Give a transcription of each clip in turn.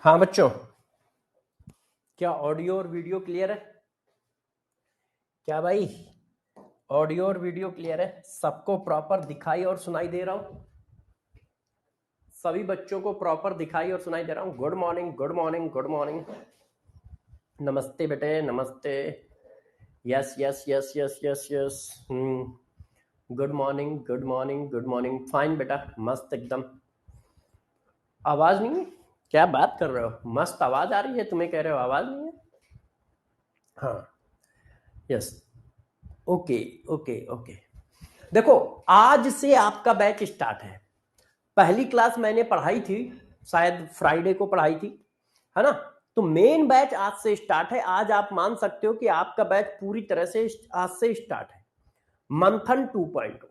हाँ बच्चों, क्या ऑडियो और वीडियो क्लियर है? क्या भाई, ऑडियो और वीडियो क्लियर है? सबको प्रॉपर दिखाई और सुनाई दे रहा हूँ? सभी बच्चों को प्रॉपर दिखाई और सुनाई दे रहा हूँ? Good morning, good morning, good morning. नमस्ते बेटे, नमस्ते। Yes yes yes yes yes yes. Good morning, good morning, good morning. Fine बेटा, मस्त एकदम। आवाज नहीं है? क्या बात कर रहे हो? मस्त आवाज आ रही है, तुम्हें कह रहे हो आवाज नहीं है? हाँ, यस, ओके ओके ओके। देखो, आज से आपका बैच स्टार्ट है। पहली क्लास मैंने पढ़ाई थी, शायद फ्राइडे को पढ़ाई थी, है ना? तो मेन बैच आज से स्टार्ट है। आज आप मान सकते हो कि आपका बैच पूरी तरह से आज से स्टार्ट है। मंथन 2.0।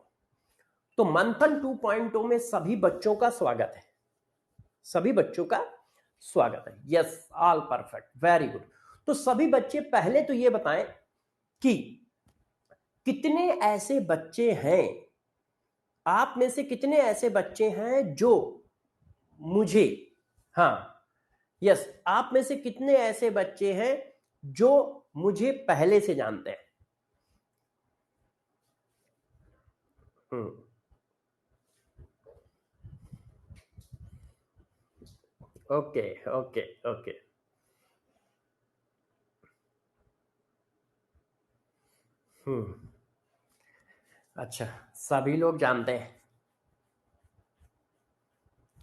तो मंथन 2.0 में सभी बच्चों का स्वागत है। सभी बच्चों का स्वागत है। Yes, all perfect, very good. तो सभी बच्चे पहले तो ये बताएं कि कितने ऐसे बच्चे हैं, आप में से कितने ऐसे बच्चे हैं जो मुझे, हाँ यस, आप में से कितने ऐसे बच्चे हैं जो मुझे पहले से जानते हैं? Okay okay okay. अच्छा, सभी लोग जानते हैं।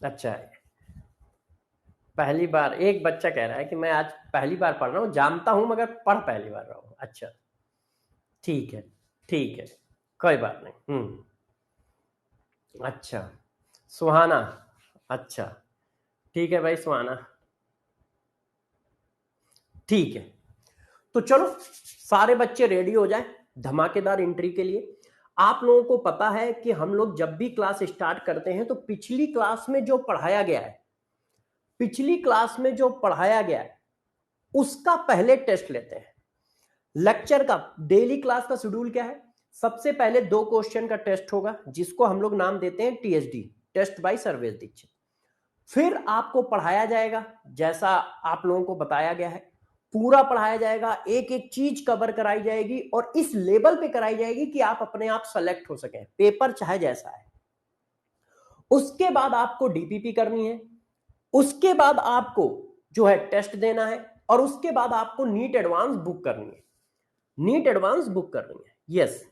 अच्छा, पहली बार एक बच्चा कह रहा है कि मैं आज पहली बार पढ़ रहा हूँ, जानता हूं मगर पढ़ पहली बार रहा हूं। अच्छा, ठीक है, ठीक है, कोई बात नहीं। अच्छा, सुहाना, अच्छा, ठीक है भाई सुहाना, ठीक है। तो चलो सारे बच्चे रेडी हो जाएं धमाकेदार एंट्री के लिए। आप लोगों को पता है कि हम लोग जब भी क्लास स्टार्ट करते हैं तो पिछली क्लास में जो पढ़ाया गया है, पिछली क्लास में जो पढ़ाया गया है उसका पहले टेस्ट लेते हैं। लेक्चर का, डेली क्लास का शेड्यूल क्या है? सबसे पहले 2 क्वेश्चन का टेस्ट होगा जिसको हम लोग नाम देते हैं TSD, test by Sarvesh Dikshit. फिर आपको पढ़ाया जाएगा जैसा आप लोगों को बताया गया है, पूरा पढ़ाया जाएगा, एक एक चीज कवर कराई जाएगी और इस लेवल पे कराई जाएगी कि आप अपने आप सेलेक्ट हो सकें, पेपर चाहे जैसा है। उसके बाद आपको डीपीपी करनी है, उसके बाद आपको जो है टेस्ट देना है और उसके बाद आपको नीट एडवांस बुक करनी है। नीट एडवांस बुक करनी है, यस।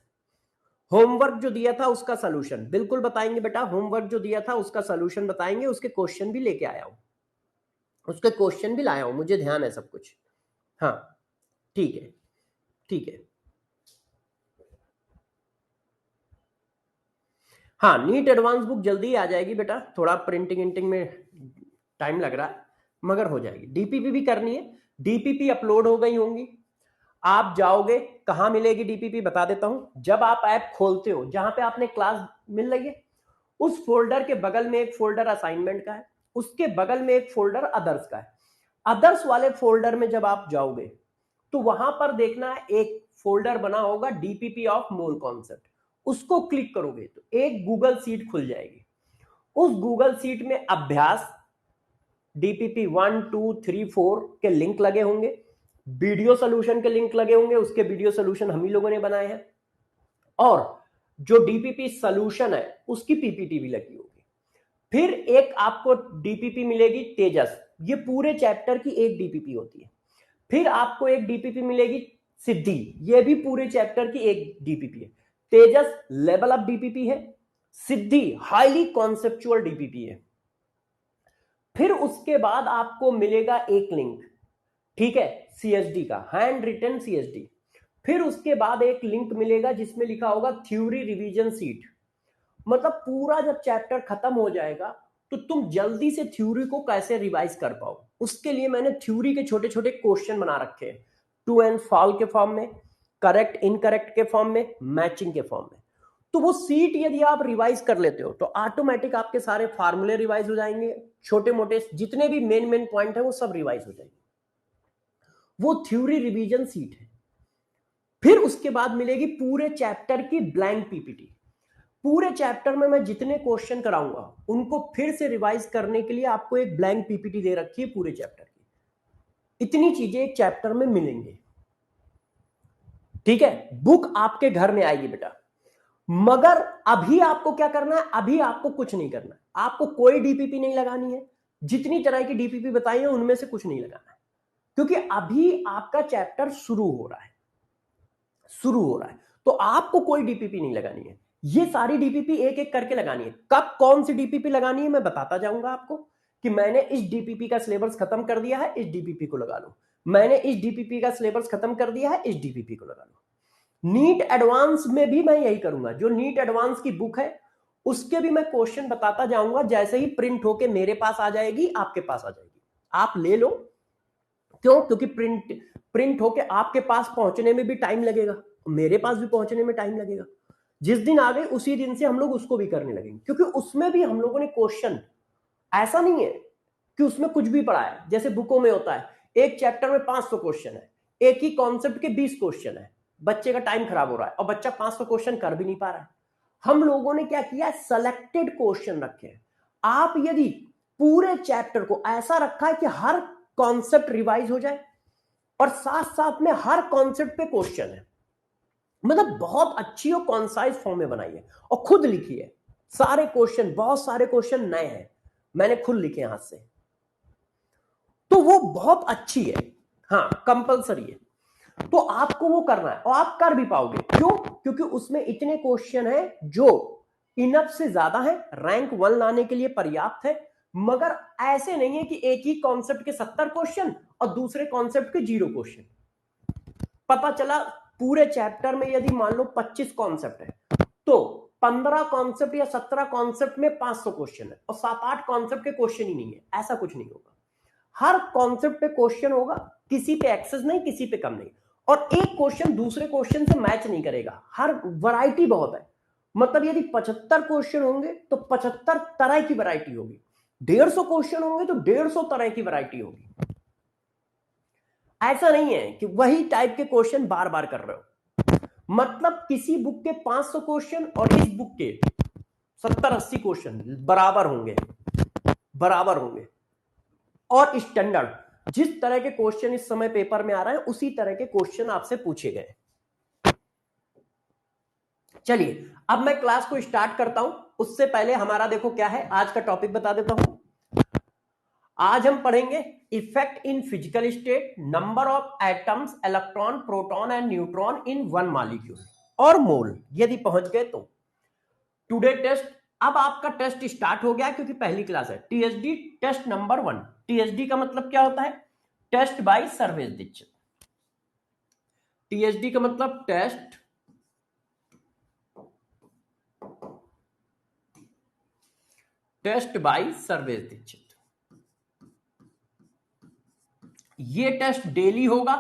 होमवर्क जो दिया था उसका सॉल्यूशन बिल्कुल बताएंगे बेटा, होमवर्क जो दिया था उसका सॉल्यूशन बताएंगे, उसके क्वेश्चन भी लेके आया हूं, उसके क्वेश्चन भी लाया हूं, मुझे ध्यान है सब कुछ। हाँ, ठीक है, ठीक है। हाँ, नीट एडवांस बुक जल्दी ही आ जाएगी बेटा, थोड़ा प्रिंटिंग इंटिंग में टाइम लग रहा है मगर हो जाएगी। डीपीपी भी करनी है, डीपीपी अपलोड हो गई होंगी। आप जाओगे, कहां मिलेगी डीपीपी बता देता हूं। जब आप ऐप खोलते हो, जहां पे आपने क्लास मिल रही है उस फोल्डर के बगल में एक फोल्डर असाइनमेंट का है, उसके बगल में एक फोल्डर अदर्स का है। अदर्स वाले फोल्डर में जब आप जाओगे तो वहां पर देखना है एक फोल्डर बना होगा डीपीपी ऑफ मोल कॉन्सेप्ट, उसको क्लिक करोगे तो एक गूगल सीट खुल जाएगी। उस गूगल सीट में अभ्यास डीपीपी 1 2 3 4 के लिंक लगे होंगे, वीडियो सोल्यूशन के लिंक लगे होंगे, उसके वीडियो सोल्यूशन हम ही लोगों ने बनाए हैं, और जो डीपीपी सोल्यूशन है उसकी पीपीटी भी लगी होगी। फिर एक आपको डीपीपी मिलेगी तेजस, ये पूरे चैप्टर की एक डीपीपी होती है। फिर आपको एक डीपीपी मिलेगी सिद्धि, ये भी पूरे चैप्टर की एक डीपीपी है। तेजस लेवल अप डीपीपी है, सिद्धि हाईली कॉन्सेप्चुअल डीपीपी है। फिर उसके बाद आपको मिलेगा एक लिंक, ठीक है, सीएसडी का, हैंड रिटन सीएसडी। फिर उसके बाद एक लिंक मिलेगा जिसमें लिखा होगा थ्योरी रिवीजन सीट। मतलब पूरा जब चैप्टर खत्म हो जाएगा तो तुम जल्दी से थ्योरी को कैसे रिवाइज कर पाओ, उसके लिए मैंने थ्योरी के छोटे छोटे क्वेश्चन बना रखे हैं, टू एंड फॉल के फॉर्म में, करेक्ट इनकरेक्ट के फॉर्म में, मैचिंग के फॉर्म में। तो वो सीट यदि आप रिवाइज कर लेते हो तो ऑटोमेटिक आपके सारे फार्मूले रिवाइज हो जाएंगे, छोटे मोटे जितने भी मेन मेन पॉइंट है वो सब रिवाइज हो जाएंगे। वो थ्योरी रिवीजन सीट है। फिर उसके बाद मिलेगी पूरे चैप्टर की ब्लैंक पीपीटी। पूरे चैप्टर में मैं जितने क्वेश्चन कराऊंगा उनको फिर से रिवाइज करने के लिए आपको एक ब्लैंक पीपीटी दे रखी है पूरे चैप्टर की। इतनी चीजें एक चैप्टर में मिलेंगे, ठीक है। बुक आपके घर में आएगी बेटा, मगर अभी आपको क्या करना है, अभी आपको कुछ नहीं करना है, आपको कोई डीपीपी नहीं लगानी है। जितनी तरह की डीपीपी बताई है उनमें से कुछ नहीं लगाना है, क्योंकि अभी आपका चैप्टर शुरू हो रहा है, तो आपको कोई डीपीपी नहीं लगानी है। ये सारी डीपीपी एक एक करके लगानी है। कब कौन सी डीपीपी लगानी है मैं बताता जाऊंगा आपको, कि मैंने इस डीपीपी का सिलेबस खत्म कर दिया है, इस डीपीपी को लगा लो। मैंने इस डीपीपी का सिलेबस खत्म कर दिया है, इस डीपीपी को लगा लो। नीट एडवांस में भी मैं यही करूंगा। जो नीट एडवांस की बुक है उसके भी मैं क्वेश्चन बताता जाऊंगा। जैसे ही प्रिंट होके मेरे पास आ जाएगी, आपके पास आ जाएगी, आप ले लो। क्यों? क्योंकि प्रिंट होके आपके पास पहुंचने में भी टाइम लगेगा, मेरे पास भी पहुंचने में टाइम लगेगा। जिस दिन आ गए उसी दिन से हम लोग उसको भी करने लगेंगे, क्योंकि उसमें भी हम लोगों ने क्वेश्चन, ऐसा नहीं है कि उसमें कुछ भी पढ़ा है जैसे बुकों में होता है। एक चैप्टर में 500 क्वेश्चन है, एक ही कॉन्सेप्ट के 20 क्वेश्चन है, बच्चे का टाइम खराब हो रहा है और बच्चा 500 क्वेश्चन कर भी नहीं पा रहा है। हम लोगों ने क्या किया, सेलेक्टेड क्वेश्चन रखे हैं। आप यदि पूरे चैप्टर को ऐसा रखा है कि हर कॉन्सेप्ट रिवाइज हो जाए और साथ साथ में हर कॉन्सेप्ट पे क्वेश्चन है, मतलब बहुत अच्छी और कॉन्साइज फॉर्म में बनाई है और खुद लिखी है। सारे क्वेश्चन, बहुत सारे क्वेश्चन नए हैं, मैंने खुद लिखे हाथ से, तो वो बहुत अच्छी है। हाँ, कंपलसरी है, तो आपको वो करना है और आप कर भी पाओगे। क्यों? क्योंकि उसमें इतने क्वेश्चन है जो इनफ से ज्यादा है, रैंक 1 लाने के लिए पर्याप्त है। मगर ऐसे नहीं है कि एक ही कॉन्सेप्ट के 70 क्वेश्चन और दूसरे कॉन्सेप्ट के 0 क्वेश्चन। पता चला पूरे चैप्टर में यदि मान लो 25 कॉन्सेप्ट है तो 15 कॉन्सेप्ट या 17 कॉन्सेप्ट में 500 क्वेश्चन है और 7-8 कॉन्सेप्ट के क्वेश्चन ही नहीं है। ऐसा कुछ नहीं होगा, हर कॉन्सेप्ट पे क्वेश्चन होगा, किसी पे एक्सेस नहीं, किसी पे कम नहीं, और एक क्वेश्चन दूसरे क्वेश्चन से मैच नहीं करेगा। हर वैरायटी बहुत है, मतलब यदि 75 क्वेश्चन होंगे तो 75 तरह की वैरायटी होगी, 150 क्वेश्चन होंगे तो 150 तरह की वैरायटी होगी। ऐसा नहीं है कि वही टाइप के क्वेश्चन बार बार कर रहे हो। मतलब किसी बुक के 500 क्वेश्चन और इस बुक के 70-80 क्वेश्चन बराबर होंगे, और स्टैंडर्ड जिस तरह के क्वेश्चन इस समय पेपर में आ रहे हैं उसी तरह के क्वेश्चन आपसे पूछे गए। चलिए अब मैं क्लास को स्टार्ट करता हूं, उससे पहले हमारा देखो क्या है, आज का टॉपिक बता देता हूं। आज हम पढ़ेंगे effect in physical state, number of atoms, electron, proton and neutron in one molecule और मोल, यदि पहुंच गए तो। टुडे टेस्ट, अब आपका टेस्ट स्टार्ट हो गया क्योंकि पहली क्लास है। TSD test number 1। टीएसडी का मतलब क्या होता है? Test by Sarvesh Dikshit. TSD का मतलब टेस्ट बाय सर्वेश दीक्षित। ये टेस्ट डेली होगा,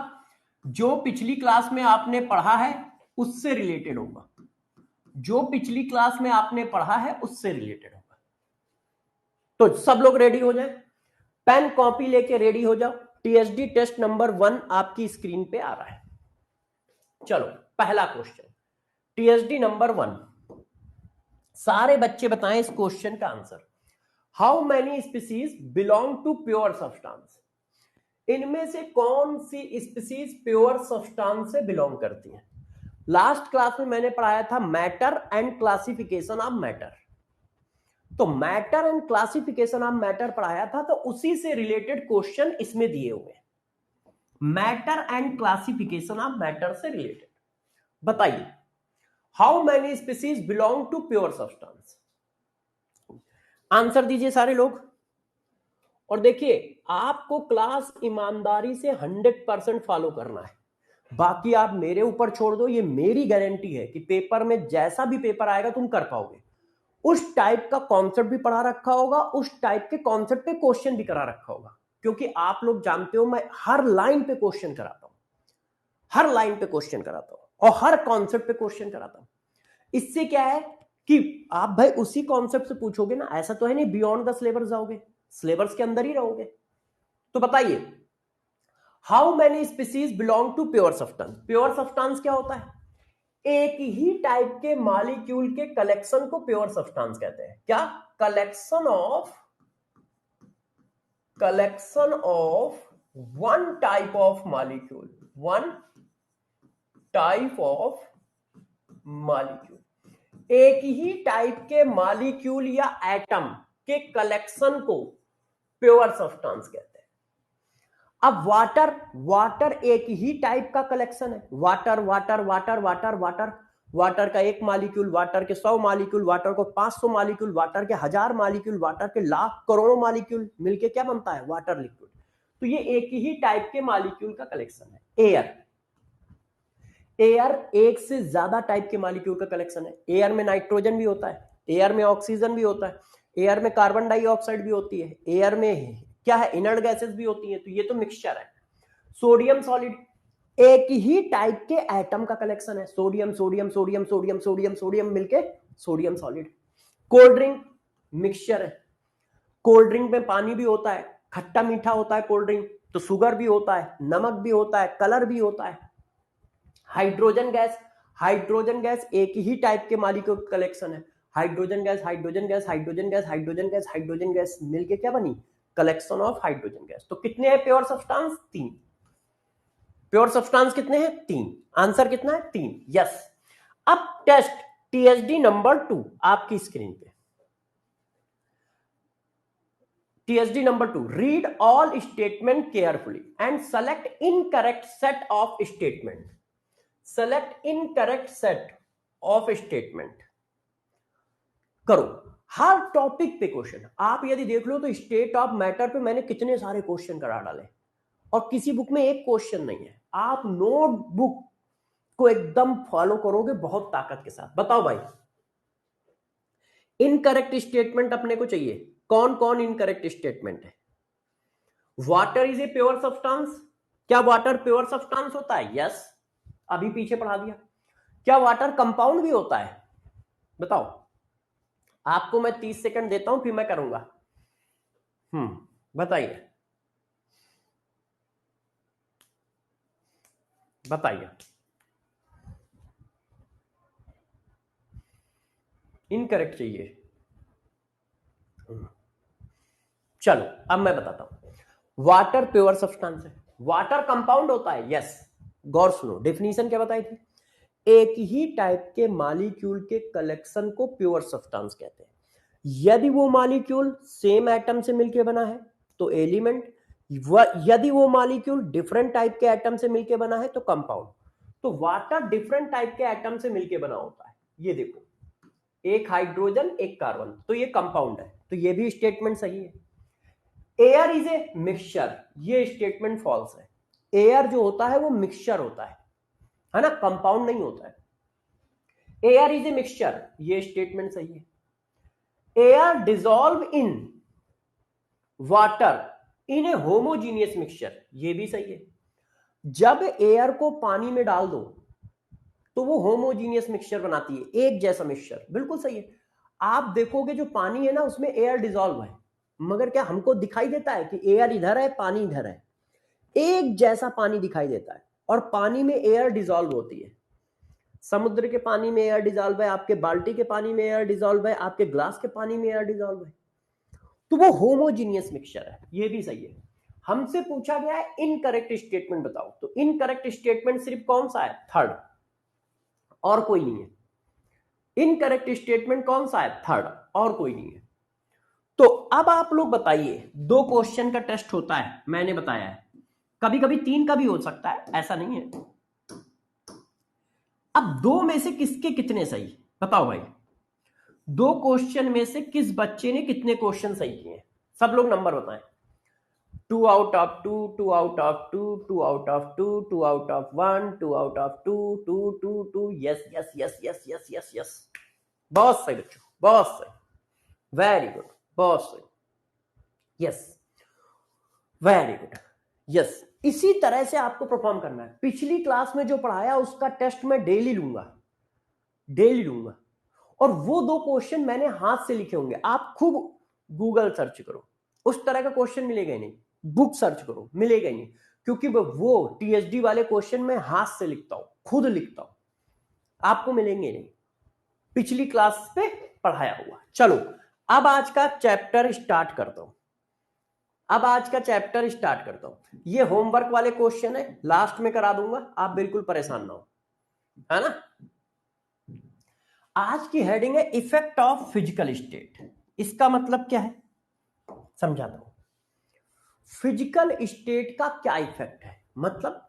जो पिछली क्लास में आपने पढ़ा है उससे रिलेटेड होगा, जो पिछली क्लास में आपने पढ़ा है उससे रिलेटेड होगा। तो सब लोग रेडी हो जाए, पेन कॉपी लेके रेडी हो जाओ। टीएसडी टेस्ट नंबर 1 आपकी स्क्रीन पे आ रहा है। चलो पहला क्वेश्चन, टीएसडी नंबर 1। सारे बच्चे बताएं इस क्वेश्चन का answer. How many species belong to pure substance? इनमें से कौन सी स्पीसीज प्योर सब्सटेंस से बिलोंग करती हैं? लास्ट क्लास में मैंने पढ़ाया था matter and classification of matter, तो matter and classification of matter पढ़ाया था, तो उसी से रिलेटेड क्वेश्चन इसमें दिए हुए हैं। Matter and classification of matter से रिलेटेड बताइए, how many species belong to pure substance? Answer दीजिए सारे लोग। और देखिए आपको क्लास ईमानदारी से 100% फॉलो करना है, बाकी आप मेरे ऊपर छोड़ दो। ये मेरी गारंटी है कि पेपर में जैसा भी पेपर आएगा तुम कर पाओगे। उस टाइप का कॉन्सेप्ट भी पढ़ा रखा होगा, उस टाइप के कॉन्सेप्ट पे क्वेश्चन भी करा रखा होगा, क्योंकि आप लोग जानते हो मैं हर लाइन पे क्वेश्चन कराता हूं, हर लाइन पे क्वेश्चन कराता हूं और हर कॉन्सेप्ट पे क्वेश्चन कराता हूं। इससे क्या है कि आप भाई उसी कॉन्सेप्ट से पूछोगे ना, ऐसा तो है नहीं बियॉन्ड द सिलेबस जाओगे, सिलेबस के अंदर ही रहोगे। तो बताइए, how many species belong to pure substance? Pure substance क्या होता है? एक ही टाइप के मॉलिक्यूल के कलेक्शन को प्योर सब्सटेंस कहते हैं। क्या? Collection of one type of molecule, one type of molecule, एक ही टाइप के मॉलिक्यूल या एटम के कलेक्शन को प्योर सब्सटेंस कहते हैं। अब वाटर एक ही टाइप का कलेक्शन है। वाटर का एक मॉलिक्यूल, वाटर के 100 मॉलिक्यूल, वाटर को 500 मॉलिक्यूल, वाटर के 1000 मॉलिक्यूल, वाटर के लाख करोड़ों मॉलिक्यूल मिलके क्या बनता है? Water liquid. तो ये एक ही टाइप के मॉलिक्यूल का कलेक्शन है। एयर एक से ज्यादा टाइप के मॉलिक्यूल का कलेक्शन है। एयर में नाइट्रोजन भी होता है, एयर में ऑक्सीजन भी होता है, एयर में कार्बन डाइऑक्साइड भी होती है, एयर में क्या है? इनर्ट गैसेस भी होती है। तो ये तो मिक्सचर है। सोडियम सॉलिड एक ही टाइप के एटम का कलेक्शन है। Sodium sodium sodium sodium sodium sodium मिलके sodium solid. Cold drink mixture है। कोल्ड ड्रिंक में पानी भी होता है, खट्टा मीठा होता है कोल्ड ड्रिंक, तो शुगर भी होता है, नमक भी होता है, कलर भी होता है। हाइड्रोजन गैस एक ही टाइप के मॉलिक्यूल का कलेक्शन है। हाइड्रोजन गैस मिलके क्या बनी? Collection of hydrogen gas. तो कितने हैं प्योर सब्सटेंस? 3। प्योर सब्सटेंस कितने हैं? 3। आंसर कितना है? 3। यस। अब टेस्ट टीएसडी नंबर 2 आपकी स्क्रीन पे। TSD number 2, read all statement carefully and select incorrect set of statement. Select incorrect set of statement करो। हर टॉपिक पे क्वेश्चन। आप यदि देख लो तो स्टेट ऑफ मैटर पे मैंने कितने सारे क्वेश्चन करा डाले, और किसी बुक में एक क्वेश्चन नहीं है। आप नोटबुक को एकदम फॉलो करोगे बहुत ताकत के साथ। बताओ भाई, इनकरेक्ट स्टेटमेंट अपने को चाहिए। कौन कौन इनकरेक्ट स्टेटमेंट है? Water is a pure substance. क्या वाटर प्योर सब्सटेंस होता है? यस, अभी पीछे पढ़ा दिया। क्या वाटर कंपाउंड भी होता है? बताओ। आपको मैं 30 सेकंड देता हूं, फिर मैं करूंगा। बताइए बताइए। इनकरेक्ट चाहिए। चलो अब मैं बताता हूं। वाटर प्योर सब्सटेंस है। वाटर कंपाउंड होता है? यस। गौर सुनो, डेफिनेशन क्या बताई थी? एक ही टाइप के मॉलिक्यूल के कलेक्शन को प्योर सब्सटेंस कहते हैं। यदि वो मॉलिक्यूल सेम एटम से मिलकर बना है तो एलिमेंट, यदि वो मॉलिक्यूल डिफरेंट टाइप के एटम से मिलकर बना है तो कंपाउंड। तो वाटर डिफरेंट टाइप के एटम से मिलकर बना होता है। ये देखो, एक हाइड्रोजन एक कार्बन, तो ये कंपाउंड है। तो ये भी स्टेटमेंट सही है। एयर इज ए मिक्सचर, ये स्टेटमेंट फॉल्स है। एयर जो होता है वो मिक्सचर होता है ना, कंपाउंड नहीं होता है। एयर इज ए मिक्सचर, ये स्टेटमेंट सही है। Air dissolve in water in A homogeneous mixture, ये भी सही है। जब एयर को पानी में डाल दो तो वो होमोजीनियस मिक्सचर बनाती है, एक जैसा मिक्सचर, बिल्कुल सही है। आप देखोगे जो पानी है ना उसमें एयर डिसॉल्व है, मगर क्या हमको दिखाई देता है कि एयर इधर है पानी इधर है? एक जैसा पानी दिखाई देता है, और पानी में एयर डिसॉल्व होती है। समुद्र के पानी में एयर डिसॉल्व है, आपके बाल्टी के पानी में एयर डिसॉल्व है, आपके ग्लास के पानी में एयर डिसॉल्व है। तो वो होमोजीनियस मिक्सचर है, ये भी सही है। हमसे पूछा गया है इनकरेक्ट स्टेटमेंट बताओ, तो इनकरेक्ट स्टेटमेंट सिर्फ कौन सा है? थर्ड, और कोई नहीं है। इनकरेक्ट स्टेटमेंट कौन सा है? थर्ड, और कोई नहीं है। तो अब आप लोग बताइए, 2 क्वेश्चन का टेस्ट होता है, मैंने बताया है। कभी कभी 3 का भी हो सकता है, ऐसा नहीं है। अब 2 में से किसके कितने सही बताओ भाई। 2 क्वेश्चन में से किस बच्चे ने कितने क्वेश्चन सही किए? सब लोग नंबर बताएं। 2 out of 2, 2 out of 2, 2 out of 2, 2 out of 1, 2 out of 2, 2, 2, 2। Yes yes yes yes yes yes yes, बहुत सही बच्चों, बहुत सही, वेरी गुड, बहुत सही, यस, वेरी गुड, यस। इसी तरह से आपको परफॉर्म करना है। पिछली क्लास में जो पढ़ाया उसका टेस्ट मैं डेली लूंगा, डेली लूंगा। और वो 2 क्वेश्चन मैंने हाथ से लिखे होंगे। आप खूब गूगल सर्च करो, उस तरह का क्वेश्चन मिलेगा ही नहीं। बुक सर्च करो, मिलेगा ही नहीं, क्योंकि वो टीएसडी वाले क्वेश्चन मैं हाथ से लिखता हूं, खुद लिखता हूं। आपको मिलेंगे नहीं, पिछली क्लास पे पढ़ाया हुआ। चलो अब आज का चैप्टर स्टार्ट करता हूं। ये होमवर्क वाले क्वेश्चन है, लास्ट में करा दूंगा, आप बिल्कुल परेशान ना हो, है ना। आज की हेडिंग है इफेक्ट ऑफ फिजिकल स्टेट। इसका मतलब क्या है समझाता हूं। फिजिकल स्टेट का क्या इफेक्ट है, मतलब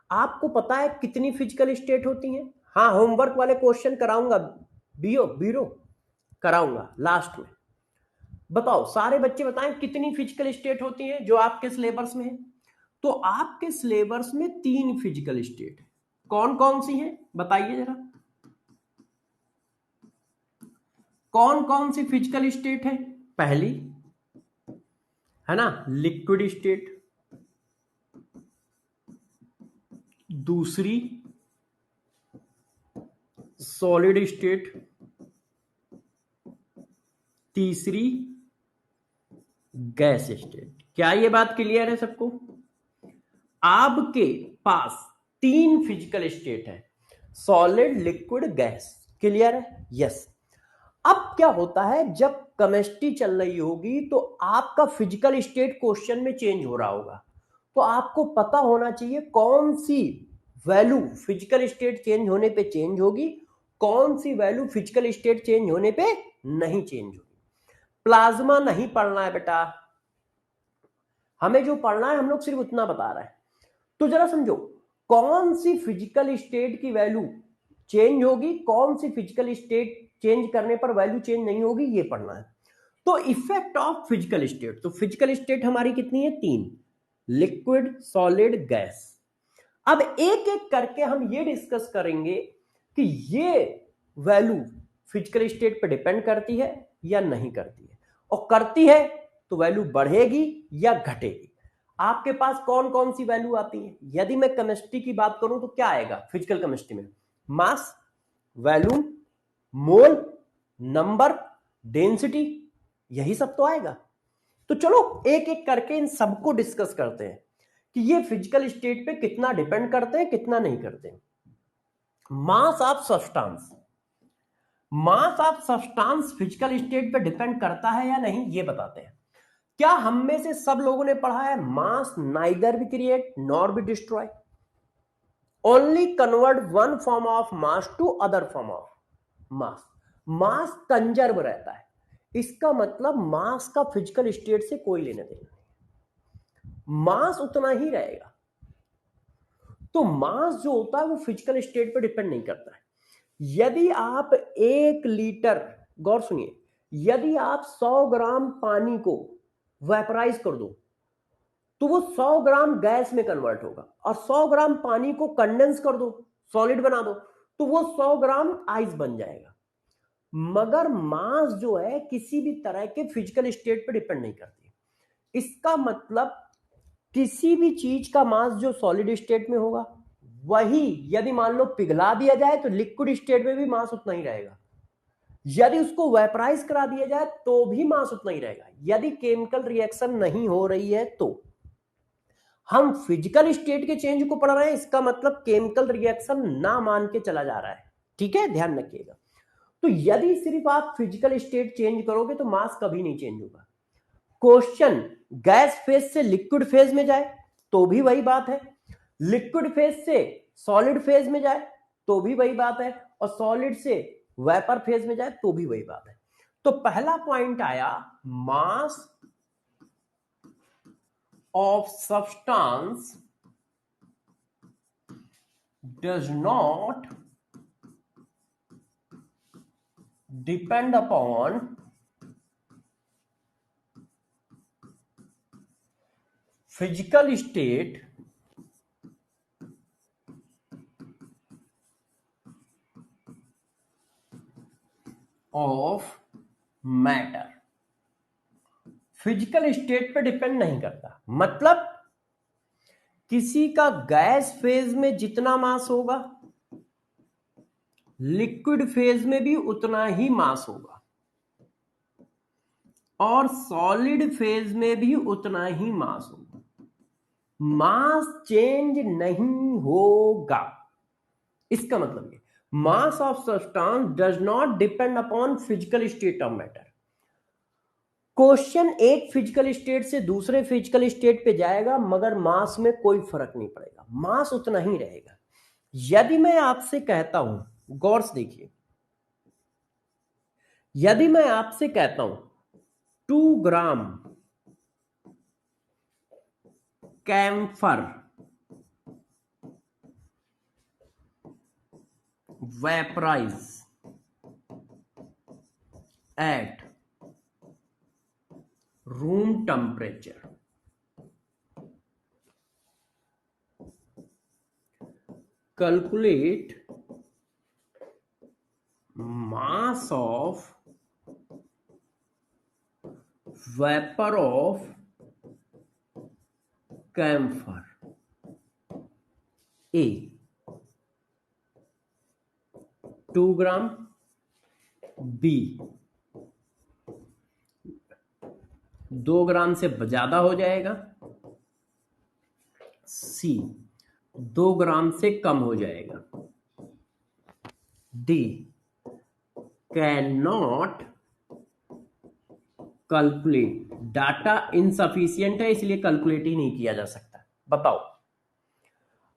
आपको पता है कितनी फिजिकल स्टेट होती हैं। हाँ, होमवर्क वाले क्वेश्चन कराऊंगा, बीरो कराऊंगा लास्ट में। बताओ सारे बच्चे बताएं कितनी फिजिकल स्टेट होती हैं जो आपके सिलेबस में है। तो आपके सिलेबस में 3 फिजिकल स्टेट है। कौन कौन सी हैं बताइए जरा, कौन कौन सी फिजिकल स्टेट है। पहली है ना लिक्विड स्टेट, दूसरी सॉलिड स्टेट, तीसरी गैस स्टेट। क्या ये बात क्लियर है सबको। आपके पास 3 फिजिकल स्टेट है, सॉलिड लिक्विड गैस। क्लियर है, यस। अब क्या होता है जब केमिस्ट्री चल रही होगी तो आपका फिजिकल स्टेट क्वेश्चन में चेंज हो रहा होगा, तो आपको पता होना चाहिए कौन सी वैल्यू फिजिकल स्टेट चेंज होने पे चेंज होगी, कौन सी वैल्यू फिजिकल स्टेट चेंज होने पे नहीं चेंज होगी। प्लाज्मा नहीं पढ़ना है बेटा, हमें जो पढ़ना है हम लोग सिर्फ उतना बता रहे हैं। तो जरा समझो कौन सी फिजिकल स्टेट की वैल्यू चेंज होगी, कौन सी फिजिकल स्टेट चेंज करने पर वैल्यू चेंज नहीं होगी, ये पढ़ना है। तो इफेक्ट ऑफ फिजिकल स्टेट, तो फिजिकल स्टेट हमारी कितनी है 3, लिक्विड सॉलिड गैस। अब एक एक करके हम ये डिस्कस करेंगे कि ये वैल्यू फिजिकल स्टेट पे डिपेंड करती है या नहीं करती है, और करती है तो वैल्यू बढ़ेगी या घटेगी। आपके पास कौन कौन सी वैल्यू आती है। यदि मैं केमिस्ट्री की बात करूं तो क्या आएगा फिजिकल केमिस्ट्री में, मास, वॉल्यूम, मोल, नंबर, डेंसिटी, यही सब तो आएगा। तो चलो एक एक करके इन सबको डिस्कस करते हैं कि ये फिजिकल स्टेट पे कितना डिपेंड करते हैं कितना नहीं करते हैं। Mass of substance, mass of substance physical state पे डिपेंड करता है या नहीं ये बताते हैं। क्या हम में से सब लोगों ने पढ़ा है mass neither be create nor be destroy, only convert one form of mass to other form of mass. Mass conserve रहता है, इसका मतलब मास का फिजिकल स्टेट से कोई लेने देना नहीं, मास उतना ही रहेगा। तो मास जो होता है वो फिजिकल स्टेट पर डिपेंड नहीं करता है। यदि आप 1 लीटर, गौर सुनिए, यदि आप 100 ग्राम पानी को वेपराइज कर दो तो वो 100 ग्राम गैस में कन्वर्ट होगा, और 100 ग्राम पानी को कंडेंस कर दो, सॉलिड बना दो, तो वो 100 ग्राम आइस बन जाएगा। मगर मास जो है किसी भी तरह के फिजिकल स्टेट पर डिपेंड नहीं करती। इसका मतलब किसी भी चीज का मास जो सॉलिड स्टेट में होगा वही यदि मान लो पिघला दिया जाए तो लिक्विड स्टेट में भी मास उतना ही रहेगा, यदि उसको वेपराइज करा दिया जाए तो भी मास उतना ही रहेगा। यदि केमिकल रिएक्शन नहीं हो रही है तो हम फिजिकल स्टेट के चेंज को पढ़ रहे हैं, इसका मतलब केमिकल रिएक्शन ना मान के चला जा रहा है। ठीक है, ध्यान रखिएगा। तो यदि सिर्फ आप फिजिकल स्टेट चेंज करोगे तो मास कभी नहीं चेंज होगा। क्वेश्चन गैस फेज से लिक्विड फेज में जाए तो भी वही बात है, लिक्विड फेज से सॉलिड फेज में जाए तो भी वही बात है, और सॉलिड से वेपर फेज में जाए तो भी वही बात है। तो पहला पॉइंट आया mass of substance does not depend upon physical state of matter. Physical state पे डिपेंड नहीं करता, मतलब किसी का गैस फेज में जितना मास होगा लिक्विड फेज में भी उतना ही मास होगा, और सॉलिड फेज में भी उतना ही मास होगा। मास चेंज नहीं होगा, इसका मतलब ये mass of substance does not depend upon physical state of matter. Question एक फिजिकल स्टेट से दूसरे फिजिकल स्टेट पे जाएगा मगर मास में कोई फर्क नहीं पड़ेगा, मास उतना ही रहेगा। यदि मैं आपसे कहता हूं, गौर से देखिए, यदि मैं आपसे कहता हूं 2 gram camphor vaporize at room temperature, calculate mass of vapor of camphor A 2 gram, B 2 gram से ज्यादा हो जाएगा, C 2 ग्राम से कम हो जाएगा, D can not calculate, data insufficient है इसलिए कैलकुलेट ही नहीं किया जा सकता। बताओ,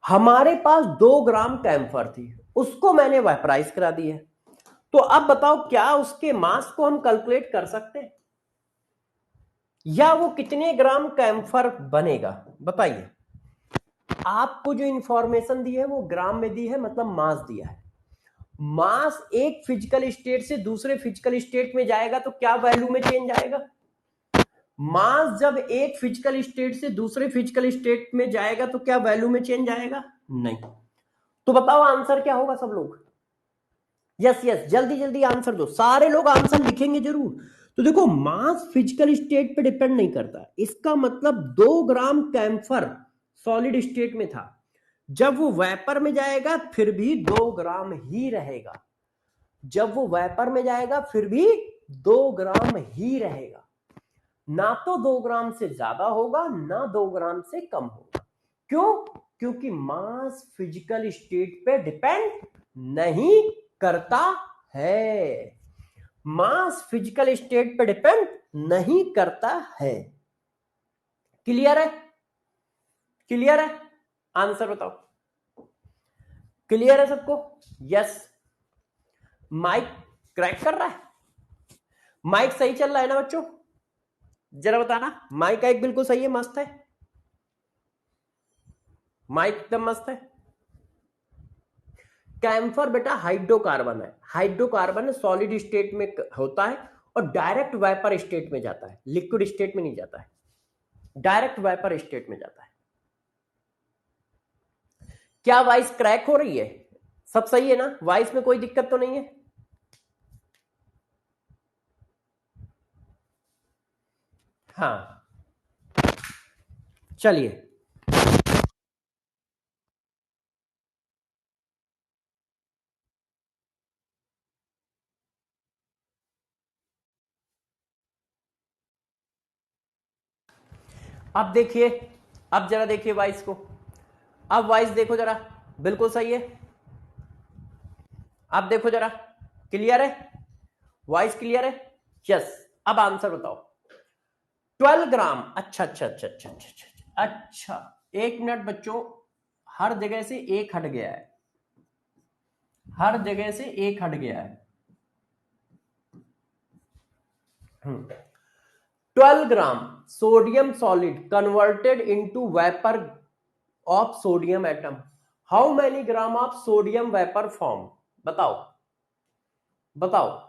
हमारे पास 2 ग्राम कैम्फर थी, उसको मैंने वेपराइज करा दी है, तो अब बताओ क्या उसके मास को हम कैलकुलेट कर सकते हैं, या वो कितने ग्राम कैम्फर बनेगा? बताइए। आपको जो इंफॉर्मेशन दी है वो ग्राम में दी है, मतलब मास दिया है। मास एक फिजिकल स्टेट से दूसरे फिजिकल स्टेट में जाएगा तो क्या वैल्यू में चेंज आएगा? मास जब एक फिजिकल स्टेट से दूसरे फिजिकल स्टेट में जाएगा तो क्या वैल्यू में चेंज आएगा? नहीं। तो बताओ आंसर क्या होगा सब लोग? यस यस, जल्दी जल्दी आंसर दो, सारे लोग आंसर लिखेंगे जरूर। तो देखो, मास फिजिकल स्टेट पे डिपेंड नहीं करता, इसका मतलब 2 ग्राम कैम्फर सॉलिड स्टेट में था, जब वो वेपर में जाएगा फिर भी 2 ग्राम ही रहेगा, जब वो वेपर में जाएगा फिर भी 2 ग्राम ही रहेगा, ना तो 2 ग्राम से ज्यादा होगा ना 2 ग्राम से कम होगा। क्यों? क्योंकि मास फिजिकल स्टेट पे डिपेंड नहीं करता है, मास फिजिकल स्टेट पे डिपेंड नहीं करता है। क्लियर है? क्लियर है? आंसर बताओ, क्लियर है सबको? यस। माइक क्रैक कर रहा है? माइक सही चल रहा है ना बच्चों? जरा बताना, माइक का एक बिल्कुल सही है, मस्त है, माइक एकदम मस्त है। कैम्फर बेटा हाइड्रोकार्बन है, हाइड्रोकार्बन सॉलिड स्टेट में होता है और डायरेक्ट वेपर स्टेट में जाता है, लिक्विड स्टेट में नहीं जाता है, डायरेक्ट वेपर स्टेट में जाता है। क्या वॉइस क्रैक हो रही है? सब सही है ना? वॉइस में कोई दिक्कत तो नहीं है? हाँ, चलिए। अब देखिए, अब जरा देखिए वॉइस को, अब वॉइस देखो जरा, बिल्कुल सही है। अब देखो जरा, क्लियर है? वॉइस क्लियर है? यस। अब आंसर बताओ। 12 ग्राम। अच्छा अच्छा अच्छा अच्छा अच्छा अच्छा अच्छा, एक मिनट बच्चों, हर जगह से एक हट गया है, हर जगह से एक हट गया है। 12 gram sodium solid converted into vapour of sodium atom, how many gram of sodium vapour form? बताओ बताओ।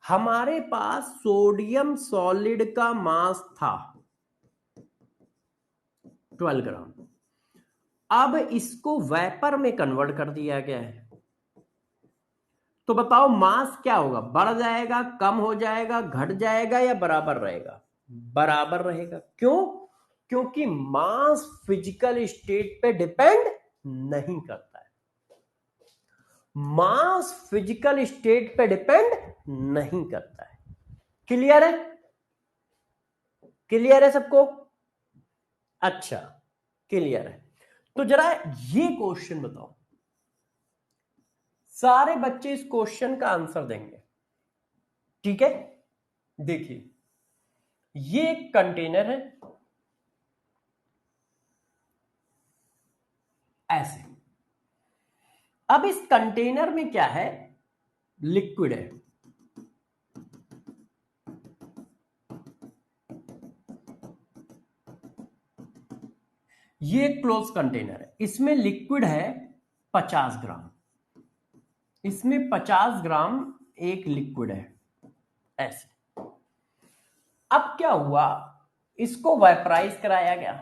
हमारे पास सोडियम सॉलिड का मास था 12 ग्राम, अब इसको वेपर में कन्वर्ट कर दिया गया है, तो बताओ मास क्या होगा? बढ़ जाएगा, कम हो जाएगा, घट जाएगा या बराबर रहेगा? बराबर रहेगा। क्यों? क्योंकि मास फिजिकल स्टेट पे डिपेंड नहीं करता है, मास फिजिकल स्टेट पे डिपेंड नहीं करता है। क्लियर है? क्लियर है सबको? अच्छा, क्लियर है। तो जरा ये क्वेश्चन बताओ, सारे बच्चे इस क्वेश्चन का आंसर देंगे, ठीक है। देखिए ये एक कंटेनर है ऐसे, अब इस कंटेनर में क्या है, लिक्विड है, ये क्लोज कंटेनर है, इसमें लिक्विड है 50 ग्राम, इसमें 50 ग्राम एक लिक्विड है ऐसे। अब क्या हुआ, इसको वेपराइज कराया गया,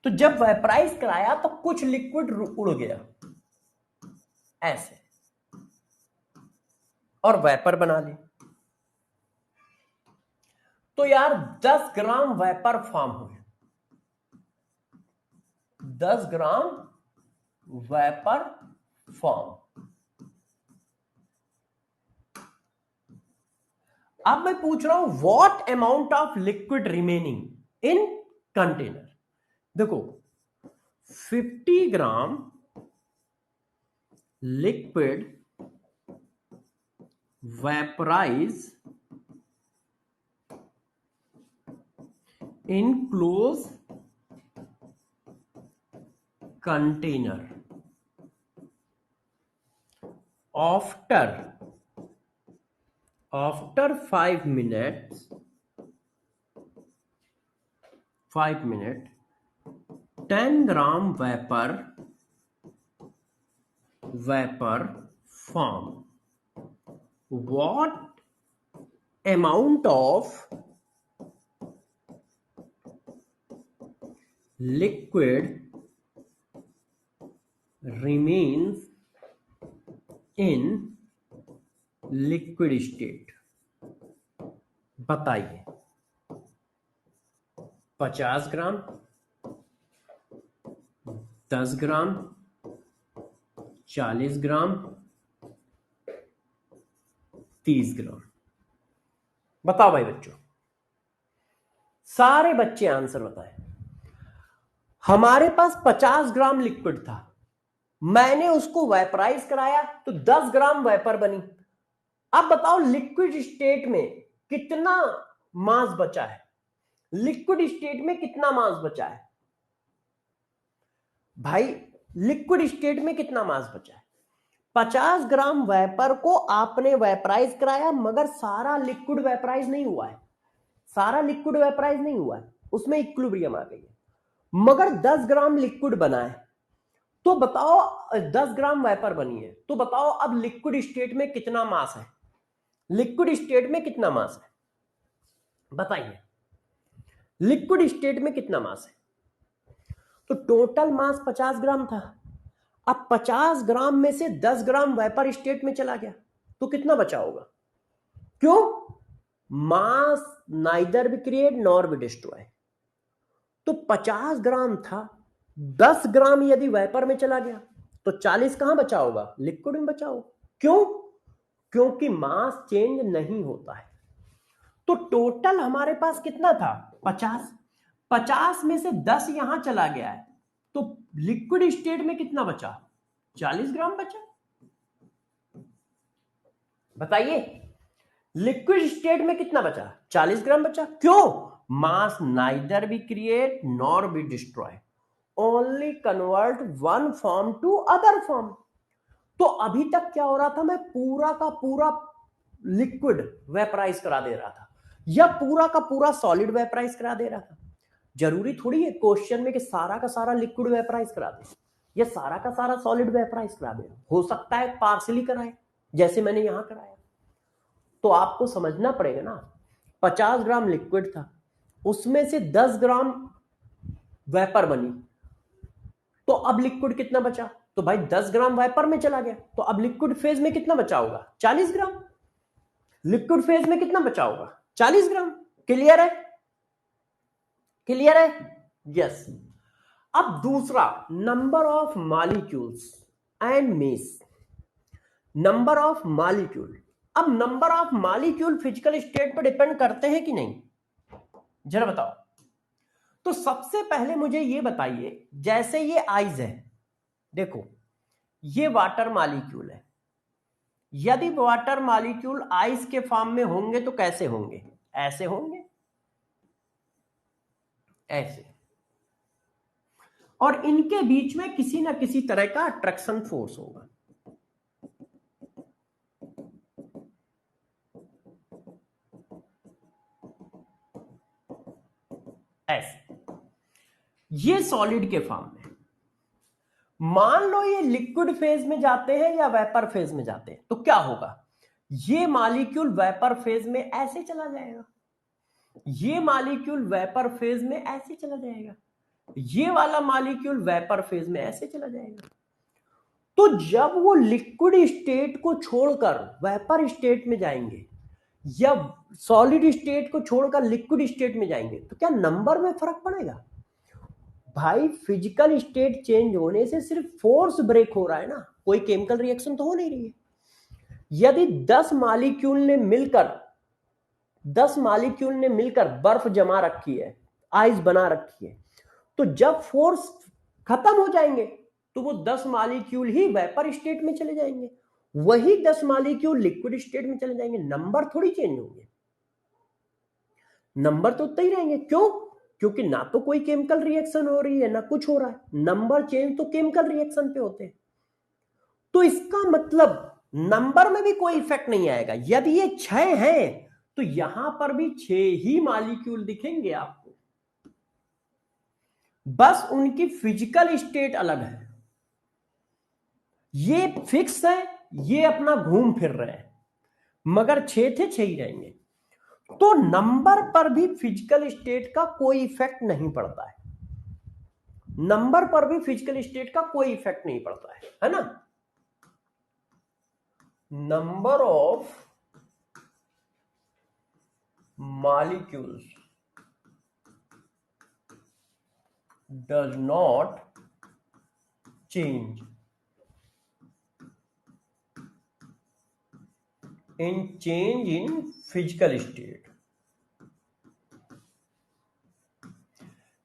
तो जब वेपराइज कराया तो कुछ लिक्विड उड़ गया ऐसे और वेपर बना ली। तो यार 10 ग्राम वेपर फॉर्म हुए, 10 ग्राम वेपर फॉर्म। अब मैं पूछ रहा हूं what amount of liquid remaining in container. देखो 50 ग्राम liquid vaporise in close container after 5 minutes 10 gram vapor form. What amount of liquid remains in liquid state? बताइए। 50 ग्राम, 10 ग्राम, 40 ग्राम, 30 ग्राम। बताओ भाई बच्चों, सारे बच्चे आंसर बताएं। हमारे पास 50 ग्राम लिक्विड था, मैंने उसको वेपराइज कराया तो 10 ग्राम वेपर बनी। अब बताओ लिक्विड स्टेट में कितना मास बचा है, लिक्विड स्टेट में कितना मास बचा है भाई, लिक्विड स्टेट में कितना मास बचा है। 50 ग्राम वेपर को आपने वेपराइज कराया मगर सारा लिक्विड वेपराइज नहीं हुआ है, सारा लिक्विड वेपराइज नहीं हुआ है, उसमें इक्विलिब्रियम आ गई है, मगर 10 ग्राम लिक्विड बना है। तो बताओ 10 ग्राम वेपर बनी है, तो बताओ अब लिक्विड स्टेट में कितना मास है, लिक्विड स्टेट में कितना मास है बताइए, लिक्विड स्टेट में कितना मास है। तो टोटल मास 50 ग्राम था, अब 50 ग्राम में से 10 ग्राम वेपर स्टेट में चला गया तो कितना बचा होगा, क्यों, mass neither be create nor be destroy. तो 50 ग्राम था, 10 ग्राम यदि वेपर में चला गया तो 40 कहां बचा होगा, लिक्विड में बचा होगा। क्यों, क्योंकि मास चेंज नहीं होता है। तो टोटल हमारे पास कितना था 50, 50 में से 10 यहां चला गया है तो लिक्विड स्टेट में कितना बचा, 40 ग्राम बचा। बताइए लिक्विड स्टेट में कितना बचा, 40 ग्राम बचा। क्यों, mass neither be create nor be destroy, only convert one form to other form. तो अभी तक क्या हो रहा था, मैं पूरा का पूरा लिक्विड वेपराइज करा दे रहा था या पूरा का पूरा सॉलिड वेपराइज करा दे रहा था। जरूरी थोड़ी है क्वेश्चन में कि सारा का सारा लिक्विड वेपराइज करा दे या सारा का सारा सॉलिड वेपराइज करा दे, हो सकता है पार्सली कराए जैसे मैंने यहां कराया। तो आपको समझना पड़ेगा ना, 50 ग्राम लिक्विड था, उसमें से 10 ग्राम वेपर बनी, तो अब लिक्विड कितना बचा, तो भाई 10 ग्राम वेपर में चला गया तो अब लिक्विड फेज में कितना बचा होगा, 40 ग्राम। लिक्विड फेज में कितना बचा होगा, 40 ग्राम। क्लियर है, क्लियर है, यस। अब दूसरा, number of molecules and mass, number of molecule. अब number of molecule physical state पर डिपेंड करते हैं कि नहीं, जरा बताओ। तो सबसे पहले मुझे ये बताइए, जैसे ये आइज है, देखो ये वाटर मॉलिक्यूल है, यदि वाटर मॉलिक्यूल आइस के फॉर्म में होंगे तो कैसे होंगे? ऐसे होंगे, ऐसे। और इनके बीच में किसी ना किसी तरह का अट्रैक्शन फोर्स होगा, ऐसे। ये सॉलिड के फॉर्म में। मान लो ये लिक्विड फेज में जाते हैं या वेपर फेज में जाते हैं, तो क्या होगा? ये मॉलिक्यूल वेपर फेज में ऐसे चला जाएगा, ये मॉलिक्यूल वेपर फेज में ऐसे चला जाएगा, ये वाला मॉलिक्यूल वेपर फेज में ऐसे चला जाएगा। तो जब वो लिक्विड स्टेट को छोड़कर वेपर स्टेट में जाएंगे या सॉलिड स्टेट को छोड़कर लिक्विड स्टेट में जाएंगे, तो क्या नंबर में फर्क पड़ेगा? भाई फिजिकल स्टेट चेंज होने से सिर्फ फोर्स ब्रेक हो रहा है ना, कोई केमिकल रिएक्शन तो हो नहीं रही है। यदि 10 मॉलिक्यूल ने मिलकर बर्फ जमा रखी है, आइस बना रखी है, तो जब फोर्स खत्म हो जाएंगे तो वो 10 मॉलिक्यूल ही वेपर स्टेट में चले जाएंगे, वही 10 मॉलिक्यूल लिक्विड स्टेट में चले जाएंगे। नंबर थोड़ी चेंज होंगे, नंबर तो उतना ही रहेंगे। क्यों? क्योंकि ना तो कोई केमिकल रिएक्शन हो रही है ना कुछ हो रहा है। नंबर चेंज तो केमिकल रिएक्शन पे होते हैं। तो इसका मतलब नंबर में भी कोई इफेक्ट नहीं आएगा। यदि ये 6 हैं तो यहां पर भी 6 ही मॉलिक्यूल दिखेंगे आपको, बस उनकी फिजिकल स्टेट अलग है। ये फिक्स है, ये अपना घूम फिर रहे हैं, मगर 6 थे 6 ही रहेंगे। तो नंबर पर भी फिजिकल स्टेट का कोई इफेक्ट नहीं पड़ता है, नंबर पर भी फिजिकल स्टेट का कोई इफेक्ट नहीं पड़ता है ना। Number of molecules does not change in physical state.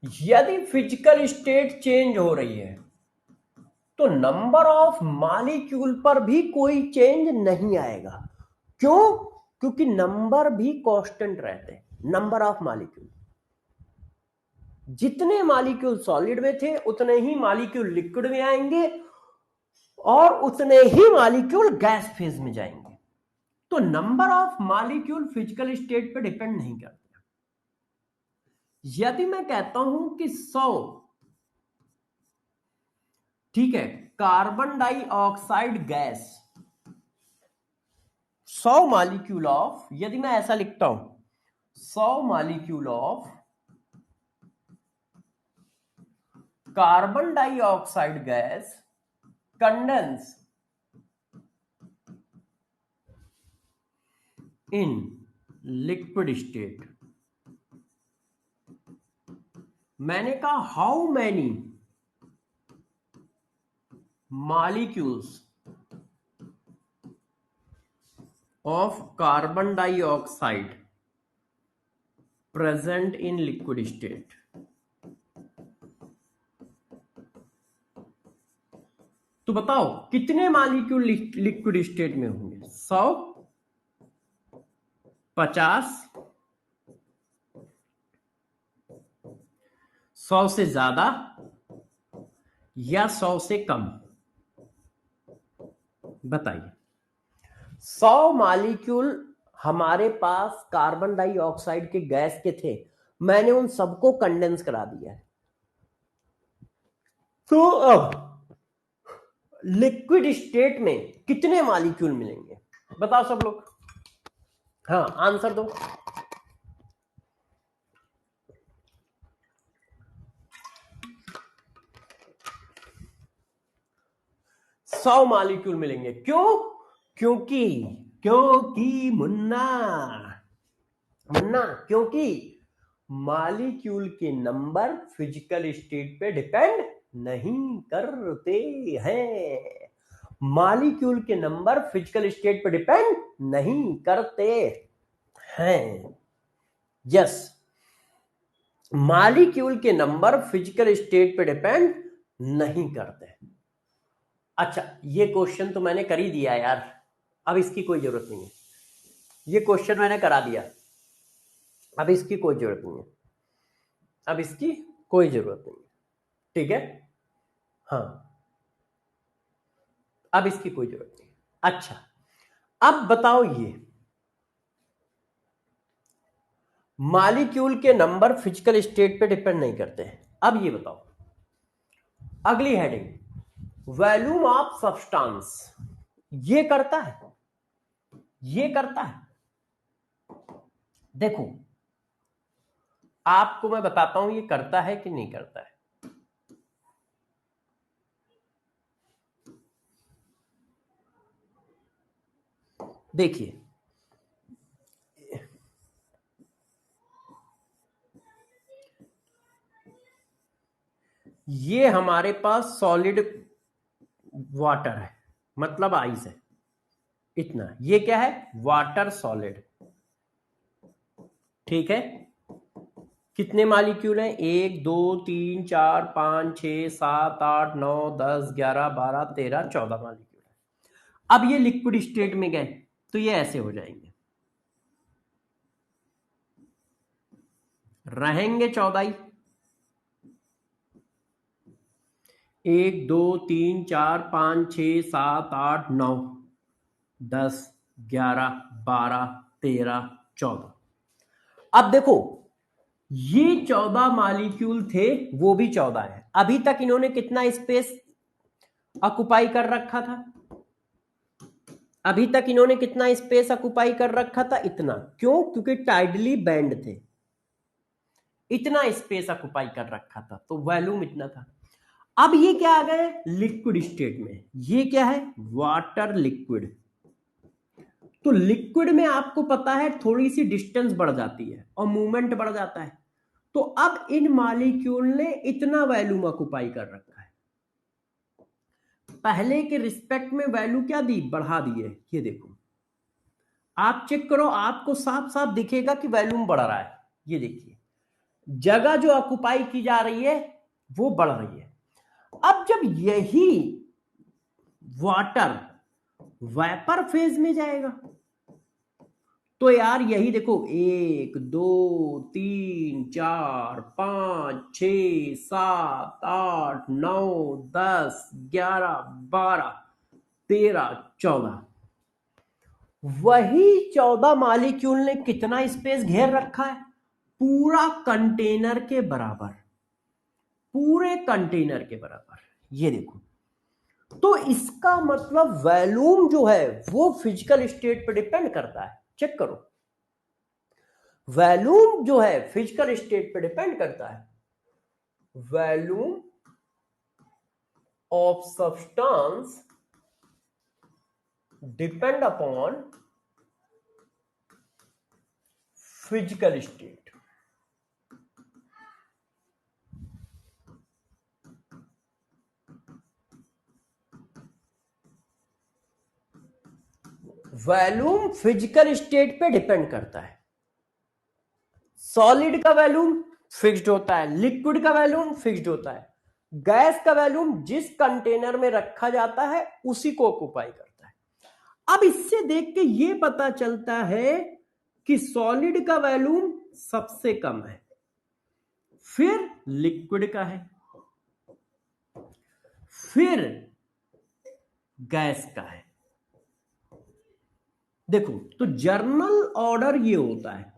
यदि फिजिकल स्टेट चेंज हो रही है तो नंबर ऑफ मॉलिक्यूल पर भी कोई चेंज नहीं आएगा। क्यों? क्योंकि नंबर भी कांस्टेंट रहते हैं। नंबर ऑफ मॉलिक्यूल, जितने मॉलिक्यूल सॉलिड में थे उतने ही मॉलिक्यूल लिक्विड में आएंगे और उतने ही मॉलिक्यूल गैस फेज में जाएंगे। तो number of molecule physical state पे डिपेंड नहीं करते। यदि मैं कहता हूं कि 100, ठीक है, carbon dioxide gas 100 molecule of, यदि मैं ऐसा लिखता हूं 100 molecule of carbon dioxide gas condense in liquid state, मैंने कहा how many molecules of carbon dioxide present in liquid state. तो बताओ कितने मॉलिक्यूल लिक्विड स्टेट में होंगे? 100, 50, 100 से ज्यादा या 100 से कम? बताइए। 100 मॉलिक्यूल हमारे पास कार्बन डाइऑक्साइड के गैस के थे, मैंने उन सबको कंडेंस करा दिया है। तो अब लिक्विड स्टेट में कितने मॉलिक्यूल मिलेंगे? बताओ सब लोग, हाँ आंसर दो। सौ मॉलिक्यूल मिलेंगे। क्यों? क्योंकि मुन्ना क्योंकि मॉलिक्यूल के नंबर फिजिकल स्टेट पे डिपेंड नहीं करते हैं। मॉलिक्यूल के नंबर फिजिकल स्टेट पे डिपेंड नहीं करते हैं। यस, मॉलिक्यूल के नंबर फिजिकल स्टेट पे डिपेंड नहीं करते। अच्छा, ये क्वेश्चन तो मैंने कर ही दिया यार, अब इसकी कोई जरूरत नहीं है। ये क्वेश्चन मैंने करा दिया, अब इसकी कोई जरूरत नहीं है, अब इसकी कोई जरूरत नहीं है, ठीक है। हाँ, अब इसकी कोई जरूरत नहीं। अच्छा, अब बताओ, ये मॉलिक्यूल के नंबर फिजिकल स्टेट पे डिपेंड नहीं करते हैं। अब ये बताओ, अगली हेडिंग, वॉल्यूम ऑफ सब्सटेंस, ये करता है, ये करता है। देखो, आपको मैं बताता हूं ये करता है कि नहीं करता है। देखिए, ये हमारे पास सॉलिड वाटर है, मतलब आइस है, इतना। ये क्या है? वाटर सॉलिड, ठीक है। कितने मॉलिक्यूल हैं? 1 2 3 4 5 6 7 8 9 10 11 12 13 14 मॉलिक्यूल है। अब ये लिक्विड स्टेट में गए तो ये ऐसे हो जाएंगे, रहेंगे 14 ही। 1 2 3 4 5 6 7 8 9 10 11 12 13 14। अब देखो, ये 14 मॉलिक्यूल थे, वो भी 14 है। अभी तक इन्होंने कितना स्पेस ऑक्युपाई कर रखा था? अभी तक इन्होंने कितना स्पेस ऑक्युपाई कर रखा था? इतना। क्यों? क्योंकि टाइडली बैंड थे, इतना स्पेस ऑक्युपाई कर रखा था, तो वॉल्यूम इतना था। अब ये क्या आ गए? लिक्विड स्टेट में। ये क्या है? Water liquid. तो लिक्विड में आपको पता है थोड़ी सी डिस्टेंस बढ़ जाती है और मूवमेंट बढ़ जाता है। तो अब इन मॉलिक्यूल ने इतना वॉल्यूम ऑक्युपाई कर रखा है, पहले के रिस्पेक्ट में वैल्यू क्या दी? बढ़ा दी है। ये देखो, आप चेक करो, आपको साफ साफ दिखेगा कि वॉल्यूम बढ़ रहा है। ये देखिए, जगह जो ऑक्युपाई की जा रही है वो बढ़ रही है। अब जब यही वाटर वेपर फेज में जाएगा तो यार यही देखो, 1 2 3 4 5 6 7 8 9 10 11 12 13 14, वही 14 मॉलिक्यूल ने कितना स्पेस घेर रखा है? पूरा कंटेनर के बराबर, पूरे कंटेनर के बराबर। ये देखो, तो इसका मतलब वॉल्यूम जो है वो फिजिकल स्टेट पर डिपेंड करता है। चेक करो, वॉल्यूम जो है फिजिकल स्टेट पर डिपेंड करता है। Volume of substance depend upon physical state. Volume physical state पे डिपेंड करता है। सॉलिड का वॉल्यूम फिक्स्ड होता है, लिक्विड का वॉल्यूम फिक्स्ड होता है, गैस का वॉल्यूम जिस कंटेनर में रखा जाता है उसी को ऑक्युपाई करता है। अब इससे देख के ये पता चलता है कि सॉलिड का वॉल्यूम सबसे कम है, फिर लिक्विड का है, फिर गैस का है। देखो, तो जर्नल ऑर्डर ये होता है।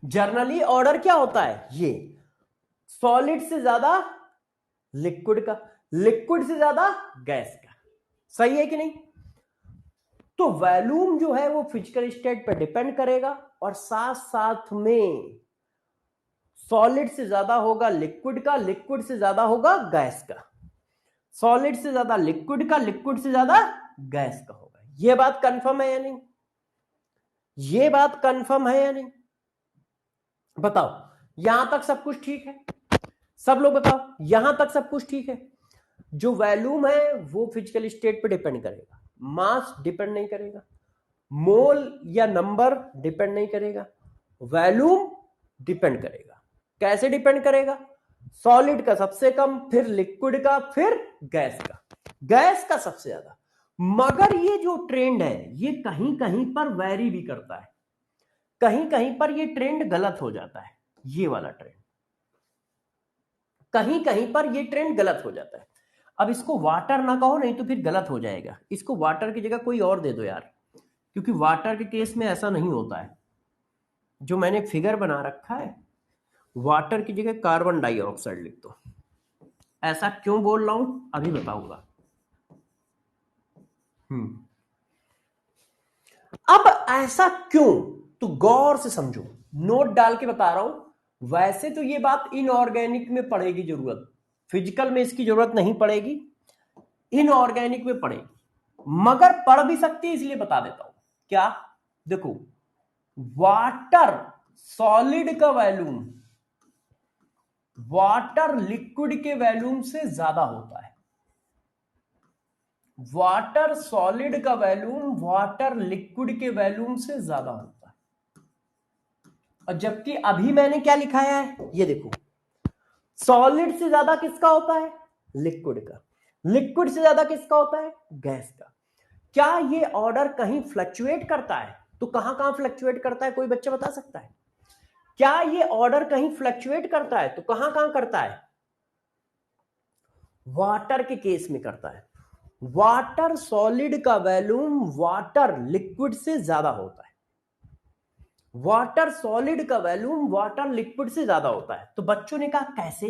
जर्नली ऑर्डर क्या होता है? ये सॉलिड से ज्यादा लिक्विड का, लिक्विड से ज्यादा गैस का। सही है कि नहीं? तो वॉल्यूम जो है वो फिजिकल स्टेट पर डिपेंड करेगा और साथ साथ में सॉलिड से ज्यादा होगा लिक्विड का, लिक्विड से ज्यादा होगा गैस का, सॉलिड से ज्यादा लिक्विड का, लिक्विड से ज्यादा गैस का होगा। यह बात कंफर्म है या नहीं? यह बात कंफर्म है या नहीं? बताओ, यहां तक सब कुछ ठीक है? सब लोग बताओ, यहां तक सब कुछ ठीक है। जो वॉल्यूम है वो फिजिकल स्टेट पे डिपेंड करेगा, मास डिपेंड नहीं करेगा, मोल या नंबर डिपेंड नहीं करेगा, वॉल्यूम डिपेंड करेगा। कैसे डिपेंड करेगा? सॉलिड का सबसे कम, फिर लिक्विड का, फिर गैस का, गैस का सबसे ज्यादा। मगर ये जो ट्रेंड है ये कहीं कहीं पर वैरी भी करता है, कहीं कहीं पर ये ट्रेंड गलत हो जाता है। ये वाला ट्रेंड कहीं कहीं पर ये ट्रेंड गलत हो जाता है। अब इसको वाटर ना कहो, नहीं तो फिर गलत हो जाएगा। इसको वाटर की जगह कोई और दे दो यार, क्योंकि वाटर के केस में ऐसा नहीं होता है। जो मैंने फिगर बना रखा है, वाटर की जगह कार्बन डाइऑक्साइड लिख दो। ऐसा क्यों बोल रहा हूं अभी बताऊंगा। अब ऐसा क्यों, तो गौर से समझो, नोट डाल के बता रहा हूं। वैसे तो ये बात इनऑर्गेनिक में पड़ेगी जरूरत, फिजिकल में इसकी जरूरत नहीं पड़ेगी, इनऑर्गेनिक में पड़ेगी, मगर पढ़ भी सकती है, इसलिए बता देता हूं। क्या? देखो, वाटर सॉलिड का वॉल्यूम वाटर लिक्विड के वॉल्यूम से ज्यादा होता है। वाटर सॉलिड का वॉल्यूम वाटर लिक्विड के वॉल्यूम से ज्यादा होता है। और जबकि अभी मैंने क्या लिखाया है, ये देखो, सॉलिड से ज्यादा किसका होता है? लिक्विड का। लिक्विड से ज्यादा किसका होता है? गैस का। क्या ये ऑर्डर कहीं फ्लक्चुएट करता है? तो कहां कहां फ्लक्चुएट करता है, कोई बच्चा बता सकता है? क्या ये ऑर्डर कहीं फ्लक्चुएट करता है? तो कहां कहां करता है? वाटर के केस में करता है। वाटर सॉलिड का वॉल्यूम वाटर लिक्विड से ज्यादा होता है। वाटर सॉलिड का वॉल्यूम वाटर लिक्विड से ज्यादा होता है। तो बच्चों ने कहा कैसे,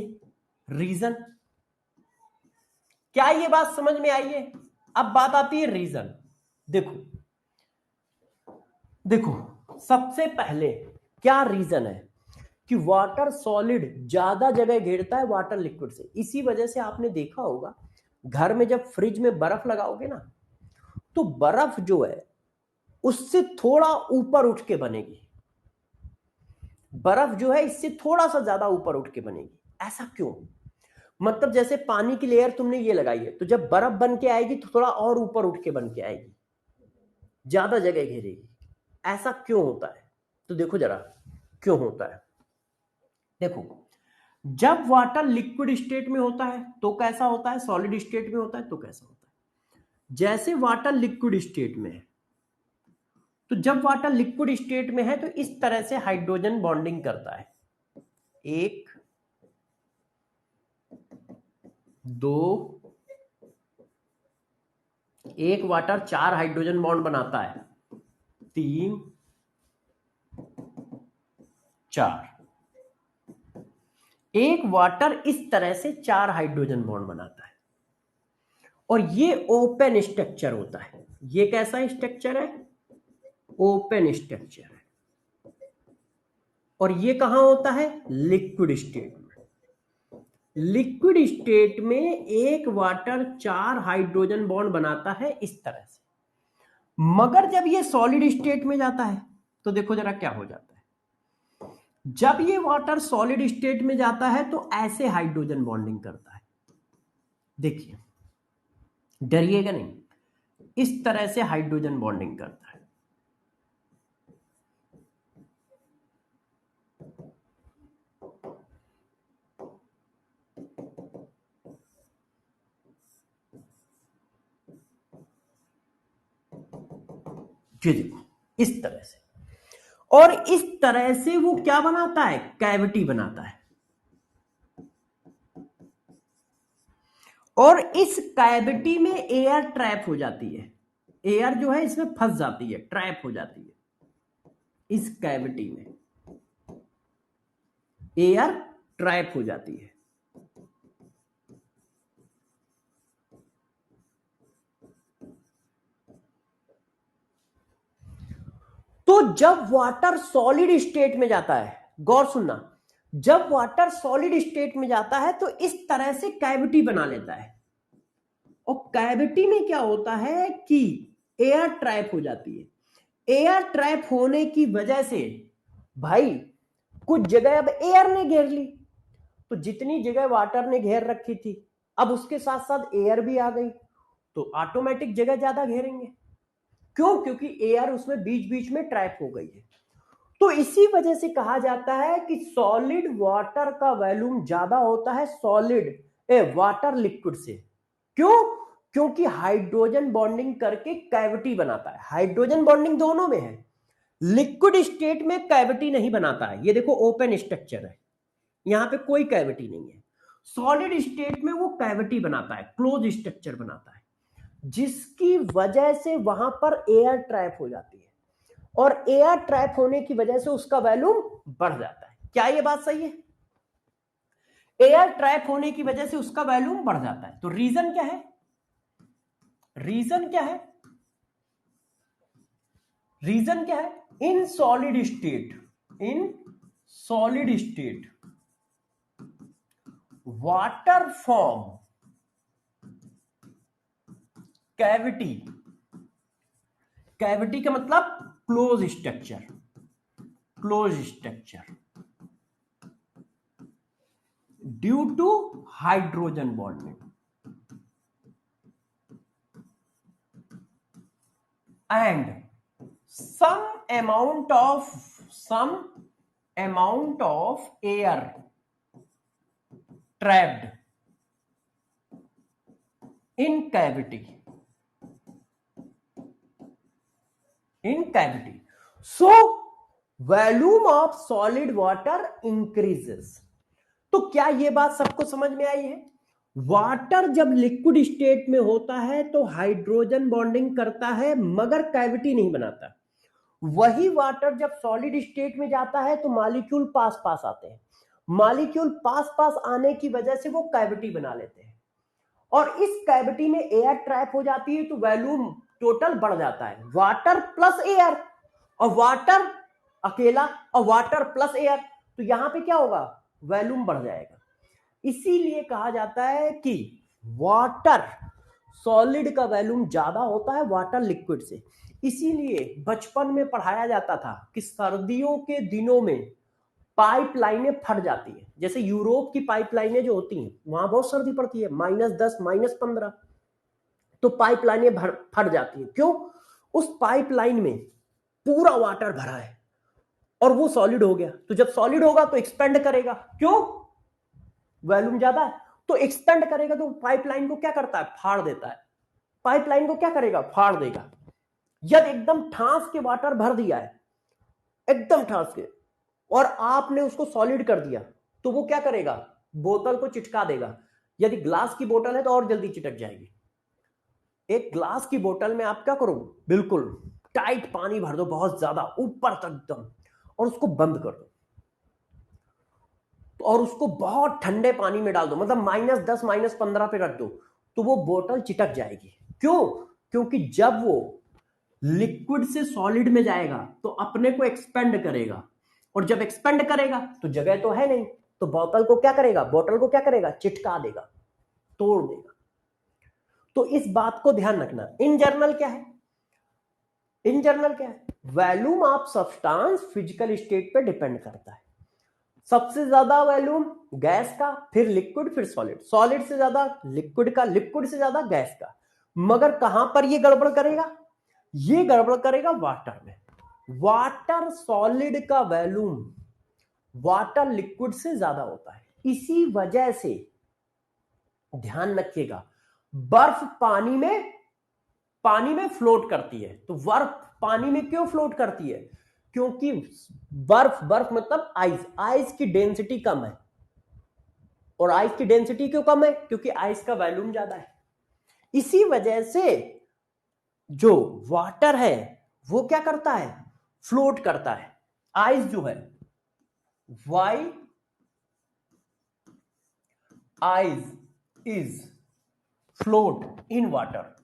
रीजन। क्या ये बात समझ में आई है? अब बात आती है रीजन। देखो देखो, सबसे पहले क्या रीजन है कि वाटर सॉलिड ज्यादा जगह घेरता है वाटर लिक्विड से। इसी वजह से आपने देखा होगा, घर में जब फ्रिज में बर्फ लगाओगे ना, तो बर्फ जो है उससे थोड़ा ऊपर उठ के बनेगी। बर्फ जो है इससे थोड़ा सा ज्यादा ऊपर उठ के बनेगी। ऐसा क्यों? मतलब जैसे पानी की लेयर तुमने ये लगाई है, तो जब बर्फ बन के आएगी तो थोड़ा और ऊपर उठ के बन के आएगी, ज्यादा जगह घेरेगी। ऐसा क्यों होता है? तो देखो जरा क्यों होता है। देखो, जब वाटर लिक्विड स्टेट में होता है तो कैसा होता है, सॉलिड स्टेट में होता है तो कैसा होता है। जैसे वाटर लिक्विड स्टेट में है, तो जब वाटर लिक्विड स्टेट में है तो इस तरह से हाइड्रोजन बॉन्डिंग करता है। 1 2, एक वाटर 4 हाइड्रोजन बॉन्ड बनाता है, 3 4। एक वाटर इस तरह से 4 हाइड्रोजन बॉन्ड बनाता है, और ये ओपन स्ट्रक्चर होता है। ये कैसा स्ट्रक्चर है? ओपन स्ट्रक्चर है। और ये कहां होता है? लिक्विड स्टेट में। लिक्विड स्टेट में एक वाटर 4 हाइड्रोजन बॉन्ड बनाता है इस तरह से। मगर जब ये सॉलिड स्टेट में जाता है तो देखो जरा क्या हो जाता है। जब ये वाटर सॉलिड स्टेट में जाता है तो ऐसे हाइड्रोजन बॉन्डिंग करता है। देखिए, डरिएगा नहीं, इस तरह से हाइड्रोजन बॉन्डिंग करता है। ये देखो, इस तरह से। और इस तरह से वो क्या बनाता है? कैविटी बनाता है। और इस कैविटी में एयर ट्रैप हो जाती है। एयर जो है इसमें फंस जाती है, ट्रैप हो जाती है। इस कैविटी में एयर ट्रैप हो जाती है। तो जब वाटर सॉलिड स्टेट में जाता है, गौर सुनना, जब वाटर सॉलिड स्टेट में जाता है तो इस तरह से कैविटी बना लेता है। और कैविटी में क्या होता है कि एयर ट्रैप हो जाती है। एयर ट्रैप होने की वजह से भाई कुछ जगह अब एयर ने घेर ली, तो जितनी जगह वाटर ने घेर रखी थी, अब उसके साथ साथ एयर भी आ गई, तो ऑटोमेटिक जगह ज्यादा घेरेंगे। क्यों? क्योंकि एयर उसमें बीच बीच में ट्रैप हो गई है। तो इसी वजह से कहा जाता है कि सॉलिड वाटर का वॉल्यूम ज्यादा होता है सॉलिड वाटर लिक्विड से। क्यों? क्योंकि हाइड्रोजन बॉन्डिंग करके कैविटी बनाता है। हाइड्रोजन बॉन्डिंग दोनों में है, लिक्विड स्टेट में कैविटी नहीं बनाता है। ये देखो ओपन स्ट्रक्चर है, यहां पे कोई कैविटी नहीं है। सॉलिड स्टेट में वो कैविटी बनाता है, क्लोज स्ट्रक्चर बनाता है, जिसकी वजह से वहां पर एयर ट्रैप हो जाती है, और एयर ट्रैप होने की वजह से उसका वॉल्यूम बढ़ जाता है। क्या ये बात सही है? एयर ट्रैप होने की वजह से उसका वॉल्यूम बढ़ जाता है। तो रीजन क्या है? रीजन क्या है? रीजन क्या है? In solid state water form cavity. Cavity का मतलब close structure due to hydrogen bonding and some amount of air trapped in cavity so volume of solid water increases। तो क्या ये बात सबको समझ में आई है? वाटर जब लिक्विड स्टेट में होता है तो हाइड्रोजन बॉन्डिंग करता है मगर कैविटी नहीं बनाता। वही वाटर जब सॉलिड स्टेट में जाता है तो मॉलिक्यूल पास पास आते हैं, मॉलिक्यूल पास पास आने की वजह से वो कैविटी बना लेते हैं, और इस कैविटी में एयर ट्रैप हो जाती है, तो वॉल्यूम टोटल बढ़ जाता है। वाटर प्लस एयर, और वाटर अकेला, और वाटर प्लस एयर, तो यहां पे क्या होगा? वॉल्यूम बढ़ जाएगा। इसीलिए कहा जाता है कि वाटर सॉलिड का वॉल्यूम ज्यादा होता है वाटर लिक्विड से। इसीलिए बचपन में पढ़ाया जाता था कि सर्दियों के दिनों में पाइपलाइनें फट जाती है। जैसे यूरोप की पाइपलाइनें जो होती हैं, वहां बहुत सर्दी पड़ती है, -10 -15, तो पाइपलाइनें फट जाती है। क्यों? उस पाइपलाइन में पूरा वाटर भरा है और वो सॉलिड हो गया, तो जब सॉलिड होगा तो एक्सपेंड करेगा। क्यों? वॉल्यूम ज्यादा है, तो एक्सपेंड करेगा, तो पाइपलाइन को क्या करता है? फाड़ देता है। पाइपलाइन को क्या करेगा? फाड़ देगा। यदि एकदम ठांस के वाटर भर दिया है, एकदम ठांस के, और आपने उसको सॉलिड कर दिया, तो वो क्या करेगा? बोतल को चिटका देगा। यदि ग्लास की बोतल है तो और जल्दी चिटक जाएगी। एक ग्लास की बोतल में आप क्या करो? बिल्कुल टाइट पानी भर दो, बहुत ज्यादा ऊपर तक एकदम, और उसको बंद कर दो, और उसको बहुत ठंडे पानी में डाल दो, मतलब -10 -15 पे रख दो, तो वो बोतल चिटक जाएगी। क्यों? क्योंकि जब वो लिक्विड से सॉलिड में जाएगा तो अपने को एक्सपेंड करेगा, और जब एक्सपेंड करेगा तो जगह तो है नहीं, तो बोतल को क्या करेगा? चिटका देगा, तोड़ देगा। तो इस बात को ध्यान रखना। इन जनरल क्या है? Volume of substance physical state पे डिपेंड करता है। सबसे ज्यादा वॉल्यूम गैस का, फिर लिक्विड, फिर सॉलिड। सॉलिड से ज्यादा लिक्विड का, लिक्विड से ज्यादा गैस का। मगर कहां पर ये गड़बड़ करेगा? ये गड़बड़ करेगा वाटर में। वाटर सॉलिड का वॉल्यूम वाटर लिक्विड से ज्यादा होता है। इसी वजह से ध्यान रखिएगा, बर्फ पानी में फ्लोट करती है। तो बर्फ पानी में क्यों फ्लोट करती है? क्योंकि बर्फ मतलब आइस की डेंसिटी कम है। और आइस की डेंसिटी क्यों कम है? क्योंकि आइस का वॉल्यूम ज्यादा है। इसी वजह से जो वाटर है वो क्या करता है? फ्लोट करता है। आइस जो है, why ice is float in water,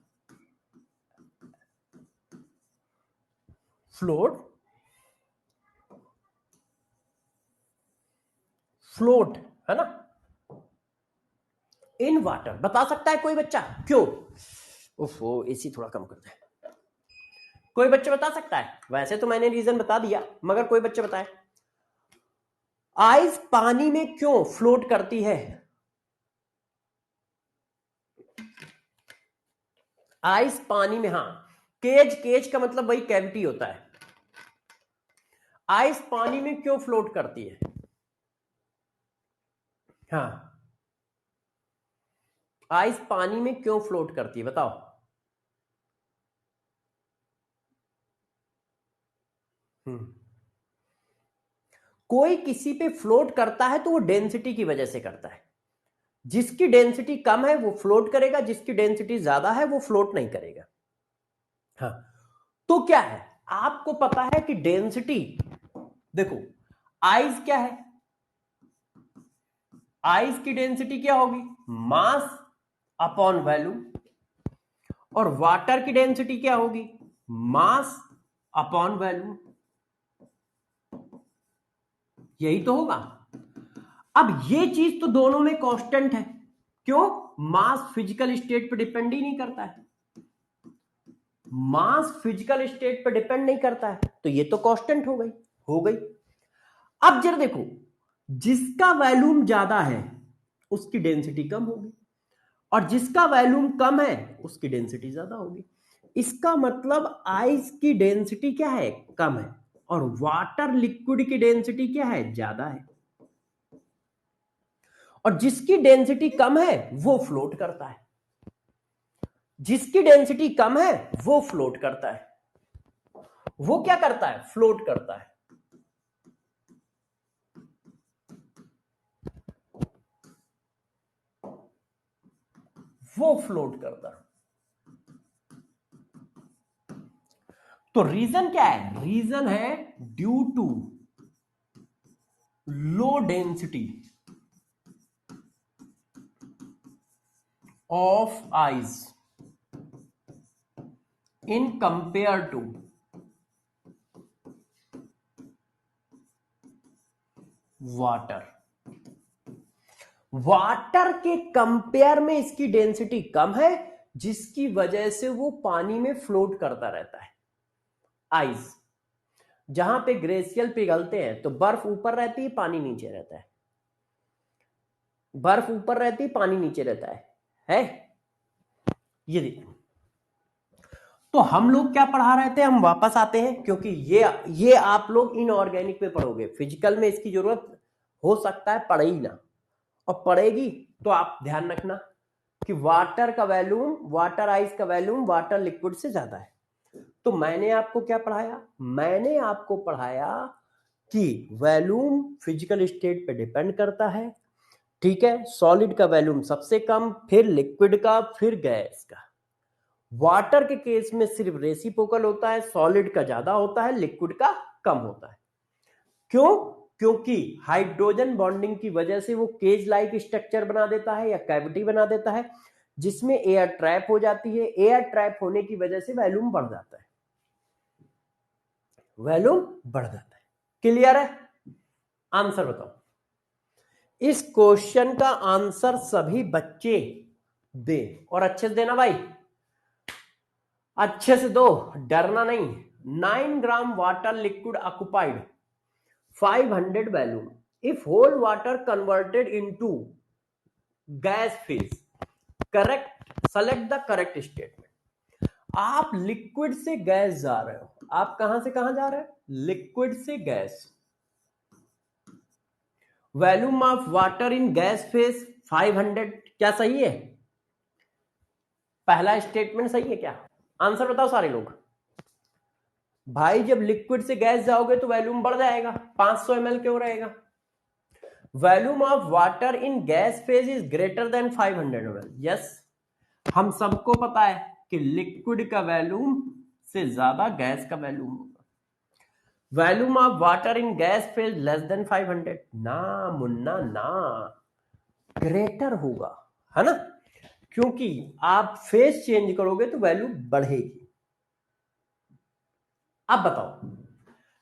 float है ना, इन वाटर। बता सकता है कोई बच्चा क्यों? ओफो, एसी थोड़ा कम कर दे। कोई बच्चा बता सकता है? वैसे तो मैंने रीजन बता दिया, मगर कोई बच्चा बताए। आइस पानी में क्यों फ्लोट करती है? आइस पानी में, हाँ, केज का मतलब वही कैविटी होता है। आइस पानी में क्यों फ्लोट करती है? हाँ, आइस पानी में क्यों फ्लोट करती है, बताओ। हम्म कोई किसी पे फ्लोट करता है तो वो डेंसिटी की वजह से करता है। जिसकी डेंसिटी कम है वो फ्लोट करेगा, जिसकी डेंसिटी ज्यादा है वो फ्लोट नहीं करेगा। हाँ, तो क्या है, आपको पता है कि डेंसिटी, देखो, आइस क्या है, आइस की डेंसिटी क्या होगी, मास अपॉन वॉल्यूम। और वाटर की डेंसिटी क्या होगी, मास अपॉन वॉल्यूम। यही तो होगा। अब ये चीज तो दोनों में कांस्टेंट है। क्यों? मास फिजिकल स्टेट पे डिपेंड ही नहीं करता है। मास फिजिकल स्टेट पे डिपेंड नहीं करता है, तो ये तो कांस्टेंट हो गई। अब जरा देखो, जिसका वॉल्यूम ज्यादा है उसकी डेंसिटी कम होगी, और जिसका वॉल्यूम कम है उसकी डेंसिटी ज्यादा होगी। इसका मतलब आइस की डेंसिटी क्या है, कम है, और वाटर लिक्विड की डेंसिटी क्या है, ज्यादा है। और जिसकी डेंसिटी कम है वो फ्लोट करता है, जिसकी डेंसिटी कम है वो फ्लोट करता है। वो क्या करता है, फ्लोट करता है। वो फ्लोट करता है। तो रीजन क्या है, रीजन है due to low density of ice in compare to water. Water के कंपेयर में इसकी डेंसिटी कम है, जिसकी वजह से वो पानी में फ्लोट करता रहता है। आइस, जहां पे ग्लेशियर पिघलते हैं तो बर्फ ऊपर रहती है, पानी नीचे रहता है। बर्फ ऊपर रहती है, पानी नीचे रहता है। ये देखो, तो हम लोग क्या पढ़ा रहे थे, हम वापस आते हैं, क्योंकि ये आप लोग इनऑर्गेनिक में पढ़ोगे, फिजिकल में इसकी जरूरत हो सकता है पड़े ही ना, और पड़ेगी तो आप ध्यान रखना कि वाटर का वॉल्यूम, वाटर आइस का वॉल्यूम वाटर लिक्विड से ज्यादा है। तो मैंने आपको क्या पढ़ाया, मैंने आपको पढ़ाया कि वॉल्यूम फिजिकल स्टेट पे डिपेंड करता है। ठीक है, सॉलिड का वॉल्यूम सबसे कम, फिर लिक्विड का, फिर गैस का। वाटर के केस में सिर्फ रेसिप्रोकल होता है, सॉलिड का ज्यादा होता है, लिक्विड का कम होता है। क्यों? क्योंकि हाइड्रोजन बॉन्डिंग की वजह से वो केज लाइक स्ट्रक्चर बना देता है या कैविटी बना देता है, जिसमें एयर ट्रैप हो जाती है। एयर ट्रैप होने की वजह से वॉल्यूम बढ़ जाता है, वॉल्यूम बढ़ जाता है। क्लियर है? आंसर बताओ। इस क्वेश्चन का आंसर सभी बच्चे दे, और अच्छे से देना भाई, अच्छे से दो, डरना नहीं। 9 gram water liquid occupied 500 volume, if whole water converted into gas phase, correct, select the correct statement. आप लिक्विड से गैस जा रहे हो, आप कहां से कहां जा रहे हो, लिक्विड से gas. Volume of water in gas phase 500, क्या सही है? पहला स्टेटमेंट सही है क्या? आंसर बताओ सारे लोग। भाई जब लिक्विड से गैस जाओगे तो वॉल्यूम बढ़ जाएगा, 500 ml क्यों रहेगा? Volume of water in gas phase is greater than 500 ml। Yes, हम सबको पता है कि लिक्विड का वॉल्यूम से ज्यादा गैस का वॉल्यूम होगा। Volume of water in gas phase less than 500, ना मुन्ना ना, ग्रेटर होगा, है ना, क्योंकि आप फेज चेंज करोगे तो वैल्यू बढ़ेगी। अब बताओ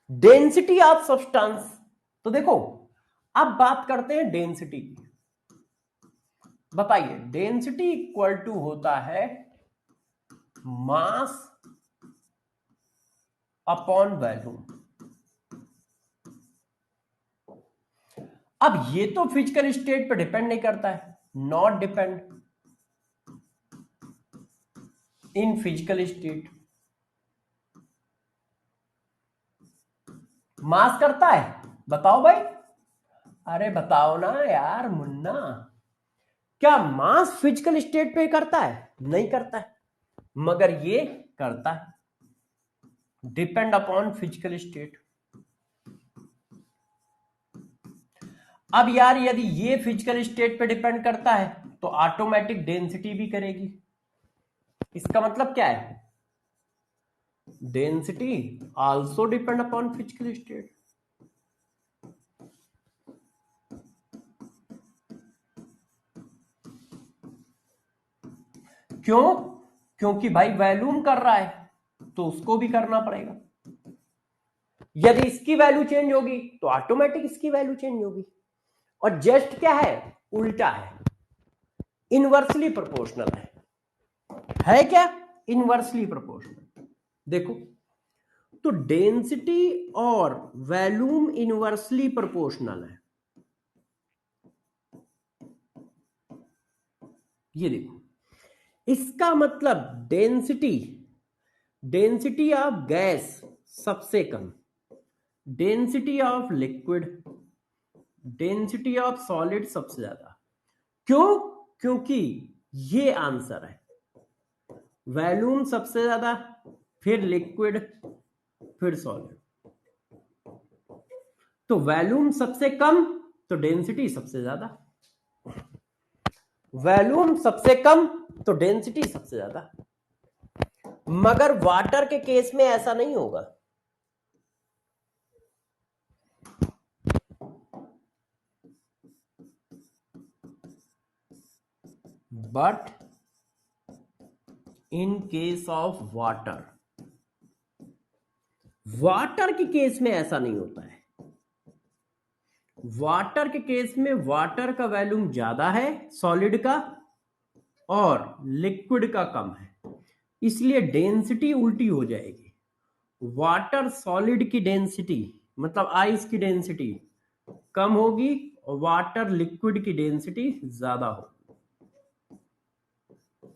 डेंसिटी ऑफ सब्सटेंस। तो देखो, अब बात करते हैं डेंसिटी की। बताइए, डेंसिटी इक्वल टू होता है मास अपॉन वॉल्यूम। अब ये तो फिजिकल स्टेट पे डिपेंड नहीं करता है, not depend in physical state. Mass करता है, बताओ भाई, अरे बताओ ना यार मुन्ना, क्या मास फिजिकल स्टेट पे करता है? नहीं करता है, मगर ये करता है, डिपेंड अपॉन फिजिकल स्टेट। अब यार यदि ये फिजिकल स्टेट पे डिपेंड करता है तो ऑटोमेटिक डेंसिटी भी करेगी। इसका मतलब क्या है? Density also depend upon physical state. क्यों? क्योंकि भाई वैल्यूम कर रहा है तो उसको भी करना पड़ेगा। यदि इसकी वैल्यू चेंज होगी तो ऑटोमेटिक इसकी वैल्यू चेंज होगी। और जस्ट क्या है? उल्टा है, इनवर्सली प्रोपोर्शनल है क्या? Inversely proportional. देखो तो डेंसिटी और वैल्यूम इनवर्सली प्रोपोर्शनल है। ये देखो, इसका मतलब डेंसिटी ऑफ गैस सबसे कम, density of liquid, density of solid सबसे ज्यादा। क्यों? क्योंकि ये आंसर है, वैल्यूम सबसे ज्यादा, फिर लिक्विड, फिर सॉलिड। तो वैल्यूम सबसे कम तो डेंसिटी सबसे ज्यादा, वैल्यूम सबसे कम तो डेंसिटी सबसे ज्यादा। मगर वाटर के केस में ऐसा नहीं होगा। But in case of water, water के केस में ऐसा नहीं होता है। वाटर के केस में वाटर का वैल्यूम ज्यादा है सॉलिड का और लिक्विड का कम है, इसलिए डेंसिटी उल्टी हो जाएगी। वाटर सॉलिड की डेंसिटी मतलब आइस की डेंसिटी कम होगी और वाटर लिक्विड की डेंसिटी ज्यादा होगी।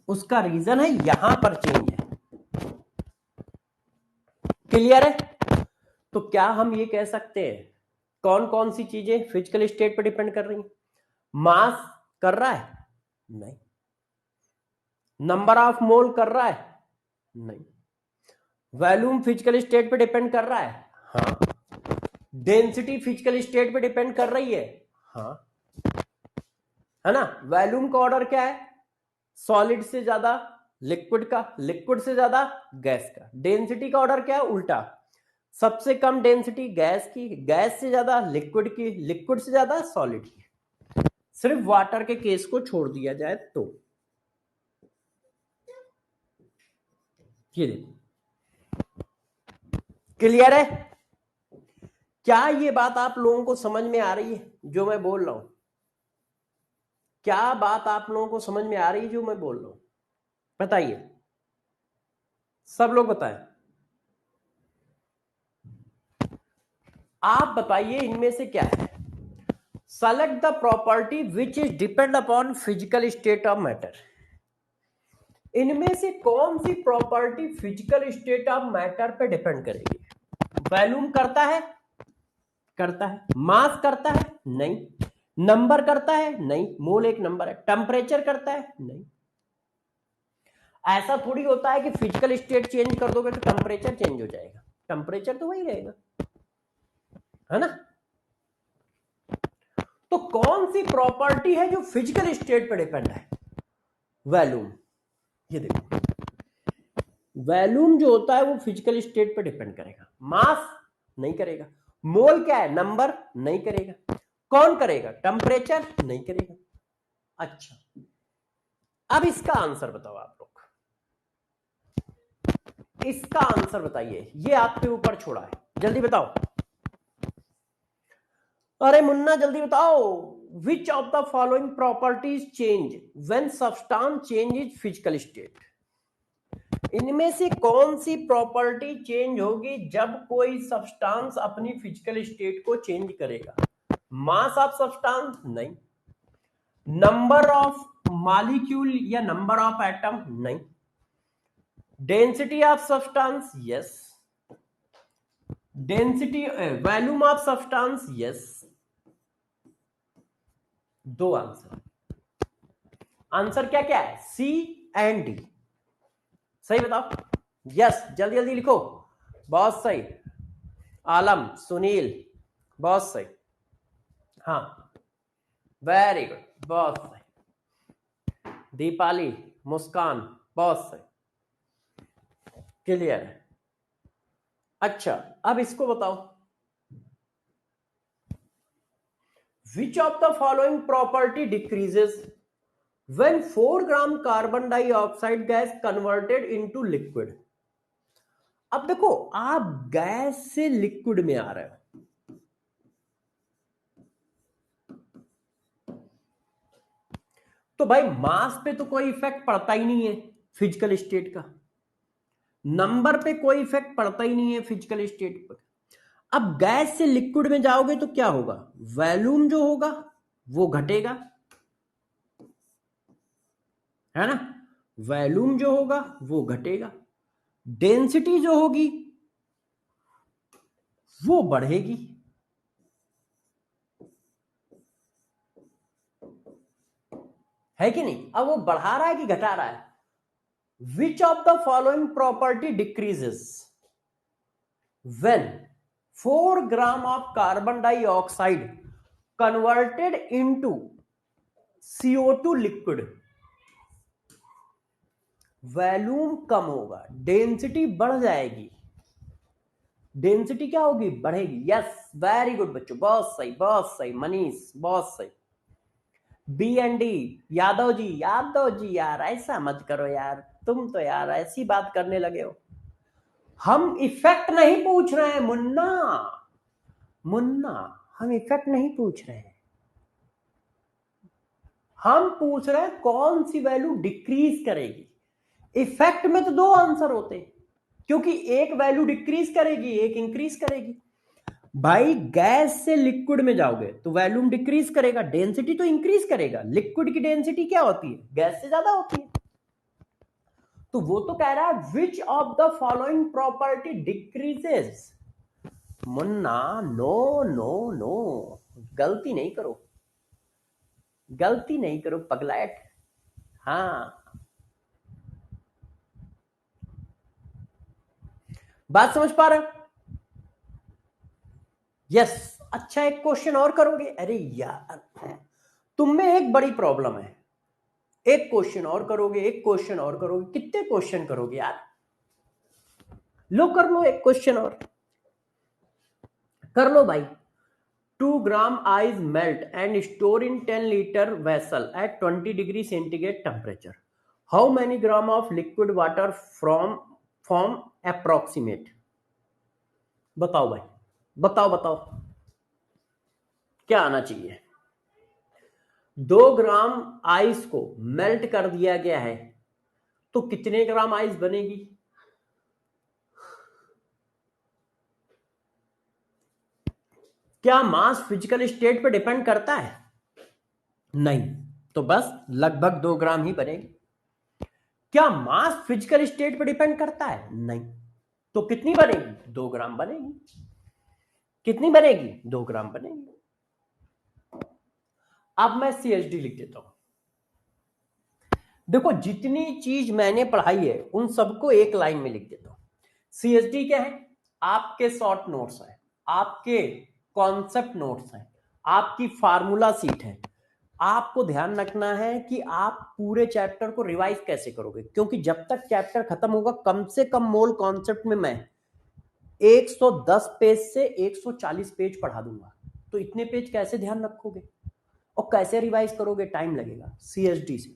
उसका रीजन है यहां पर चेंज है। क्लियर है? तो क्या हम ये कह सकते हैं कौन कौन सी चीजें फिजिकल स्टेट पर डिपेंड कर रही हैं? मास कर रहा है? नहीं। नंबर ऑफ मोल कर रहा है? नहीं। वॉल्यूम फिजिकल स्टेट पे डिपेंड कर रहा है? हाँ। डेंसिटी फिजिकल स्टेट पे डिपेंड कर रही है? हाँ। है ना? वॉल्यूम का ऑर्डर क्या है? सॉलिड से ज्यादा लिक्विड का, लिक्विड से ज्यादा गैस का। डेंसिटी का ऑर्डर क्या है? उल्टा, सबसे कम डेंसिटी गैस की, गैस से ज्यादा लिक्विड की, लिक्विड से ज्यादा सॉलिड की। सिर्फ वाटर के केस को छोड़ दिया जाए तो। ये देखो, क्लियर है? क्या ये बात आप लोगों को समझ में आ रही है जो मैं बोल रहा हूं? क्या बात आप लोगों को समझ में आ रही है जो मैं बोल रहा हूं? बताइए, सब लोग बताएं। आप बताइए इनमें से क्या है? Select the property which is depend upon physical state of matter. इनमें से कौन सी property physical state of matter पे डिपेंड करेगी? वॉल्यूम करता है? करता है। मास करता है? नहीं। नंबर करता है? नहीं, मोल एक नंबर है। टेम्परेचर करता है? नहीं। ऐसा थोड़ी होता है कि फिजिकल स्टेट चेंज कर दोगे तो टेम्परेचर चेंज हो जाएगा, टेम्परेचर तो वही रहेगा, है ना? तो कौन सी प्रॉपर्टी है जो फिजिकल स्टेट पर डिपेंड है? वॉल्यूम। ये देखो, वॉल्यूम जो होता है वो फिजिकल स्टेट पर डिपेंड करेगा, मास नहीं करेगा। मोल क्या है? नंबर नहीं करेगा। कौन करेगा? टेम्परेचर नहीं करेगा। अच्छा, अब इसका आंसर बताओ आप लोग, इसका आंसर बताइए, ये आपके ऊपर छोड़ा है, जल्दी बताओ। अरे मुन्ना जल्दी बताओ, विच of the following properties change when substance changes physical state? इनमें से कौन सी प्रॉपर्टी चेंज होगी जब कोई सब्सटेंस अपनी फिजिकल स्टेट को चेंज करेगा? मास ऑफ सब्सटेंस नहीं, नंबर ऑफ मॉलिक्यूल या नंबर ऑफ एटम नहीं, density of substance yes, density volume of substance yes. दो आंसर, आंसर क्या क्या है? सी एंड डी। सही बताओ, यस जल्दी जल्दी लिखो। बहुत सही, आलम, सुनील, बहुत सही, हाँ वेरी गुड, बहुत सही, दीपाली, मुस्कान, बहुत सही, क्लियर है। अच्छा अब इसको बताओ, विच of the following property decreases when 4 gram carbon dioxide gas converted into liquid. अब देखो आप गैस से लिक्विड में आ रहे हो, तो भाई मास पे तो कोई इफेक्ट पड़ता ही नहीं है फिजिकल स्टेट का, नंबर पे कोई इफेक्ट पड़ता ही नहीं है फिजिकल स्टेट पर। अब गैस से लिक्विड में जाओगे तो क्या होगा? वॉल्यूम जो होगा वो घटेगा, है ना, वॉल्यूम जो होगा वो घटेगा, डेंसिटी जो होगी वो बढ़ेगी, है कि नहीं? अब वो बढ़ा रहा है कि घटा रहा है? Which of the following property decreases when 4 gram of carbon dioxide converted into CO2 liquid? Volume कम होगा, डेंसिटी बढ़ जाएगी, डेंसिटी क्या होगी? बढ़ेगी। यस वेरी गुड बच्चों, बहुत सही, बहुत सही, मनीष बहुत सही, B and D. Yadav ji, Yadav ji यार ऐसा मत करो यार, तुम तो यार ऐसी बात करने लगे हो। हम इफेक्ट नहीं पूछ रहे हैं मुन्ना, मुन्ना हम इफेक्ट नहीं पूछ रहे हैं, हम पूछ रहे हैं कौन सी वैल्यू डिक्रीज करेगी। इफेक्ट में तो दो आंसर होते हैं, क्योंकि एक वैल्यू डिक्रीज करेगी एक इंक्रीज करेगी। भाई गैस से लिक्विड में जाओगे तो वॉल्यूम डिक्रीज करेगा, डेंसिटी तो इंक्रीज करेगा। लिक्विड की डेंसिटी क्या होती है? गैस से ज्यादा होती है। तो वो तो कह रहा है which of the following property decreases. Munna no no no, गलती नहीं करो, गलती नहीं करो पगलैट। हाँ बात समझ पा रहे हो? यस। अच्छा एक क्वेश्चन और करोगे? अरे यार तुम में एक बड़ी प्रॉब्लम है, एक क्वेश्चन और करोगे, एक क्वेश्चन और करोगे, कितने क्वेश्चन करोगे यार? लो कर लो एक क्वेश्चन और कर लो भाई। 2 gram ice melt and store in 10 litre vessel eight 20 degree centigrade temperature, how many gram of liquid water from form approximate? बताओ भाई, बताओ बताओ क्या आना चाहिए? 2 ग्राम आइस को मेल्ट कर दिया गया है तो कितने ग्राम आइस बनेगी? क्या मास फिजिकल स्टेट पे डिपेंड करता है? नहीं, तो बस लगभग 2 ग्राम ही बनेगी। क्या मास फिजिकल स्टेट पे डिपेंड करता है? नहीं, तो कितनी बनेगी? 2 ग्राम बनेगी। कितनी बनेगी? 2 ग्राम बनेगी। अब मैं CHD लिख देता हूं। देखो जितनी चीज मैंने पढ़ाई है उन सबको एक लाइन में लिख देता हूं। CHD क्या है? आपके शॉर्ट नोट्स है, आपके कॉन्सेप्ट नोट्स हैं, आपकी फार्मूला सीट है। आपको ध्यान रखना है कि आप पूरे चैप्टर को रिवाइज कैसे करोगे, क्योंकि जब तक चैप्टर खत्म होगा कम से कम मोल कॉन्सेप्ट में मैं 110 पेज से 140 पेज पढ़ा दूंगा। तो इतने पेज कैसे ध्यान रखोगे और कैसे रिवाइज करोगे? टाइम लगेगा। CHD से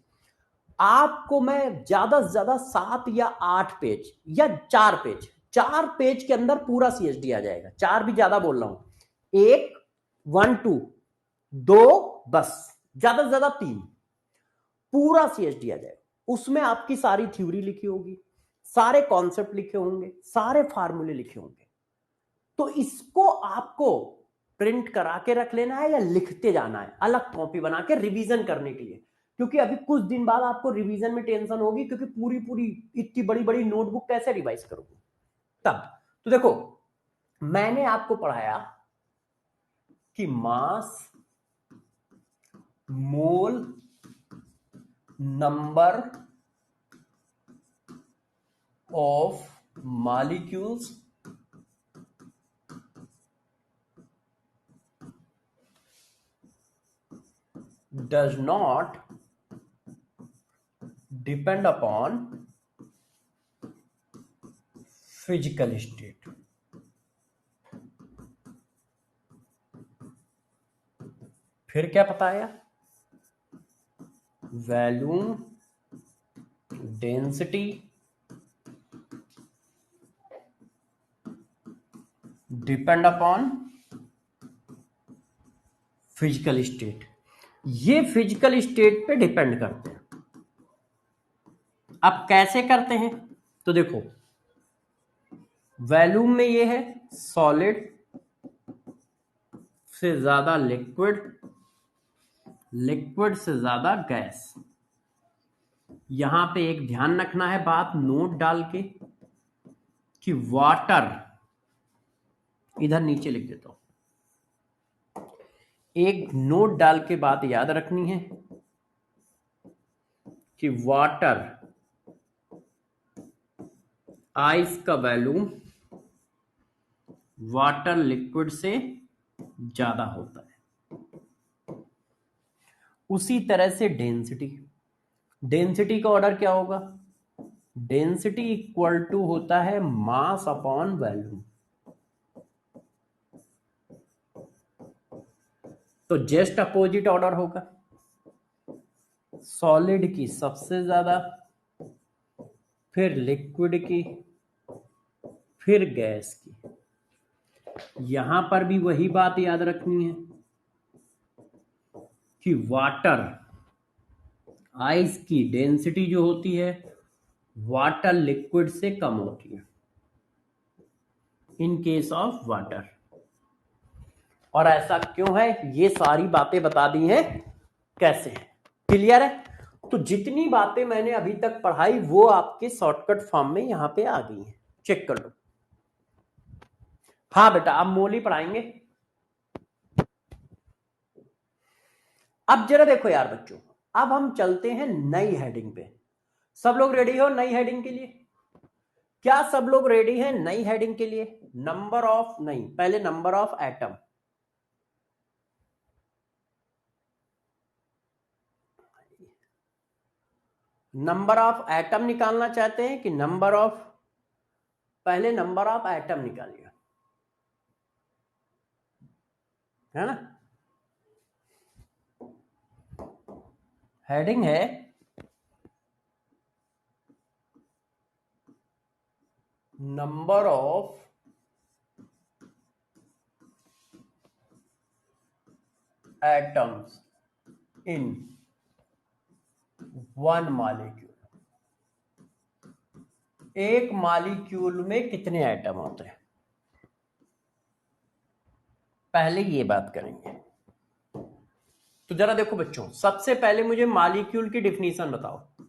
आपको मैं ज्यादा से ज्यादा 7 या 8 पेज या 4 पेज, 4 पेज के अंदर पूरा CHD आ जाएगा। 4 भी ज्यादा बोल रहा हूं, 1 1 2 2 बस, ज्यादा से ज्यादा 3, पूरा CHD आ जाएगा। उसमें आपकी सारी थ्योरी लिखी होगी, सारे कॉन्सेप्ट लिखे होंगे, सारे फार्मूले लिखे होंगे। तो इसको आपको प्रिंट करा के रख लेना है या लिखते जाना है अलग कॉपी बना के रिवीजन करने के लिए, क्योंकि अभी कुछ दिन बाद आपको रिवीजन में टेंशन होगी, क्योंकि पूरी पूरी इतनी बड़ी बड़ी नोटबुक कैसे रिवाइज करोगे तब। तो देखो मैंने आपको पढ़ाया कि mass, mole number of molecules does not depend upon physical state। फिर क्या बताया, volume, density, depend upon physical state. ये फिजिकल स्टेट पे डिपेंड करते हैं। अब कैसे करते हैं, तो देखो वॉल्यूम में ये है सॉलिड से ज्यादा लिक्विड, लिक्विड से ज्यादा गैस। यहां पे एक ध्यान रखना है बात, नोट डाल के, कि वाटर, इधर नीचे लिख देता हूं, एक नोट डाल के बात याद रखनी है कि वाटर, आइस का वॉल्यूम वाटर लिक्विड से ज्यादा होता है। उसी तरह से डेंसिटी, डेंसिटी का ऑर्डर क्या होगा, डेंसिटी इक्वल टू होता है मास अपॉन वॉल्यूम। तो जस्ट अपोजिट ऑर्डर होगा, सॉलिड की सबसे ज्यादा, फिर लिक्विड की, फिर गैस की। यहां पर भी वही बात याद रखनी है कि वाटर, आइस की डेंसिटी जो होती है वाटर लिक्विड से कम होती है इन केस ऑफ वाटर। और ऐसा क्यों है, ये सारी बातें बता दी हैं कैसे है, क्लियर है। तो जितनी बातें मैंने अभी तक पढ़ाई वो आपके शॉर्टकट फॉर्म में यहां पे आ गई हैं, चेक कर लो। हाँ बेटा अब मोल ही पढ़ाएंगे। अब जरा देखो यार बच्चों, अब हम चलते हैं नई हेडिंग पे। सब लोग रेडी हो नई हेडिंग के लिए? क्या सब लोग रेडी हैं नई हेडिंग के लिए? नंबर ऑफ, नहीं पहले number of atom. Number of atom निकालना चाहते हैं कि नंबर ऑफ, पहले नंबर ऑफ एटम निकालिए, है ना। हेडिंग है number of atoms in one molecule. एक मॉलिक्यूल में कितने एटम होते हैं, पहले ये बात करेंगे। तो जरा देखो बच्चों, सबसे पहले मुझे मॉलिक्यूल की डिफिनीशन बताओ।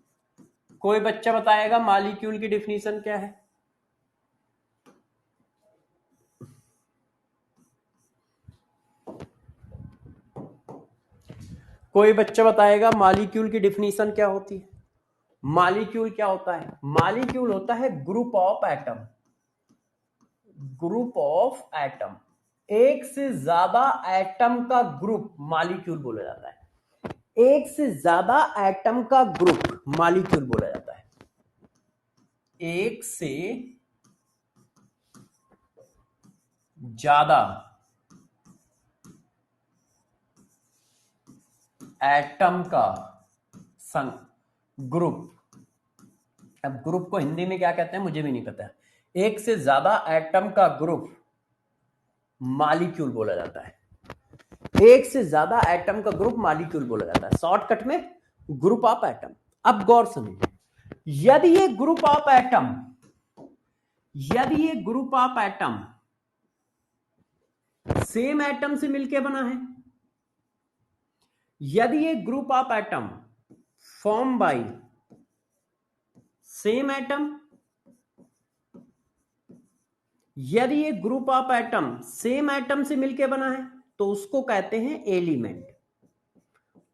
कोई बच्चा बताएगा मॉलिक्यूल की डिफिनीशन क्या है? कोई बच्चा बताएगा मॉलिक्यूल की डिफिनीशन क्या होती है? मॉलिक्यूल क्या होता है? मॉलिक्यूल होता है group of atom, group of atom, एक से ज्यादा एटम का ग्रुप मॉलिक्यूल बोला जाता है। एक से ज्यादा एटम का ग्रुप मॉलिक्यूल बोला जाता है। एक से ज्यादा एटम का ग्रुप, अब ग्रुप को हिंदी में क्या कहते हैं मुझे भी नहीं पता। एक से ज्यादा एटम का ग्रुप मॉलिक्यूल बोला जाता है। एक से ज्यादा एटम का ग्रुप मॉलिक्यूल बोला जाता है, शॉर्टकट में ग्रुप ऑफ एटम। अब गौर समझिए, यदि ये ग्रुप ऑफ एटम, यदि ये group of atom same atom से मिलके बना है। यदि एक group of atom form by same atom, यदि एक group of atom same atom से मिलके बना है तो उसको कहते हैं एलिमेंट।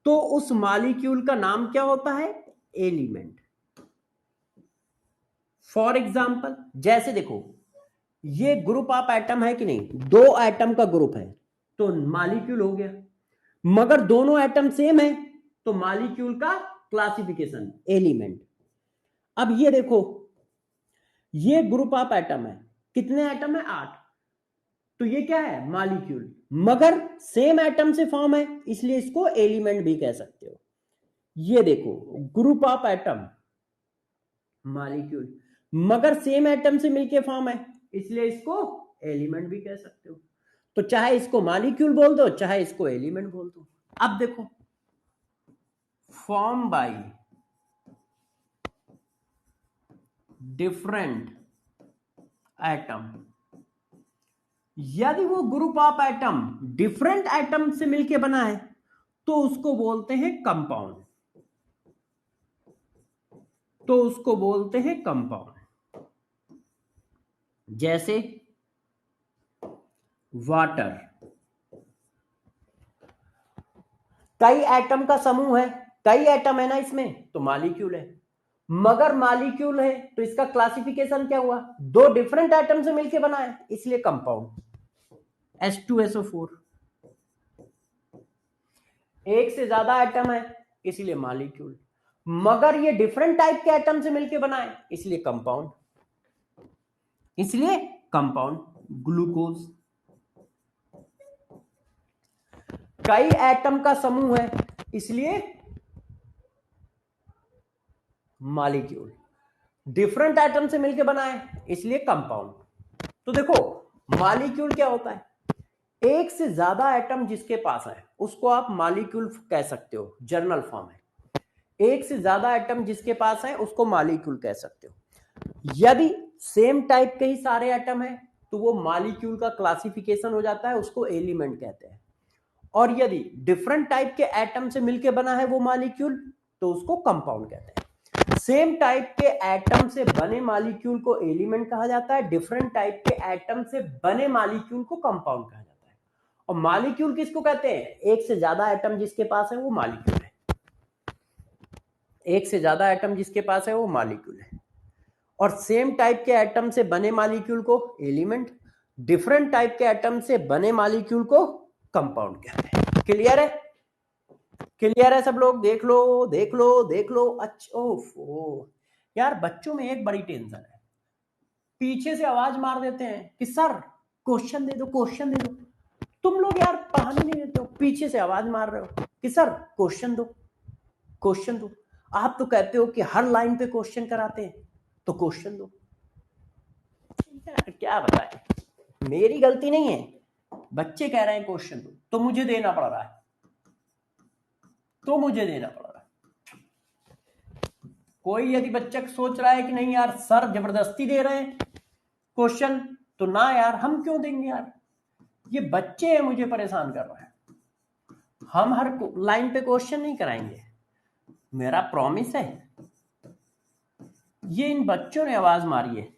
तो उस मॉलिक्यूल का नाम क्या होता है? एलिमेंट। फॉर एग्जाम्पल, जैसे देखो ये ग्रुप ऑफ एटम है कि नहीं, दो एटम का ग्रुप है तो मॉलिक्यूल हो गया, मगर दोनों एटम सेम है तो मॉलिक्यूल का क्लासिफिकेशन एलिमेंट। अब ये देखो ये ग्रुप ऑफ एटम है, कितने एटम है? 8। तो ये क्या है? मॉलिक्यूल, मगर सेम एटम से फॉर्म है इसलिए इसको एलिमेंट भी कह सकते हो। ये देखो ग्रुप ऑफ एटम, मॉलिक्यूल, मगर सेम एटम से मिलके फॉर्म है इसलिए इसको एलिमेंट भी कह सकते हो। तो चाहे इसको मॉलिक्यूल बोल दो चाहे इसको एलिमेंट बोल दो। अब देखो फॉर्म बाय डिफरेंट एटम, यदि वो group of atom different atom से मिलके बना है तो उसको बोलते हैं कंपाउंड। तो उसको बोलते हैं कंपाउंड। जैसे वाटर, कई एटम का समूह है, कई एटम है ना इसमें तो मॉलिक्यूल है, मगर मॉलिक्यूल है तो इसका क्लासिफिकेशन क्या हुआ? दो डिफरेंट एटम से मिलके बना है इसलिए कंपाउंड। H2SO4, एक से ज्यादा एटम है इसलिए मॉलिक्यूल, मगर ये डिफरेंट टाइप के एटम से मिलके बना है इसलिए कंपाउंड। इसलिए कंपाउंड। ग्लूकोज, कई एटम का समूह है इसलिए मॉलिक्यूल, डिफरेंट एटम से मिलके बना है इसलिए कंपाउंड। तो देखो मॉलिक्यूल क्या होता है? एक से ज्यादा एटम जिसके पास है उसको आप मॉलिक्यूल कह सकते हो, जर्नल फॉर्म है। एक से ज्यादा एटम जिसके पास है उसको मॉलिक्यूल कह सकते हो। यदि सेम टाइप के ही सारे एटम है तो वो मॉलिक्यूल का क्लासिफिकेशन हो जाता है, उसको एलिमेंट कहते हैं। और यदि डिफरेंट टाइप के एटम से मिलके बना है वो मॉलिक्यूल तो उसको कंपाउंड कहते हैं। सेम टाइप के एटम से बने मॉलिक्यूल को एलिमेंट कहा जाता है, डिफरेंट टाइप के एटम से बने मॉलिक्यूल को कंपाउंड कहा जाता है। और मॉलिक्यूल किसको कहते हैं? एक से ज्यादा एटम जिसके पास है वो मॉलिक्यूल है। एक से ज्यादा एटम जिसके पास है वो मॉलिक्यूल है। और सेम टाइप के एटम से बने मॉलिक्यूल को एलिमेंट, डिफरेंट टाइप के एटम से बने मॉलिक्यूल को कंपाउंड कहते हैं। क्लियर है? क्लियर है सब लोग? देख लो देख लो देख लो। अच्छा ओफो यार, बच्चों में एक बड़ी टेंशन है, पीछे से आवाज मार देते हैं कि सर क्वेश्चन दे दो क्वेश्चन दे दो। तुम लोग यार पढ़ाने नहीं देते हो, पीछे से आवाज मार रहे हो कि सर क्वेश्चन दो क्वेश्चन दो। आप तो कहते हो कि हर लाइन पे क्वेश्चन कराते हैं, तो क्वेश्चन दो। यार क्या बताएं, मेरी गलती नहीं है, बच्चे कह रहे हैं क्वेश्चन दो तो मुझे देना पड़ रहा है, तो मुझे देना पड़ रहा है। कोई यदि बच्चा सोच रहा है कि नहीं यार सर जबरदस्ती दे रहे हैं क्वेश्चन, तो ना यार हम क्यों देंगे यार, ये बच्चे हैं मुझे परेशान कर रहे हैं। हम हर लाइन पे क्वेश्चन नहीं कराएंगे, मेरा प्रॉमिस है। ये इन बच्चों ने आवाज मारी है,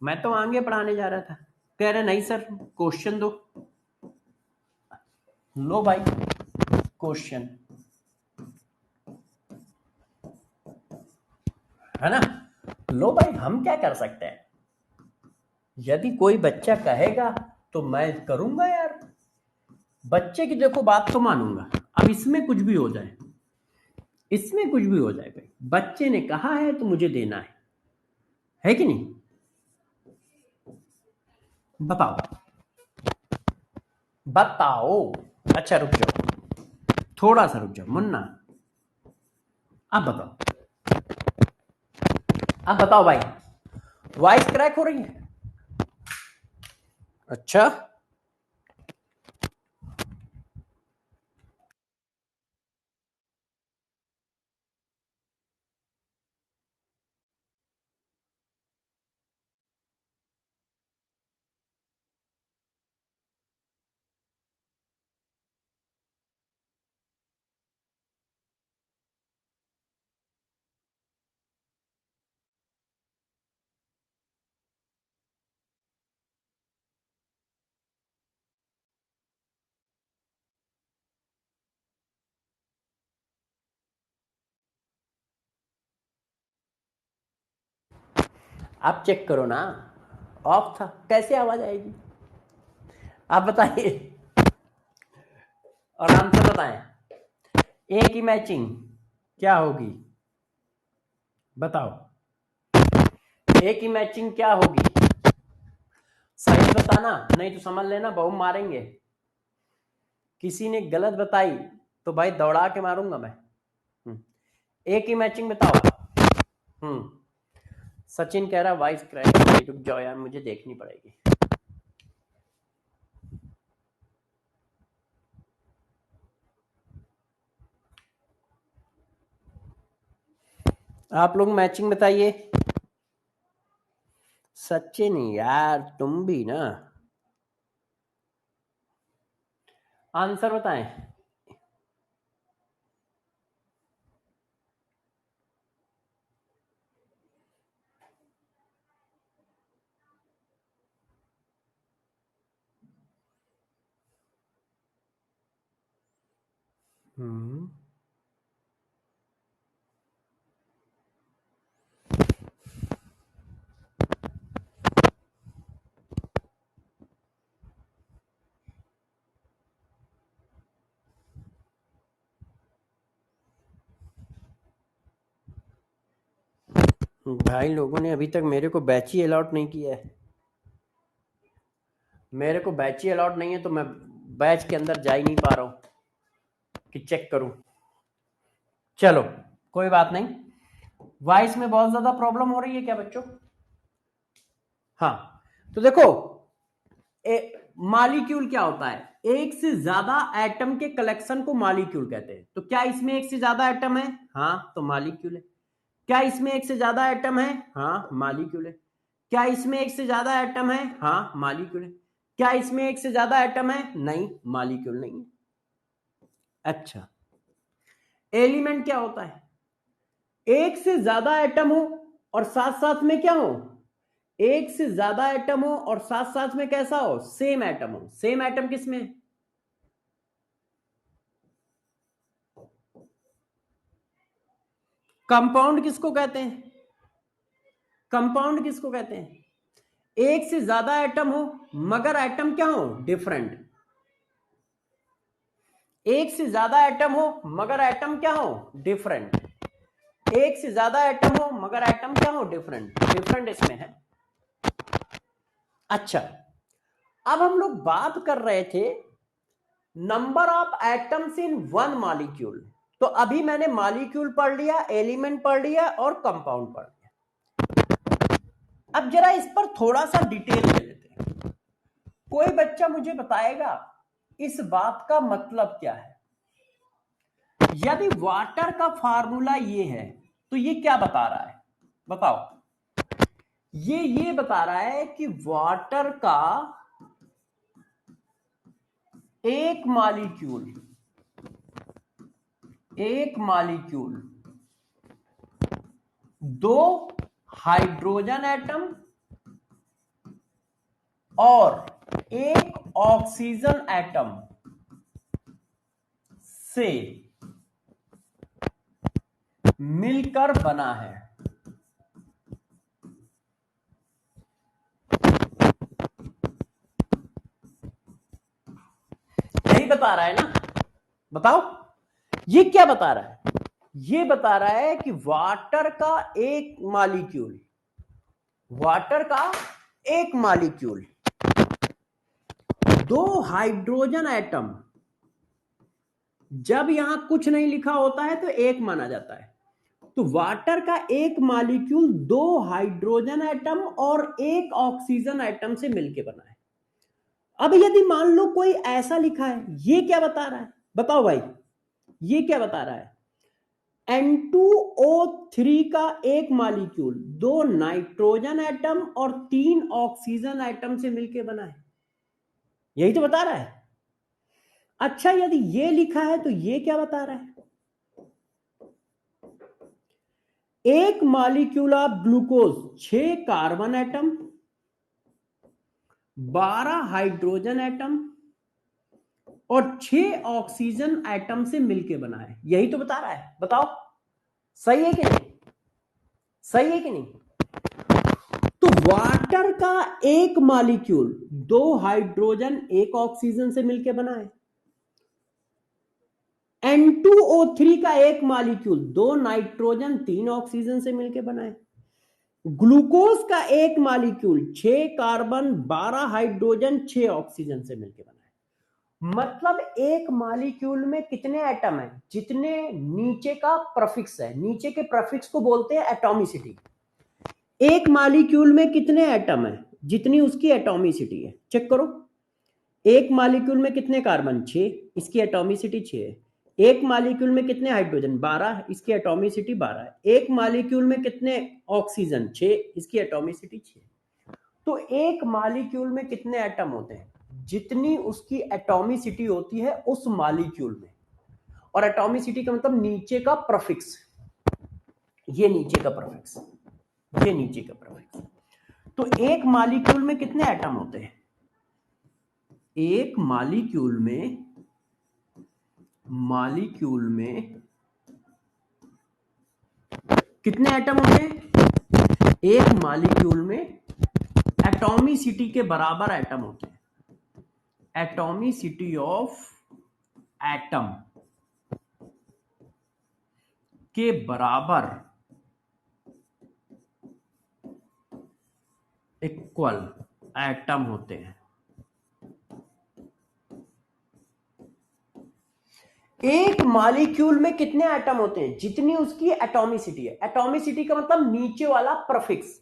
मैं तो आगे पढ़ाने जा रहा था, कह रहे नहीं सर क्वेश्चन दो। लो भाई क्वेश्चन, है ना? लो भाई, हम क्या कर सकते हैं? यदि कोई बच्चा कहेगा तो मैं करूंगा यार, बच्चे की देखो बात तो मानूंगा। अब इसमें कुछ भी हो जाए, इसमें कुछ भी हो जाए भाई, बच्चे ने कहा है तो मुझे देना है कि नहीं? बताओ बताओ। अच्छा रुक जाओ, थोड़ा सा रुक जाओ मुन्ना, अब बताओ, अब बताओ भाई, वॉइस क्रैक हो रही है? अच्छा आप चेक करो ना, ऑफ था, कैसे आवाज आएगी? आप बताइए और आंसर बताएं। ए की मैचिंग क्या होगी बताओ, ए की मैचिंग क्या होगी? सही बताना, नहीं तो समझ लेना बहु मारेंगे। किसी ने गलत बताई तो भाई दौड़ा के मारूंगा मैं। ए की मैचिंग बताओ। सचिन कह रहा वॉइस क्रैक, रुक जाओ यार मुझे देखनी पड़ेगी। आप लोग मैचिंग बताइए। सचिन यार तुम भी ना, आंसर बताएं। भाई लोगों ने अभी तक मेरे को बैच ही अलॉट नहीं किया है। मेरे को बैच ही अलॉट नहीं है तो मैं बैच के अंदर जा ही नहीं पा रहा हूं कि चेक करूं। चलो कोई बात नहीं। वॉइस में बहुत ज्यादा प्रॉब्लम हो रही है क्या बच्चों? हाँ तो देखो, मॉलिक्यूल क्या होता है? एक से ज्यादा एटम के कलेक्शन को मॉलिक्यूल कहते हैं। तो क्या इसमें एक से ज्यादा एटम है? हाँ तो मॉलिक्यूल है। क्या इसमें एक से ज्यादा एटम है? हाँ मॉलिक्यूल है। क्या इसमें एक से ज्यादा एटम है? हाँ मॉलिक्यूल है। क्या इसमें एक से ज्यादा एटम है? नहीं, मॉलिक्यूल नहीं है। अच्छा, एलिमेंट क्या होता है? एक से ज्यादा एटम हो और साथ साथ में क्या हो? एक से ज्यादा एटम हो और साथ साथ में कैसा हो? सेम एटम हो। सेम एटम किसमें? कंपाउंड किसको कहते हैं? कंपाउंड किसको कहते हैं? एक से ज्यादा एटम हो मगर एटम क्या हो? डिफरेंट। एक से ज्यादा एटम हो मगर एटम क्या हो? डिफरेंट। एक से ज्यादा एटम हो मगर एटम क्या हो? डिफरेंट। डिफरेंट इसमें है। अच्छा, अब हम लोग बात कर रहे थे number of atoms in one molecule. तो अभी मैंने मॉलिक्यूल पढ़ लिया, एलिमेंट पढ़ लिया और कंपाउंड पढ़ लिया। अब जरा इस पर थोड़ा सा डिटेल ले लेते हैं। कोई बच्चा मुझे बताएगा इस बात का मतलब क्या है? यदि वाटर का फार्मूला ये है तो ये क्या बता रहा है बताओ? ये बता रहा है कि वाटर का एक मॉलिक्यूल दो हाइड्रोजन एटम और एक ऑक्सीजन एटम से मिलकर बना है। यही बता रहा है ना? बताओ ये क्या बता रहा है? ये बता रहा है कि वाटर का एक मॉलिक्यूल दो हाइड्रोजन एटम, जब यहां कुछ नहीं लिखा होता है तो एक माना जाता है। तो वाटर का एक मॉलिक्यूल दो हाइड्रोजन एटम और एक ऑक्सीजन एटम से मिलकर बना है। अब यदि मान लो कोई ऐसा लिखा है, ये क्या बता रहा है बताओ भाई? ये क्या बता रहा है? N2O3 का एक मॉलिक्यूल दो नाइट्रोजन एटम और तीन ऑक्सीजन एटम से मिलकर बना है। यही तो बता रहा है। अच्छा, यदि ये लिखा है तो ये क्या बता रहा है? एक molecule of glucose 6 carbon atom, 12 hydrogen atom और 6 ऑक्सीजन एटम से मिलकर बना है। यही तो बता रहा है। बताओ सही है कि नहीं? सही है कि नहीं? वाटर का एक मॉलिक्यूल 2 हाइड्रोजन 1 ऑक्सीजन से मिलकर बना है। N2O3 का एक मॉलिक्यूल 2 नाइट्रोजन 3 ऑक्सीजन से मिलकर बना है। ग्लूकोज का एक मॉलिक्यूल 6 कार्बन 12 हाइड्रोजन 6 ऑक्सीजन से मिलकर बना है। मतलब एक मॉलिक्यूल में कितने एटम है? जितने नीचे का प्रफिक्स है, नीचे के प्रफिक्स को बोलते हैं एटॉमिसिटी। एक मॉलिक्यूल में कितने एटम है? जितनी उसकी एटॉमिसिटी है। चेक करो, एक मॉलिक्यूल में कितने कार्बन? 6, इसकी एटॉमिसिटी 6 है। एक मॉलिक्यूल में कितने हाइड्रोजन? 12, इसकी एटॉमिसिटी 12 है। एक मॉलिक्यूल में कितने ऑक्सीजन? 6, इसकी एटॉमिसिटी 6। तो एक मॉलिक्यूल में कितने एटम होते हैं? जितनी उसकी एटॉमिसिटी होती है उस मॉलिक्यूल में। और एटॉमिसिटी का मतलब नीचे का प्रफिक्स, ये नीचे का प्रफिक्स, ये नीचे का प्रफिक्स। तो एक मॉलिक्यूल में कितने एटम होते हैं? एक मॉलिक्यूल में कितने एटम होते हैं? एक मॉलिक्यूल में एटॉमिसिटी के बराबर एटम होते हैं। एटॉमिसिटी ऑफ एटम के बराबर इक्वल एटम होते हैं। एक मॉलिक्यूल में कितने एटम होते हैं? जितनी उसकी एटॉमिसिटी है। एटॉमिसिटी का मतलब नीचे वाला प्रफिक्स।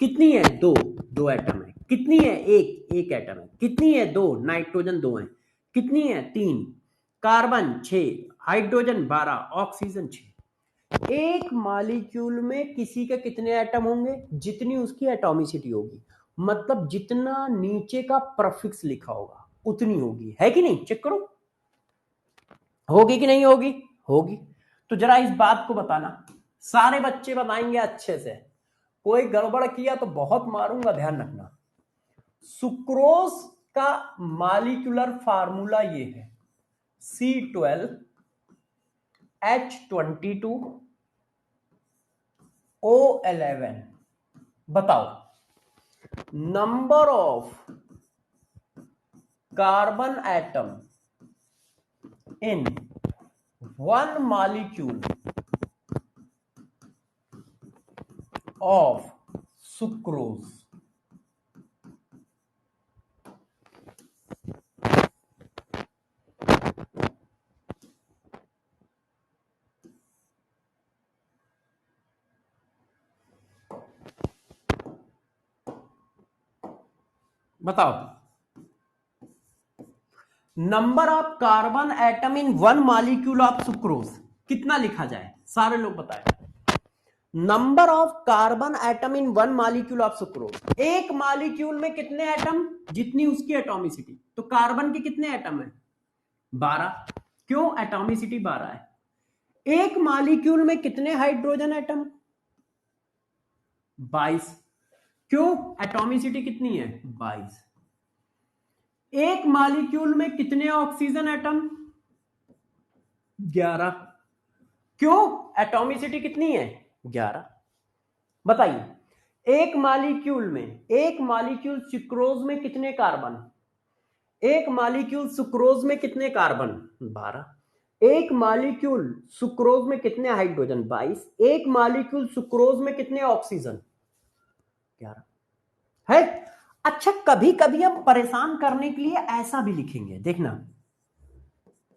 कितनी है? 2 एटम है। कितनी है? एक एटम है। कितनी है? 2, नाइट्रोजन 2 है। कितनी है? 3, कार्बन 6, हाइड्रोजन 12, ऑक्सीजन 6। एक मॉलिक्यूल में किसी के कितने एटम होंगे? जितनी उसकी एटॉमिसिटी होगी। मतलब जितना नीचे का प्रफिक्स लिखा होगा उतनी होगी, है कि नहीं? चेक करो, होगी कि नहीं होगी? होगी। तो जरा इस बात को बताना, सारे बच्चे बताएंगे अच्छे से। कोई गड़बड़ किया तो बहुत मारूंगा, ध्यान रखना। सुक्रोज का मॉलिक्यूलर फार्मूला ये है, C12H22O11। बताओ, number of carbon atom in one molecule of sucrose. बताओ, number of carbon atom in one molecule of sucrose कितना लिखा जाए? सारे लोग बताए। Number of carbon atom in one molecule of sucrose. एक मॉलिक्यूल में कितने एटम? जितनी उसकी एटॉमिसिटी। तो कार्बन के कितने एटम है? 12। क्यों? एटॉमिसिटी 12 है। एक मॉलिक्यूल में कितने हाइड्रोजन एटम? 22। क्यों? एटॉमिसिटी कितनी है? 22। एक मॉलिक्यूल में कितने ऑक्सीजन एटम? 11। क्यों? एटॉमिसिटी कितनी है? 11। बताइए, एक मॉलिक्यूल सुक्रोज में कितने कार्बन? एक मॉलिक्यूल सुक्रोज में कितने कार्बन? 12। एक मॉलिक्यूल सुक्रोज में कितने हाइड्रोजन? 22। एक मॉलिक्यूल सुक्रोज में कितने ऑक्सीजन? 11 है। अच्छा, कभी कभी हम परेशान करने के लिए ऐसा भी लिखेंगे, देखना।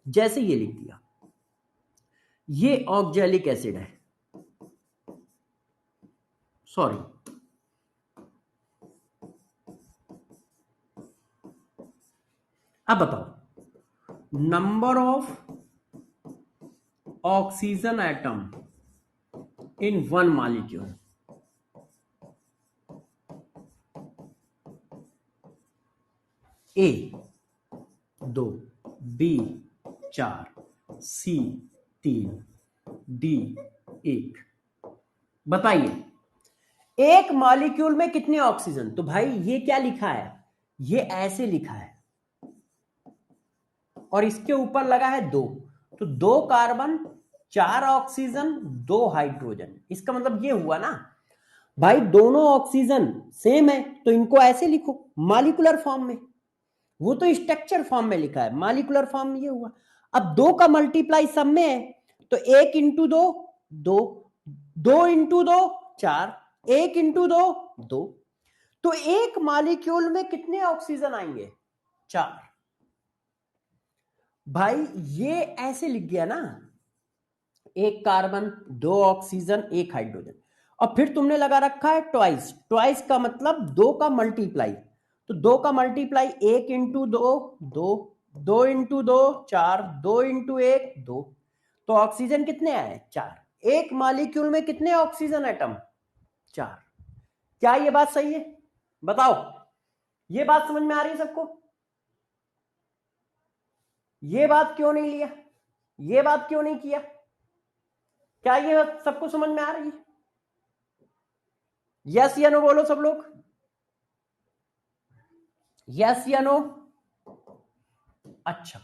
जैसे ये लिख दिया, ये ऑक्जेलिक एसिड है, सॉरी, अब बताओ, number of oxygen atom in one molecule. A 2, B 4, C 3, D 1। बताइए, एक मॉलिक्यूल में कितने ऑक्सीजन? तो भाई ये क्या लिखा है? ये ऐसे लिखा है और इसके ऊपर लगा है 2। तो 2 कार्बन 4 ऑक्सीजन 2 हाइड्रोजन। इसका मतलब ये हुआ ना, भाई दोनों ऑक्सीजन सेम है तो इनको ऐसे लिखो मॉलिक्यूलर फॉर्म में, वो तो स्ट्रक्चर फॉर्म में लिखा है, मॉलिक्यूलर फॉर्म ये हुआ। अब दो का मल्टीप्लाई सब में है तो एक इंटू दो दो, दो इंटू दो चार, एक इंटू दो दो, तो एक मॉलिक्यूल में कितने ऑक्सीजन आएंगे? 4। भाई ये ऐसे लिख गया ना, एक कार्बन दो ऑक्सीजन एक हाइड्रोजन, और फिर तुमने लगा रखा है ट्वाइस, ट्वाइस का मतलब दो का मल्टीप्लाई, तो दो का मल्टीप्लाई एक इंटू दो दो, दो इंटू दो चार, दो इंटू एक दो, तो ऑक्सीजन कितने आए? 4। एक मॉलिक्यूल में कितने ऑक्सीजन एटम? 4। क्या ये बात सही है? बताओ, ये बात समझ में आ रही है सबको? ये बात क्यों नहीं लिया, ये बात क्यों नहीं किया? क्या ये सबको समझ में आ रही है? यस या नो बोलो सब लोग, यस या नो? अच्छा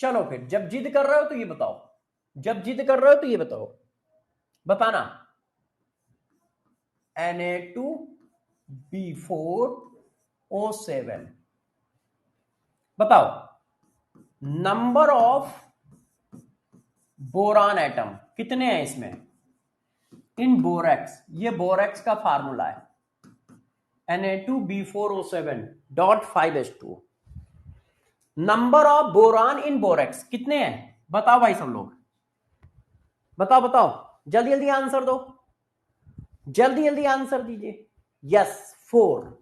चलो फिर, जब जिद कर रहे हो तो ये बताओ, जब जिद कर रहे हो तो ये बताओ, बताना। Na2B4O7, बताओ नंबर ऑफ बोरान एटम कितने हैं इसमें इन बोरेक्स, ये बोरेक्स का फार्मूला है Na2B4O7.5H2। Number of boron in borax कितने हैं बताओ भाई सब लोग, बताओ बताओ, जल्दी जल्दी आंसर दो, जल्दी जल्दी आंसर दीजिए। यस 4।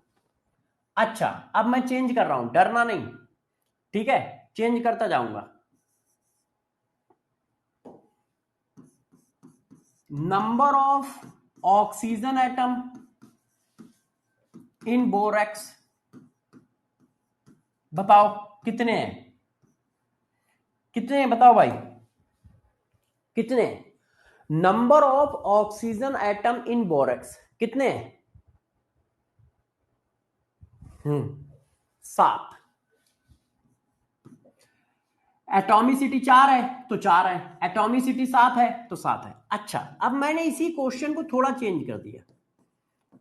अच्छा अब मैं चेंज कर रहा हूं, डरना नहीं, ठीक है, चेंज करता जाऊंगा। Number of oxygen atom in borax बताओ कितने हैं, कितने हैं बताओ भाई, कितने? Number of oxygen atom in borax कितने हैं? 7। एटॉमिसिटी 4 है तो 4 है, एटॉमिसिटी 7 है तो 7 है। अच्छा अब मैंने इसी क्वेश्चन को थोड़ा चेंज कर दिया,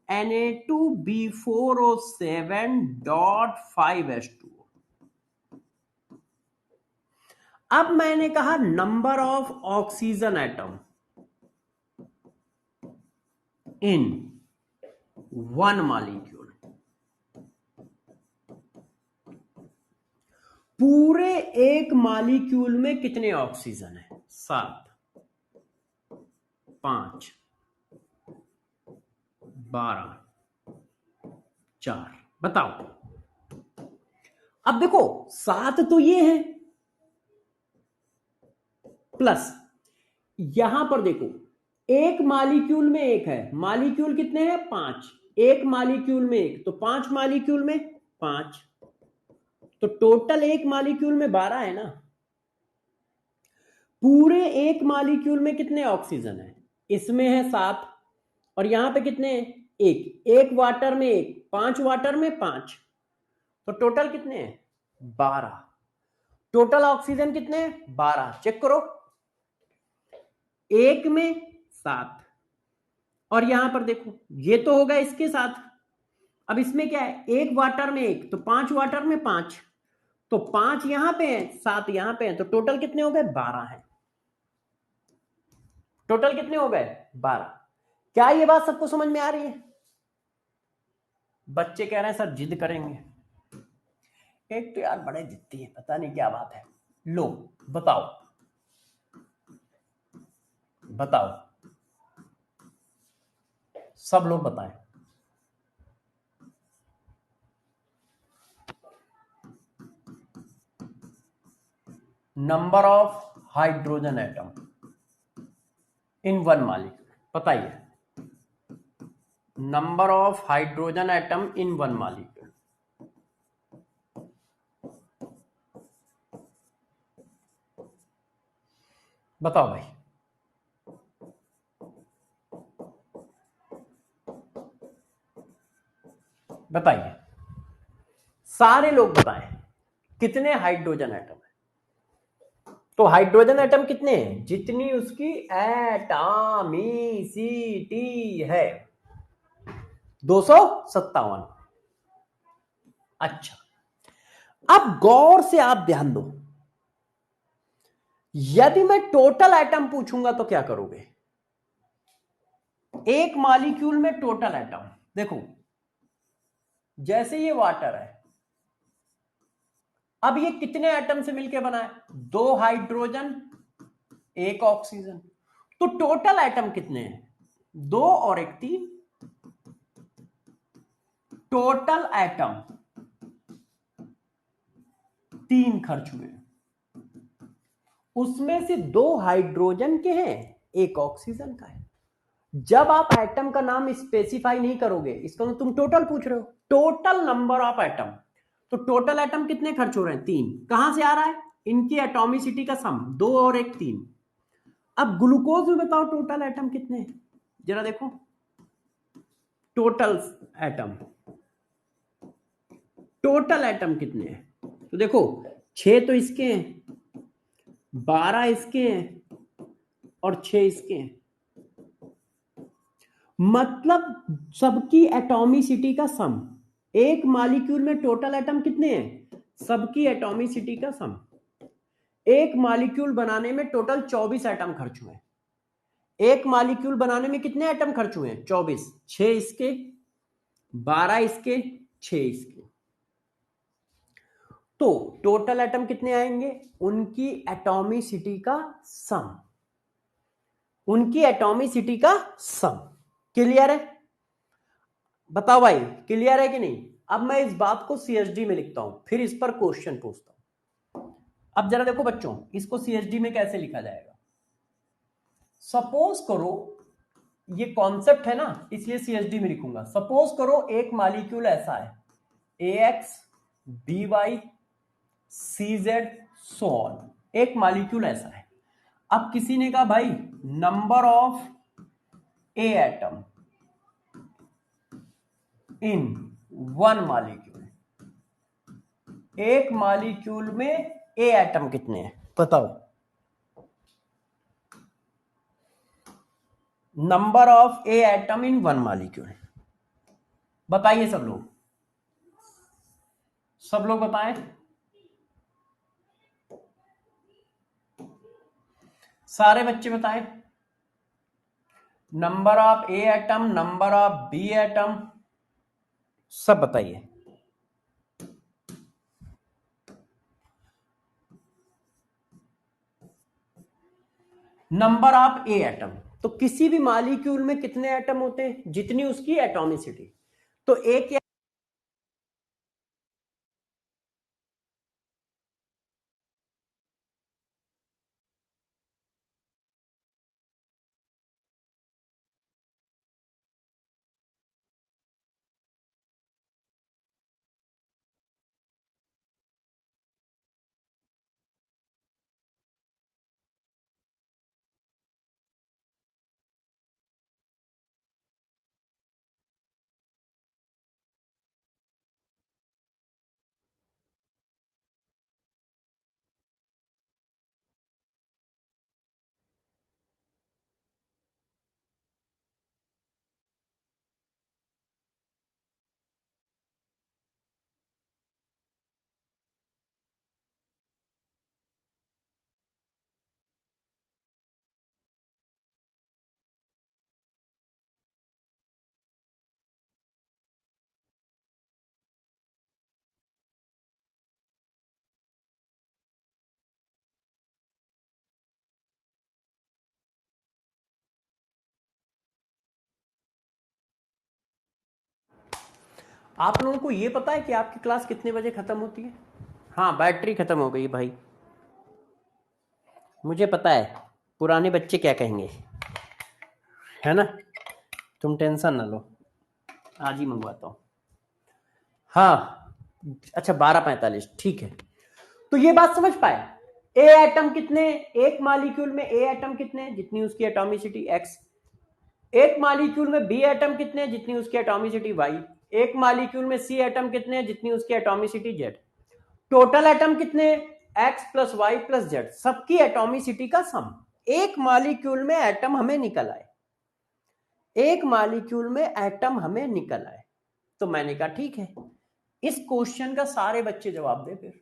Na2B4O7.5H2। अब मैंने कहा number of oxygen atom in one molecule, पूरे एक मॉलिक्यूल में कितने ऑक्सीजन है? 7, 5, 12, 4, बताओ। अब देखो 7 तो ये है, प्लस यहां पर देखो एक मॉलिक्यूल में एक है, मॉलिक्यूल कितने हैं? 5, एक मॉलिक्यूल में एक, तो 5 मॉलिक्यूल में 5, तो टोटल एक मॉलिक्यूल में 12 है ना। पूरे एक मॉलिक्यूल में कितने ऑक्सीजन है? इसमें है 7, और यहां पे कितने हैं? एक, एक वाटर में एक, 5 वाटर में 5, तो टोटल कितने हैं? 12। टोटल ऑक्सीजन कितने हैं? 12। चेक करो, एक में 7, और यहां पर देखो ये तो होगा इसके साथ, अब इसमें क्या है? एक वाटर में एक, तो 5 वाटर में 5, तो 5 यहां पे है 7 यहां पे है, तो टोटल कितने हो गए? 12 है। टोटल कितने हो गए? 12। क्या ये बात सबको समझ में आ रही है? बच्चे कह रहे हैं सर जिद करेंगे, एक तो यार बड़े जिद्दी है, पता नहीं क्या बात है। लो बताओ, बताओ सब लोग बताएं। Number of hydrogen atom in one molecule बताइए, number of hydrogen atom in one molecule. बताओ भाई, बताइए, सारे लोग बताएं कितने हाइड्रोजन एटम है। तो हाइड्रोजन एटम कितने हैं? जितनी उसकी एटॉमिसिटी है। 257। अच्छा, अब गौर से आप ध्यान दो, यदि मैं टोटल एटम पूछूंगा तो क्या करोगे? एक मॉलिक्यूल में टोटल एटम, देखो जैसे ये वाटर है, अब ये कितने एटम से मिलकर बना है? 2 हाइड्रोजन 1 ऑक्सीजन। तो टोटल एटम कितने हैं? 2 और 1 3। टोटल एटम 3 खर्च हुए, उसमें से 2 हाइड्रोजन के हैं, 1 ऑक्सीजन का है। जब आप एटम का नाम स्पेसिफाई नहीं करोगे, इसका तो तुम टोटल पूछ रहे हो, टोटल नंबर ऑफ एटम, तो टोटल एटम कितने खर्च हो रहे हैं? 3। कहां से आ रहा है? इनकी एटॉमिसिटी का सम, 2 और 1 3। अब ग्लूकोज में बताओ टोटल एटम कितने हैं, जरा देखो। टोटल एटम, टोटल एटम कितने हैं? तो देखो 6 तो इसके हैं, 12 इसके हैं और 6 इसके हैं। मतलब सबकी एटॉमिसिटी का सम, एक मॉलिक्यूल में टोटल एटम कितने हैं? सबकी एटॉमिसिटी का सम। एक मॉलिक्यूल बनाने में टोटल 24 एटम खर्च हुए। एक मॉलिक्यूल बनाने में कितने एटम खर्च हुए हैं? 24। 6 इसके, 12 इसके, 6 इसके। तो टोटल एटम कितने आएंगे? उनकी एटॉमिसिटी का सम, उनकी एटॉमिसिटी का सम। क्लियर है? बताओ भाई, क्लियर है कि नहीं? अब मैं इस बात को सीएचडी में लिखता हूं, फिर इस पर क्वेश्चन पूछता हूं। अब जरा देखो बच्चों, इसको सीएचडी में कैसे लिखा जाएगा। सपोज करो, ये कॉन्सेप्ट है ना, इसलिए सीएचडी में लिखूंगा। सपोज करो एक मॉलिक्यूल ऐसा है, AX BY CZ so on, एक मॉलिक्यूल ऐसा है। अब किसी ने कहा भाई number of A atom in one molecule, एक मॉलिक्यूल में ए एटम कितने हैं बताओ? Number of A atom in one molecule बताइए सब लोग, सब लोग बताएं। सारे बच्चे बताएं। Number of A atom, number of B atom, सब बताइए। नंबर ऑफ ए एटम, तो किसी भी मॉलिक्यूल में कितने एटम होते हैं? जितनी उसकी एटॉमिसिटी। तो एक आप लोगों को ये पता है कि आपकी क्लास कितने बजे खत्म होती है? हाँ, बैटरी खत्म हो गई भाई, मुझे पता है पुराने बच्चे क्या कहेंगे, है ना? तुम टेंशन ना लो, आज ही मंगवाता हूँ। हाँ अच्छा, 12:45, ठीक है। तो ये बात समझ पाए? ए एटम कितने, एक मॉलिक्यूल में ए एटम कितने, जितनी उसकी एटॉमिसिटी x। एक मॉलिक्यूल में बी एटम कितने, जितनी उसकी एटॉमिसिटी y। एक मॉलिक्यूल में सी एटम कितने, जितनी उसकी एटॉमिसिटी z। टोटल एटम कितने? x plus Y plus Z, सबकी एटॉमिसिटी का सम। एक मॉलिक्यूल में एटम हमें निकल आए, एक मॉलिक्यूल में एटम हमें निकल आए। तो मैंने कहा ठीक है, इस क्वेश्चन का सारे बच्चे जवाब दे। फिर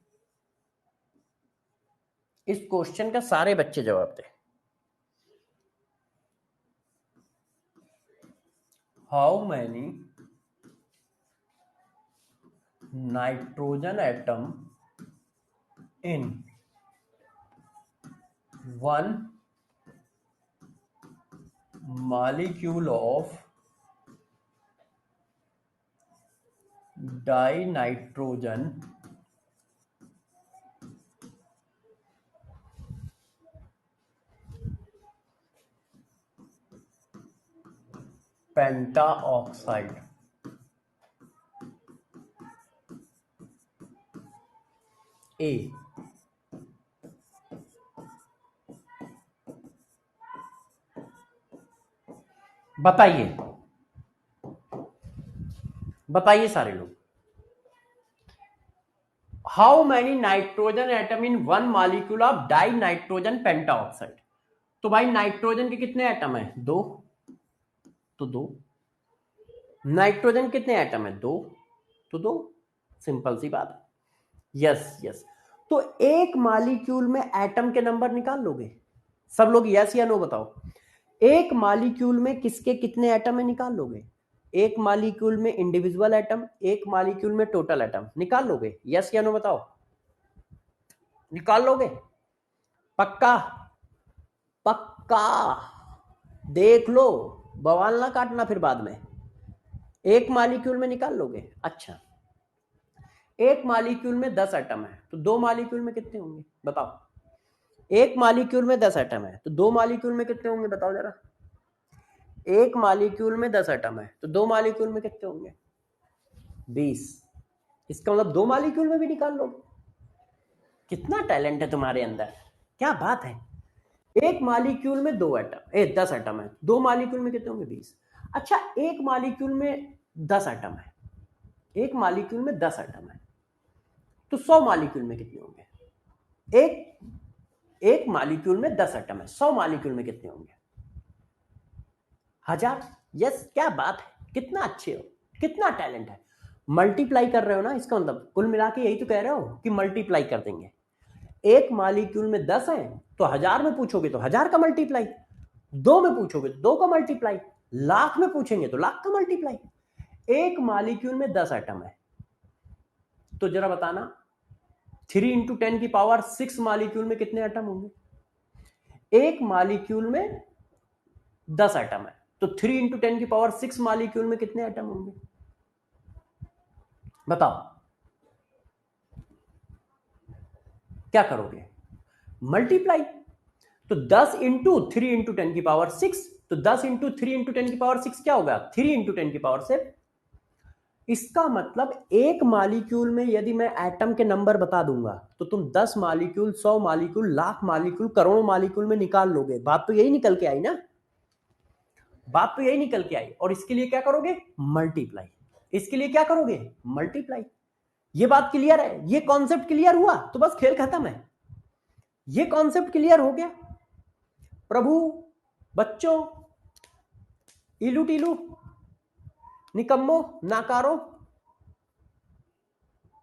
इस क्वेश्चन का सारे बच्चे जवाब दे। How many nitrogen atom in one molecule of dinitrogen pentaoxide। ए बताइए, बताइए सारे लोग, how many nitrogen atom in one molecule of dinitrogen pentaoxide. तो भाई नाइट्रोजन के कितने एटम है? दो। तो दो। नाइट्रोजन कितने एटम है? दो। तो दो। सिंपल सी बात है। Yes yes. तो एक मॉलिक्यूल में एटम के नंबर निकाल लोगे? सब लोग यस या नो बताओ। एक मॉलिक्यूल में किसके कितने एटम है निकाल लोगे? एक मॉलिक्यूल में इंडिविजुअल एटम, एक मॉलिक्यूल में टोटल एटम, निकाल लोगे? यस या नो बताओ। निकाल लोगे? पक्का? पक्का? देख लो, बवाल ना काटना फिर बाद में। एक मॉलिक्यूल में निकाल लोगे? अच्छा, एक मॉलिक्यूल में 10 एटम है, तो दो मॉलिक्यूल में कितने होंगे बताओ? एक मॉलिक्यूल में 10 एटम है, तो दो मॉलिक्यूल में कितने होंगे बताओ जरा? एक मॉलिक्यूल में 10 एटम है, तो दो मॉलिक्यूल में कितने होंगे? 20। इसका मतलब दो मॉलिक्यूल में भी निकाल लोगे। कितना टैलेंट है तुम्हारे अंदर, क्या बात है। एक मॉलिक्यूल में 10 एटम है, दो मॉलिक्यूल में कितने होंगे? 20। अच्छा, एक मॉलिक्यूल में 10 एटम है, एक मॉलिक्यूल में 10 एटम है, तो 100 मॉलिक्यूल में कितने होंगे? एक मॉलिक्यूल में 10 एटम है, 100 मॉलिक्यूल में कितने होंगे? 1000। यस, क्या बात है, कितना अच्छे हो, कितना टैलेंट है। मल्टीप्लाई कर रहे हो ना, इसका मतलब कुल मिला के यही तो कह रहे हो कि मल्टीप्लाई कर देंगे। एक मॉलिक्यूल में 10 है, तो 1000 में पूछोगे तो 1000 का मल्टीप्लाई, दो में पूछोगे तो 2 का मल्टीप्लाई, लाख में पूछेंगे तो लाख का मल्टीप्लाई। एक मॉलिक्यूल में 10 एटम है, तो जरा बताना 3 इंटू 10 की पावर 6 मॉलिक्यूल में कितने एटम होंगे? एक मॉलिक्यूल में 10 एटम है, तो 3 इंटू 10 की पावर 6 मॉलिक्यूल में कितने एटम होंगे बताओ? क्या करोगे? मल्टीप्लाई। तो 10 इंटू 3 इंटू 10 की पावर 6, तो 10 इंटू 3 इंटू 10 की पावर 6 क्या होगा? 3 इंटू 10 की पावर 7। इसका मतलब एक मॉलिक्यूल में यदि मैं एटम के नंबर बता दूंगा तो तुम 10 मॉलिक्यूल, 100 मॉलिक्यूल, लाख मॉलिक्यूल, करोड़ों मॉलिक्यूल में निकाल लोगे। बात तो यही निकल के आई ना, बात तो यही निकल के आई। और इसके लिए क्या करोगे? मल्टीप्लाई। इसके लिए क्या करोगे? मल्टीप्लाई। ये बात क्लियर है? ये कॉन्सेप्ट क्लियर हुआ तो बस खेल खत्म है। ये कॉन्सेप्ट क्लियर हो गया प्रभु, बच्चों, इलू टीलू, निकम्मो, नाकारो,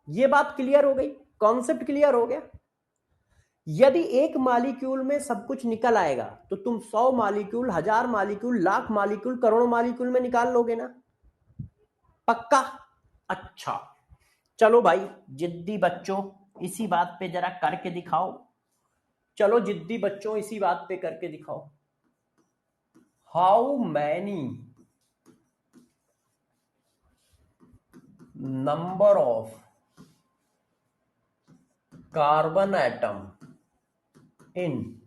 ये बात क्लियर हो गई, कॉन्सेप्ट क्लियर हो गया। यदि एक मॉलिक्यूल में सब कुछ निकल आएगा तो तुम 100 मॉलिक्यूल, 1000 मॉलिक्यूल, लाख मॉलिक्यूल, करोड़ों मॉलिक्यूल में निकाल लोगे ना? पक्का? अच्छा, चलो भाई जिद्दी बच्चों, इसी बात पे जरा करके दिखाओ। चलो जिद्दी बच्चों, इसी बात पे करके दिखाओ। How many number of carbon atom in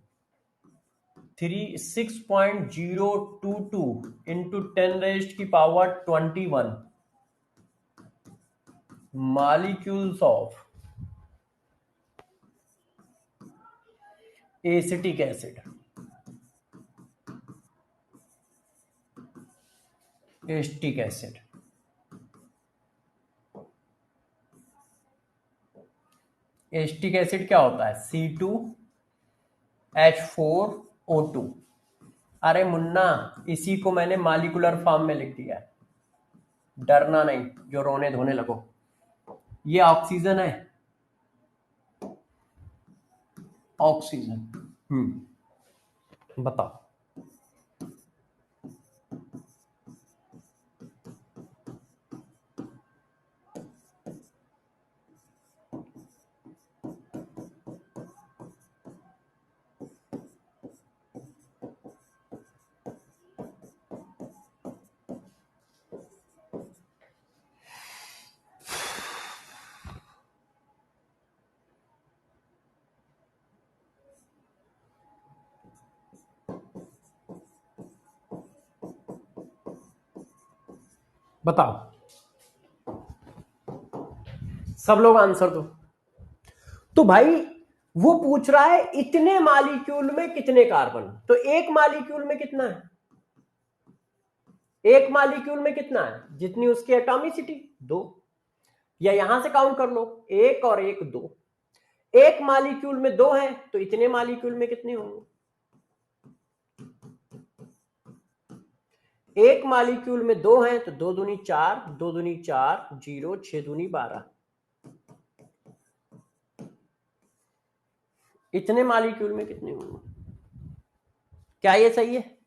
6.022 into 10 raised की power 21 molecules of acetic acid, acetic acid, acetic acid क्या होता है? C2H4O2। अरे मुन्ना, इसी को मैंने मालिकुलर फॉर्म में लिख दिया है। डरना नहीं जो रोने धोने लगो। ये ऑक्सीजन है, ऑक्सीजन। बताओ। बताओ, सब लोग आंसर दो। तो भाई वो पूछ रहा है इतने मॉलिक्यूल में कितने कार्बन, तो एक मॉलिक्यूल में कितना है? एक मॉलिक्यूल में कितना है? जितनी उसकी एटॉमिसिटी, 2। या यहां से काउंट कर लो, 1 और 1 2। एक मॉलिक्यूल में 2 है तो इतने मॉलिक्यूल में कितने होंगे? एक मॉलिक्यूल में 2 है तो 2 दूनी 4, 2 दूनी 4, 0, 6 दूनी 12। इतने मॉलिक्यूल में कितने होंगे? क्या ये सही है?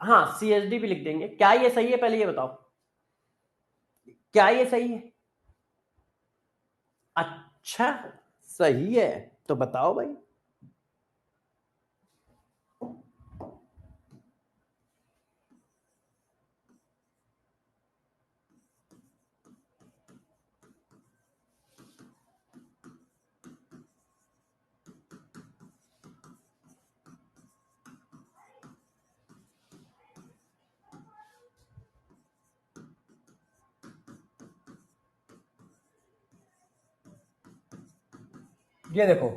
हाँ, CHD भी लिख देंगे। क्या ये सही है, पहले ये बताओ, क्या ये सही है? अच्छा, सही है तो बताओ भाई। ये देखो,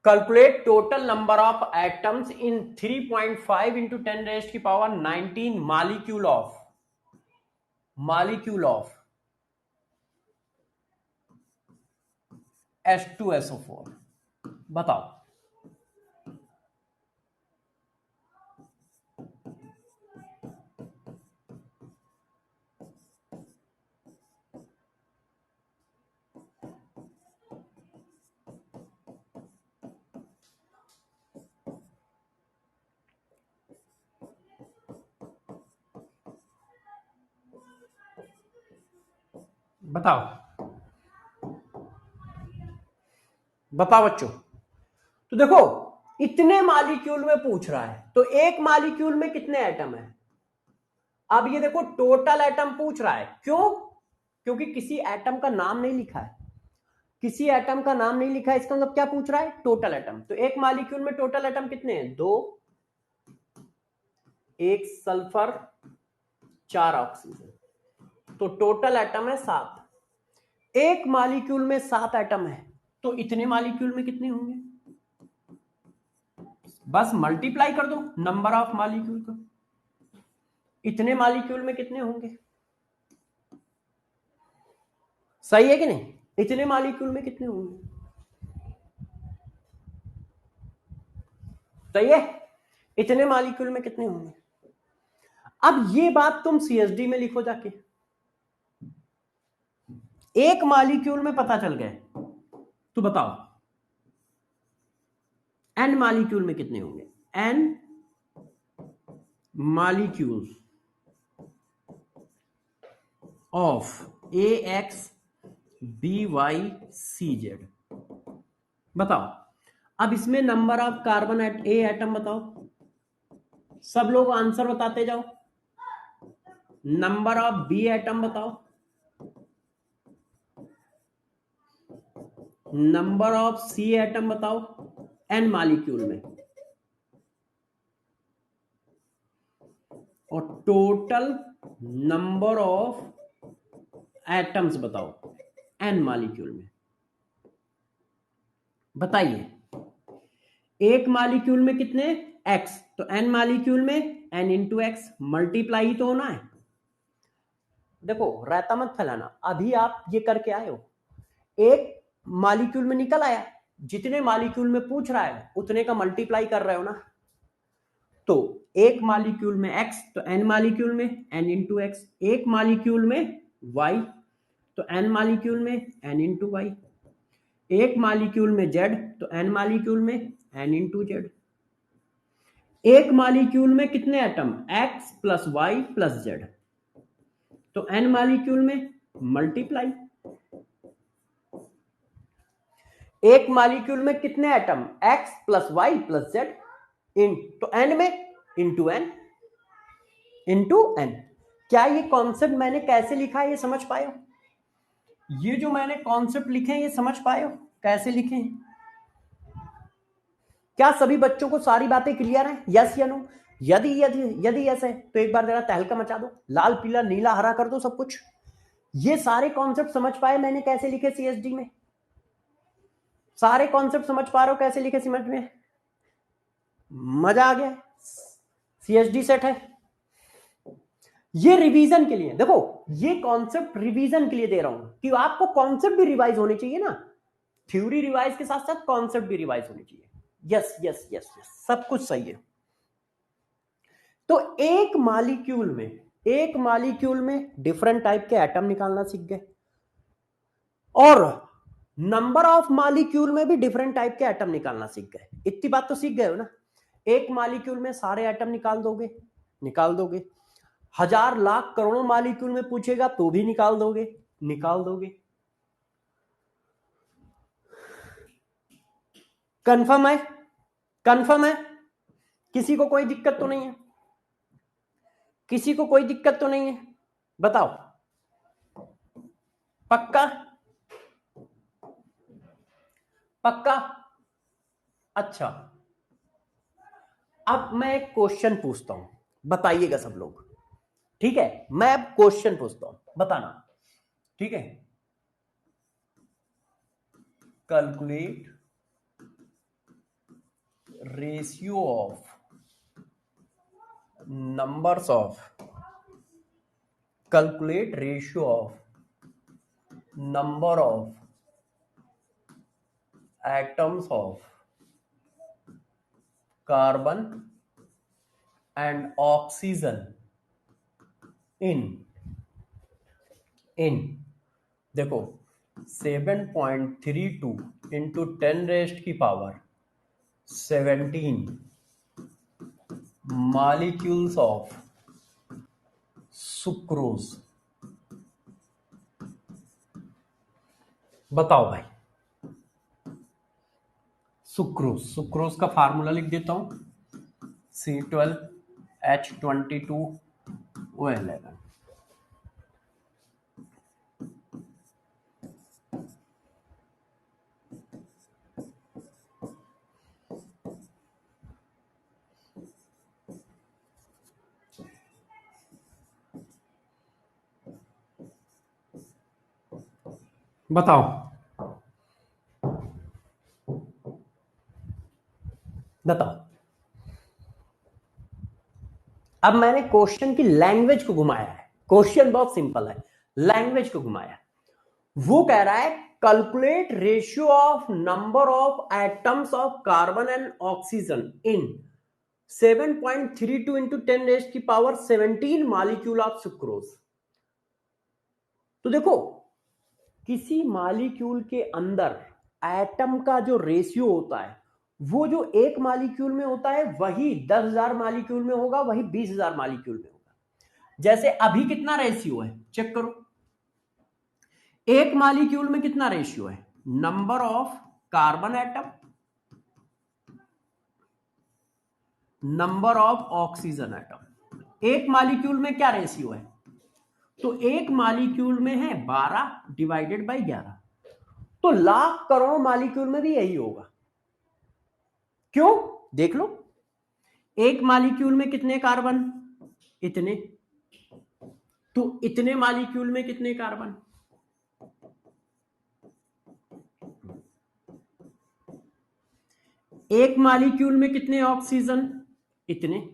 calculate total number of atoms in 3.5 into 10 rest की पावर 19 मॉलिक्यूल ऑफ H2SO4। बताओ। बताओ बताओ बच्चों। तो देखो, इतने मॉलिक्यूल में पूछ रहा है तो एक मॉलिक्यूल में कितने एटम है? अब ये देखो, टोटल एटम पूछ रहा है। क्यों? क्योंकि किसी एटम का नाम नहीं लिखा है। किसी एटम का नाम नहीं लिखा है, इसका मतलब क्या पूछ रहा है? Total atom. तो एक मॉलिक्यूल में टोटल एटम कितने हैं? 2, 1 सल्फर, 4 ऑक्सीजन, तो टोटल एटम है 7। एक मॉलिक्यूल में 7 एटम है तो इतने मॉलिक्यूल में कितने होंगे? बस मल्टीप्लाई कर दो नंबर ऑफ मॉलिक्यूल को। इतने मॉलिक्यूल में कितने होंगे? सही है कि नहीं? इतने मॉलिक्यूल में कितने होंगे? सही है। इतने मॉलिक्यूल में कितने होंगे? अब ये बात तुम CSD में लिखो जाके। एक मॉलिक्यूल में पता चल गए तो बताओ n मॉलिक्यूल में कितने होंगे? n molecules of AXBYCZ। बताओ। अब इसमें number of carbon A atom बताओ। सब लोग आंसर बताते जाओ। नंबर ऑफ बी एटम बताओ। नंबर ऑफ सी एटम बताओ एन मॉलिक्यूल में। और टोटल नंबर ऑफ एटम्स बताओ एन मॉलिक्यूल में। बताइए, एक मॉलिक्यूल में कितने? एक्स, तो एन मॉलिक्यूल में एन इंटू एक्स, मल्टीप्लाई ही तो होना है। देखो, रहता मत फैलाना। अभी आप ये करके आए हो, एक मॉलिक्यूल में निकल आया, जितने मॉलिक्यूल में पूछ रहा है उतने का मल्टीप्लाई कर रहे हो ना। तो एक मॉलिक्यूल में x तो n मॉलिक्यूल में n इंटू एक्स, एक मॉलिक्यूल में y तो n मॉलिक्यूल में n इंटू वाई, एक मॉलिक्यूल में z तो n मॉलिक्यूल में n इंटू जेड। एक मॉलिक्यूल में कितने atom, x plus Y plus z, तो n मॉलिक्यूल में मल्टीप्लाई। एक मॉलिक्यूल में कितने atom, x plus Y plus z, इन तो n में इंटू एन इंटू एन। क्या ये कॉन्सेप्ट मैंने कैसे लिखा है ये समझ पाए हो? ये जो मैंने कॉन्सेप्ट लिखे हैं ये समझ पाए हो कैसे लिखे हैं? क्या सभी बच्चों को सारी बातें क्लियर हैं? यस या नो? यदि यदि यदि यस है तो एक बार जरा तहलका मचा दो, लाल पीला नीला हरा कर दो सब कुछ। ये सारे कॉन्सेप्ट समझ पाए मैंने कैसे लिखे सीएसडी में? सारे कॉन्सेप्ट समझ पा रहे हो कैसे लिखे समझ में? मजा आ गया? सीएसडी सेट है। ये रिवीजन के लिए, देखो ये कॉन्सेप्ट रिवीजन के लिए दे रहा हूं कि आपको कॉन्सेप्ट भी रिवाइज होने चाहिए ना, थ्योरी रिवाइज के साथ साथ कॉन्सेप्ट भी रिवाइज होने चाहिए। यस यस यस यस, सब कुछ सही है। तो एक मॉलिक्यूल में डिफरेंट टाइप के एटम निकालना सीख गए, और नंबर ऑफ मॉलिक्यूल में भी डिफरेंट टाइप के एटम निकालना सीख गए। इतनी बात तो सीख गए हो ना? एक मॉलिक्यूल में सारे एटम निकाल दोगे, निकाल दोगे। हजार लाख करोड़ों मॉलिक्यूल में पूछेगा तो भी निकाल दोगे, निकाल दोगे। कंफर्म है? कंफर्म है? किसी को कोई दिक्कत तो नहीं है? किसी को कोई दिक्कत तो नहीं है? बताओ, पक्का? पक्का? अच्छा, अब मैं एक क्वेश्चन पूछता हूं, बताइएगा सब लोग, ठीक है? मैं अब क्वेश्चन पूछता हूं, बताना, ठीक है? Calculate ratio of numbers of calculate ratio of number of atoms of carbon and oxygen in देखो 7.32 इंटू 10 रेस्ट की पावर 17 मॉलिक्यूल्स ऑफ सुक्रोज। बताओ भाई, सुक्रोज का फार्मूला लिख देता हूं, C12H22O11। बताओ, बताओ। अब मैंने क्वेश्चन की लैंग्वेज को घुमाया है, क्वेश्चन बहुत सिंपल है, लैंग्वेज को घुमाया। वो कह रहा है calculate ratio of number of atoms of carbon and oxygen in 7.32 into 10 rest की पावर 17 मॉलिक्यूल ऑफ सुक्रोज। तो देखो, किसी मॉलिक्यूल के अंदर एटम का जो रेशियो होता है वो जो एक मॉलिक्यूल में होता है वही 10,000 मॉलिक्यूल में होगा, वही 20,000 मॉलिक्यूल में होगा। जैसे अभी कितना रेशियो है चेक करो, एक मॉलिक्यूल में कितना रेशियो है, number of carbon atom, number of oxygen atom. एक मॉलिक्यूल में क्या रेशियो है, तो एक मॉलिक्यूल में है 12 डिवाइडेड बाई 11, तो लाख करोड़ मॉलिक्यूल में भी यही होगा। क्यों? देख लो, एक मॉलिक्यूल में कितने कार्बन, इतने, तो इतने मॉलिक्यूल में कितने कार्बन, एक मॉलिक्यूल में कितने ऑक्सीजन, इतने,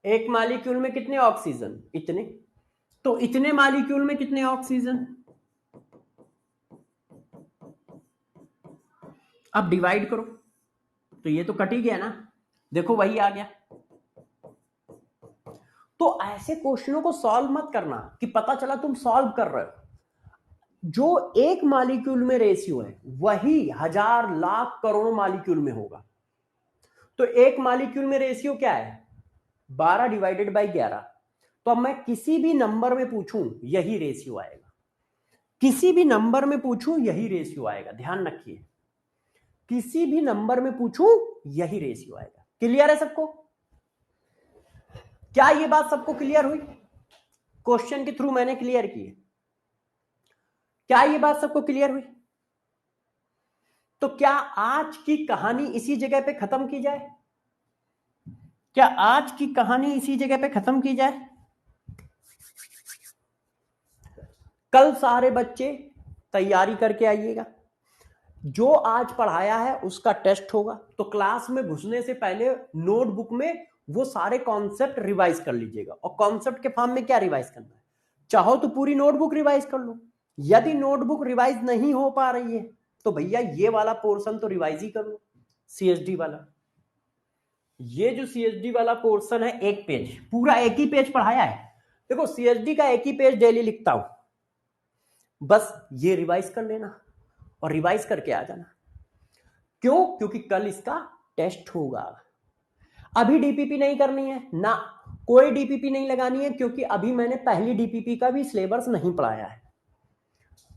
एक मॉलिक्यूल में कितने ऑक्सीजन, इतने, तो इतने मॉलिक्यूल में कितने ऑक्सीजन। अब डिवाइड करो तो ये तो कट ही गया ना, देखो वही आ गया, तो ऐसे क्वेश्चनों को सॉल्व मत करना कि पता चला तुम सॉल्व कर रहे हो। जो एक मॉलिक्यूल में रेशियो है वही 1000 लाख करोड़ मॉलिक्यूल में होगा। तो एक मॉलिक्यूल में रेशियो क्या है? 12 डिवाइडेड बाई 11। तो अब मैं किसी भी नंबर में पूछूं यही रेशियो आएगा, किसी भी नंबर में पूछूं यही रेशियो आएगा। ध्यान रखिए, किसी भी नंबर में पूछूं यही रेशियो आएगा। क्लियर है सबको? क्या ये बात सबको क्लियर हुई? क्वेश्चन के थ्रू मैंने क्लियर की है। क्या ये बात सबको क्लियर हुई? तो क्या आज की कहानी इसी जगह पे खत्म की जाए? क्या आज की कहानी इसी जगह पे खत्म की जाए? कल सारे बच्चे तैयारी करके आइएगा। जो आज पढ़ाया है उसका टेस्ट होगा, तो क्लास में घुसने से पहले नोटबुक में वो सारे कॉन्सेप्ट रिवाइज कर लीजिएगा। और कॉन्सेप्ट के फॉर्म में क्या रिवाइज करना है? चाहो तो पूरी नोटबुक रिवाइज कर लो। यदि नोटबुक रिवाइज नहीं हो पा रही है तो भैया ये वाला पोर्शन तो रिवाइज ही कर लो, सीएसडी वाला। ये जो सीएसडी वाला पोर्शन है, एक पेज पूरा एक ही पेज पढ़ाया है। देखो सीएसडी का एक ही पेज डेली लिखता हूं, बस ये रिवाइज कर लेना और रिवाइज करके आ जाना। क्यों? क्योंकि कल इसका टेस्ट होगा। अभी डीपीपी नहीं करनी है ना, कोई डीपीपी नहीं लगानी है, क्योंकि अभी मैंने पहली डीपीपी का भी सिलेबस नहीं पढ़ाया है।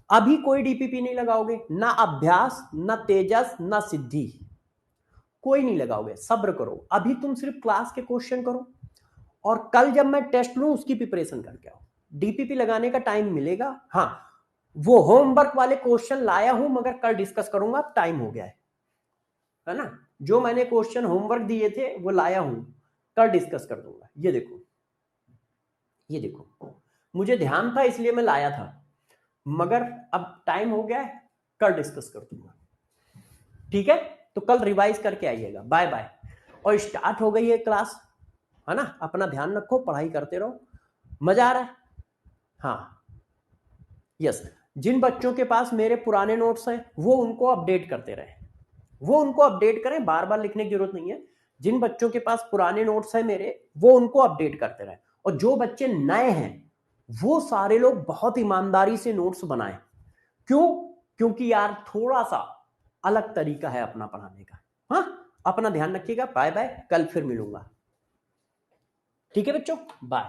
अभी कोई डीपीपी नहीं लगाओगे, ना अभ्यास, ना तेजस, ना सिद्धि, कोई नहीं लगाओगे। सब्र करो, अभी तुम सिर्फ क्लास के क्वेश्चन करो और कल जब मैं टेस्ट लूं उसकी प्रिपरेशन करके आओ। डीपीपी लगाने का टाइम मिलेगा। हाँ, वो होमवर्क वाले क्वेश्चन लाया हूं मगर कल डिस्कस करूंगा, टाइम हो गया है ना। जो मैंने क्वेश्चन होमवर्क दिए थे वो लाया हूं, कल डिस्कस कर दूंगा। ये देखो, ये देखो, मुझे ध्यान था इसलिए मैं लाया था, मगर अब टाइम हो गया है, कल डिस्कस कर दूंगा। ठीक है, तो कल रिवाइज करके आइएगा। Bye bye. और स्टार्ट हो गई है क्लास, है ना। अपना ध्यान रखो, पढ़ाई करते रहो। मजा आ रहा है? हाँ, यस। जिन बच्चों के पास मेरे पुराने नोट्स हैं वो उनको अपडेट करते रहे, वो उनको अपडेट करें, बार बार लिखने की जरूरत नहीं है। जिन बच्चों के पास पुराने नोट्स हैं मेरे, वो उनको अपडेट करते रहे। और जो बच्चे नए हैं वो सारे लोग बहुत ईमानदारी से नोट्स बनाएं। क्यों? क्योंकि यार थोड़ा सा अलग तरीका है अपना पढ़ाने का। हाँ, अपना ध्यान रखिएगा। बाय बाय, कल फिर मिलूंगा। ठीक है बच्चों, बाय।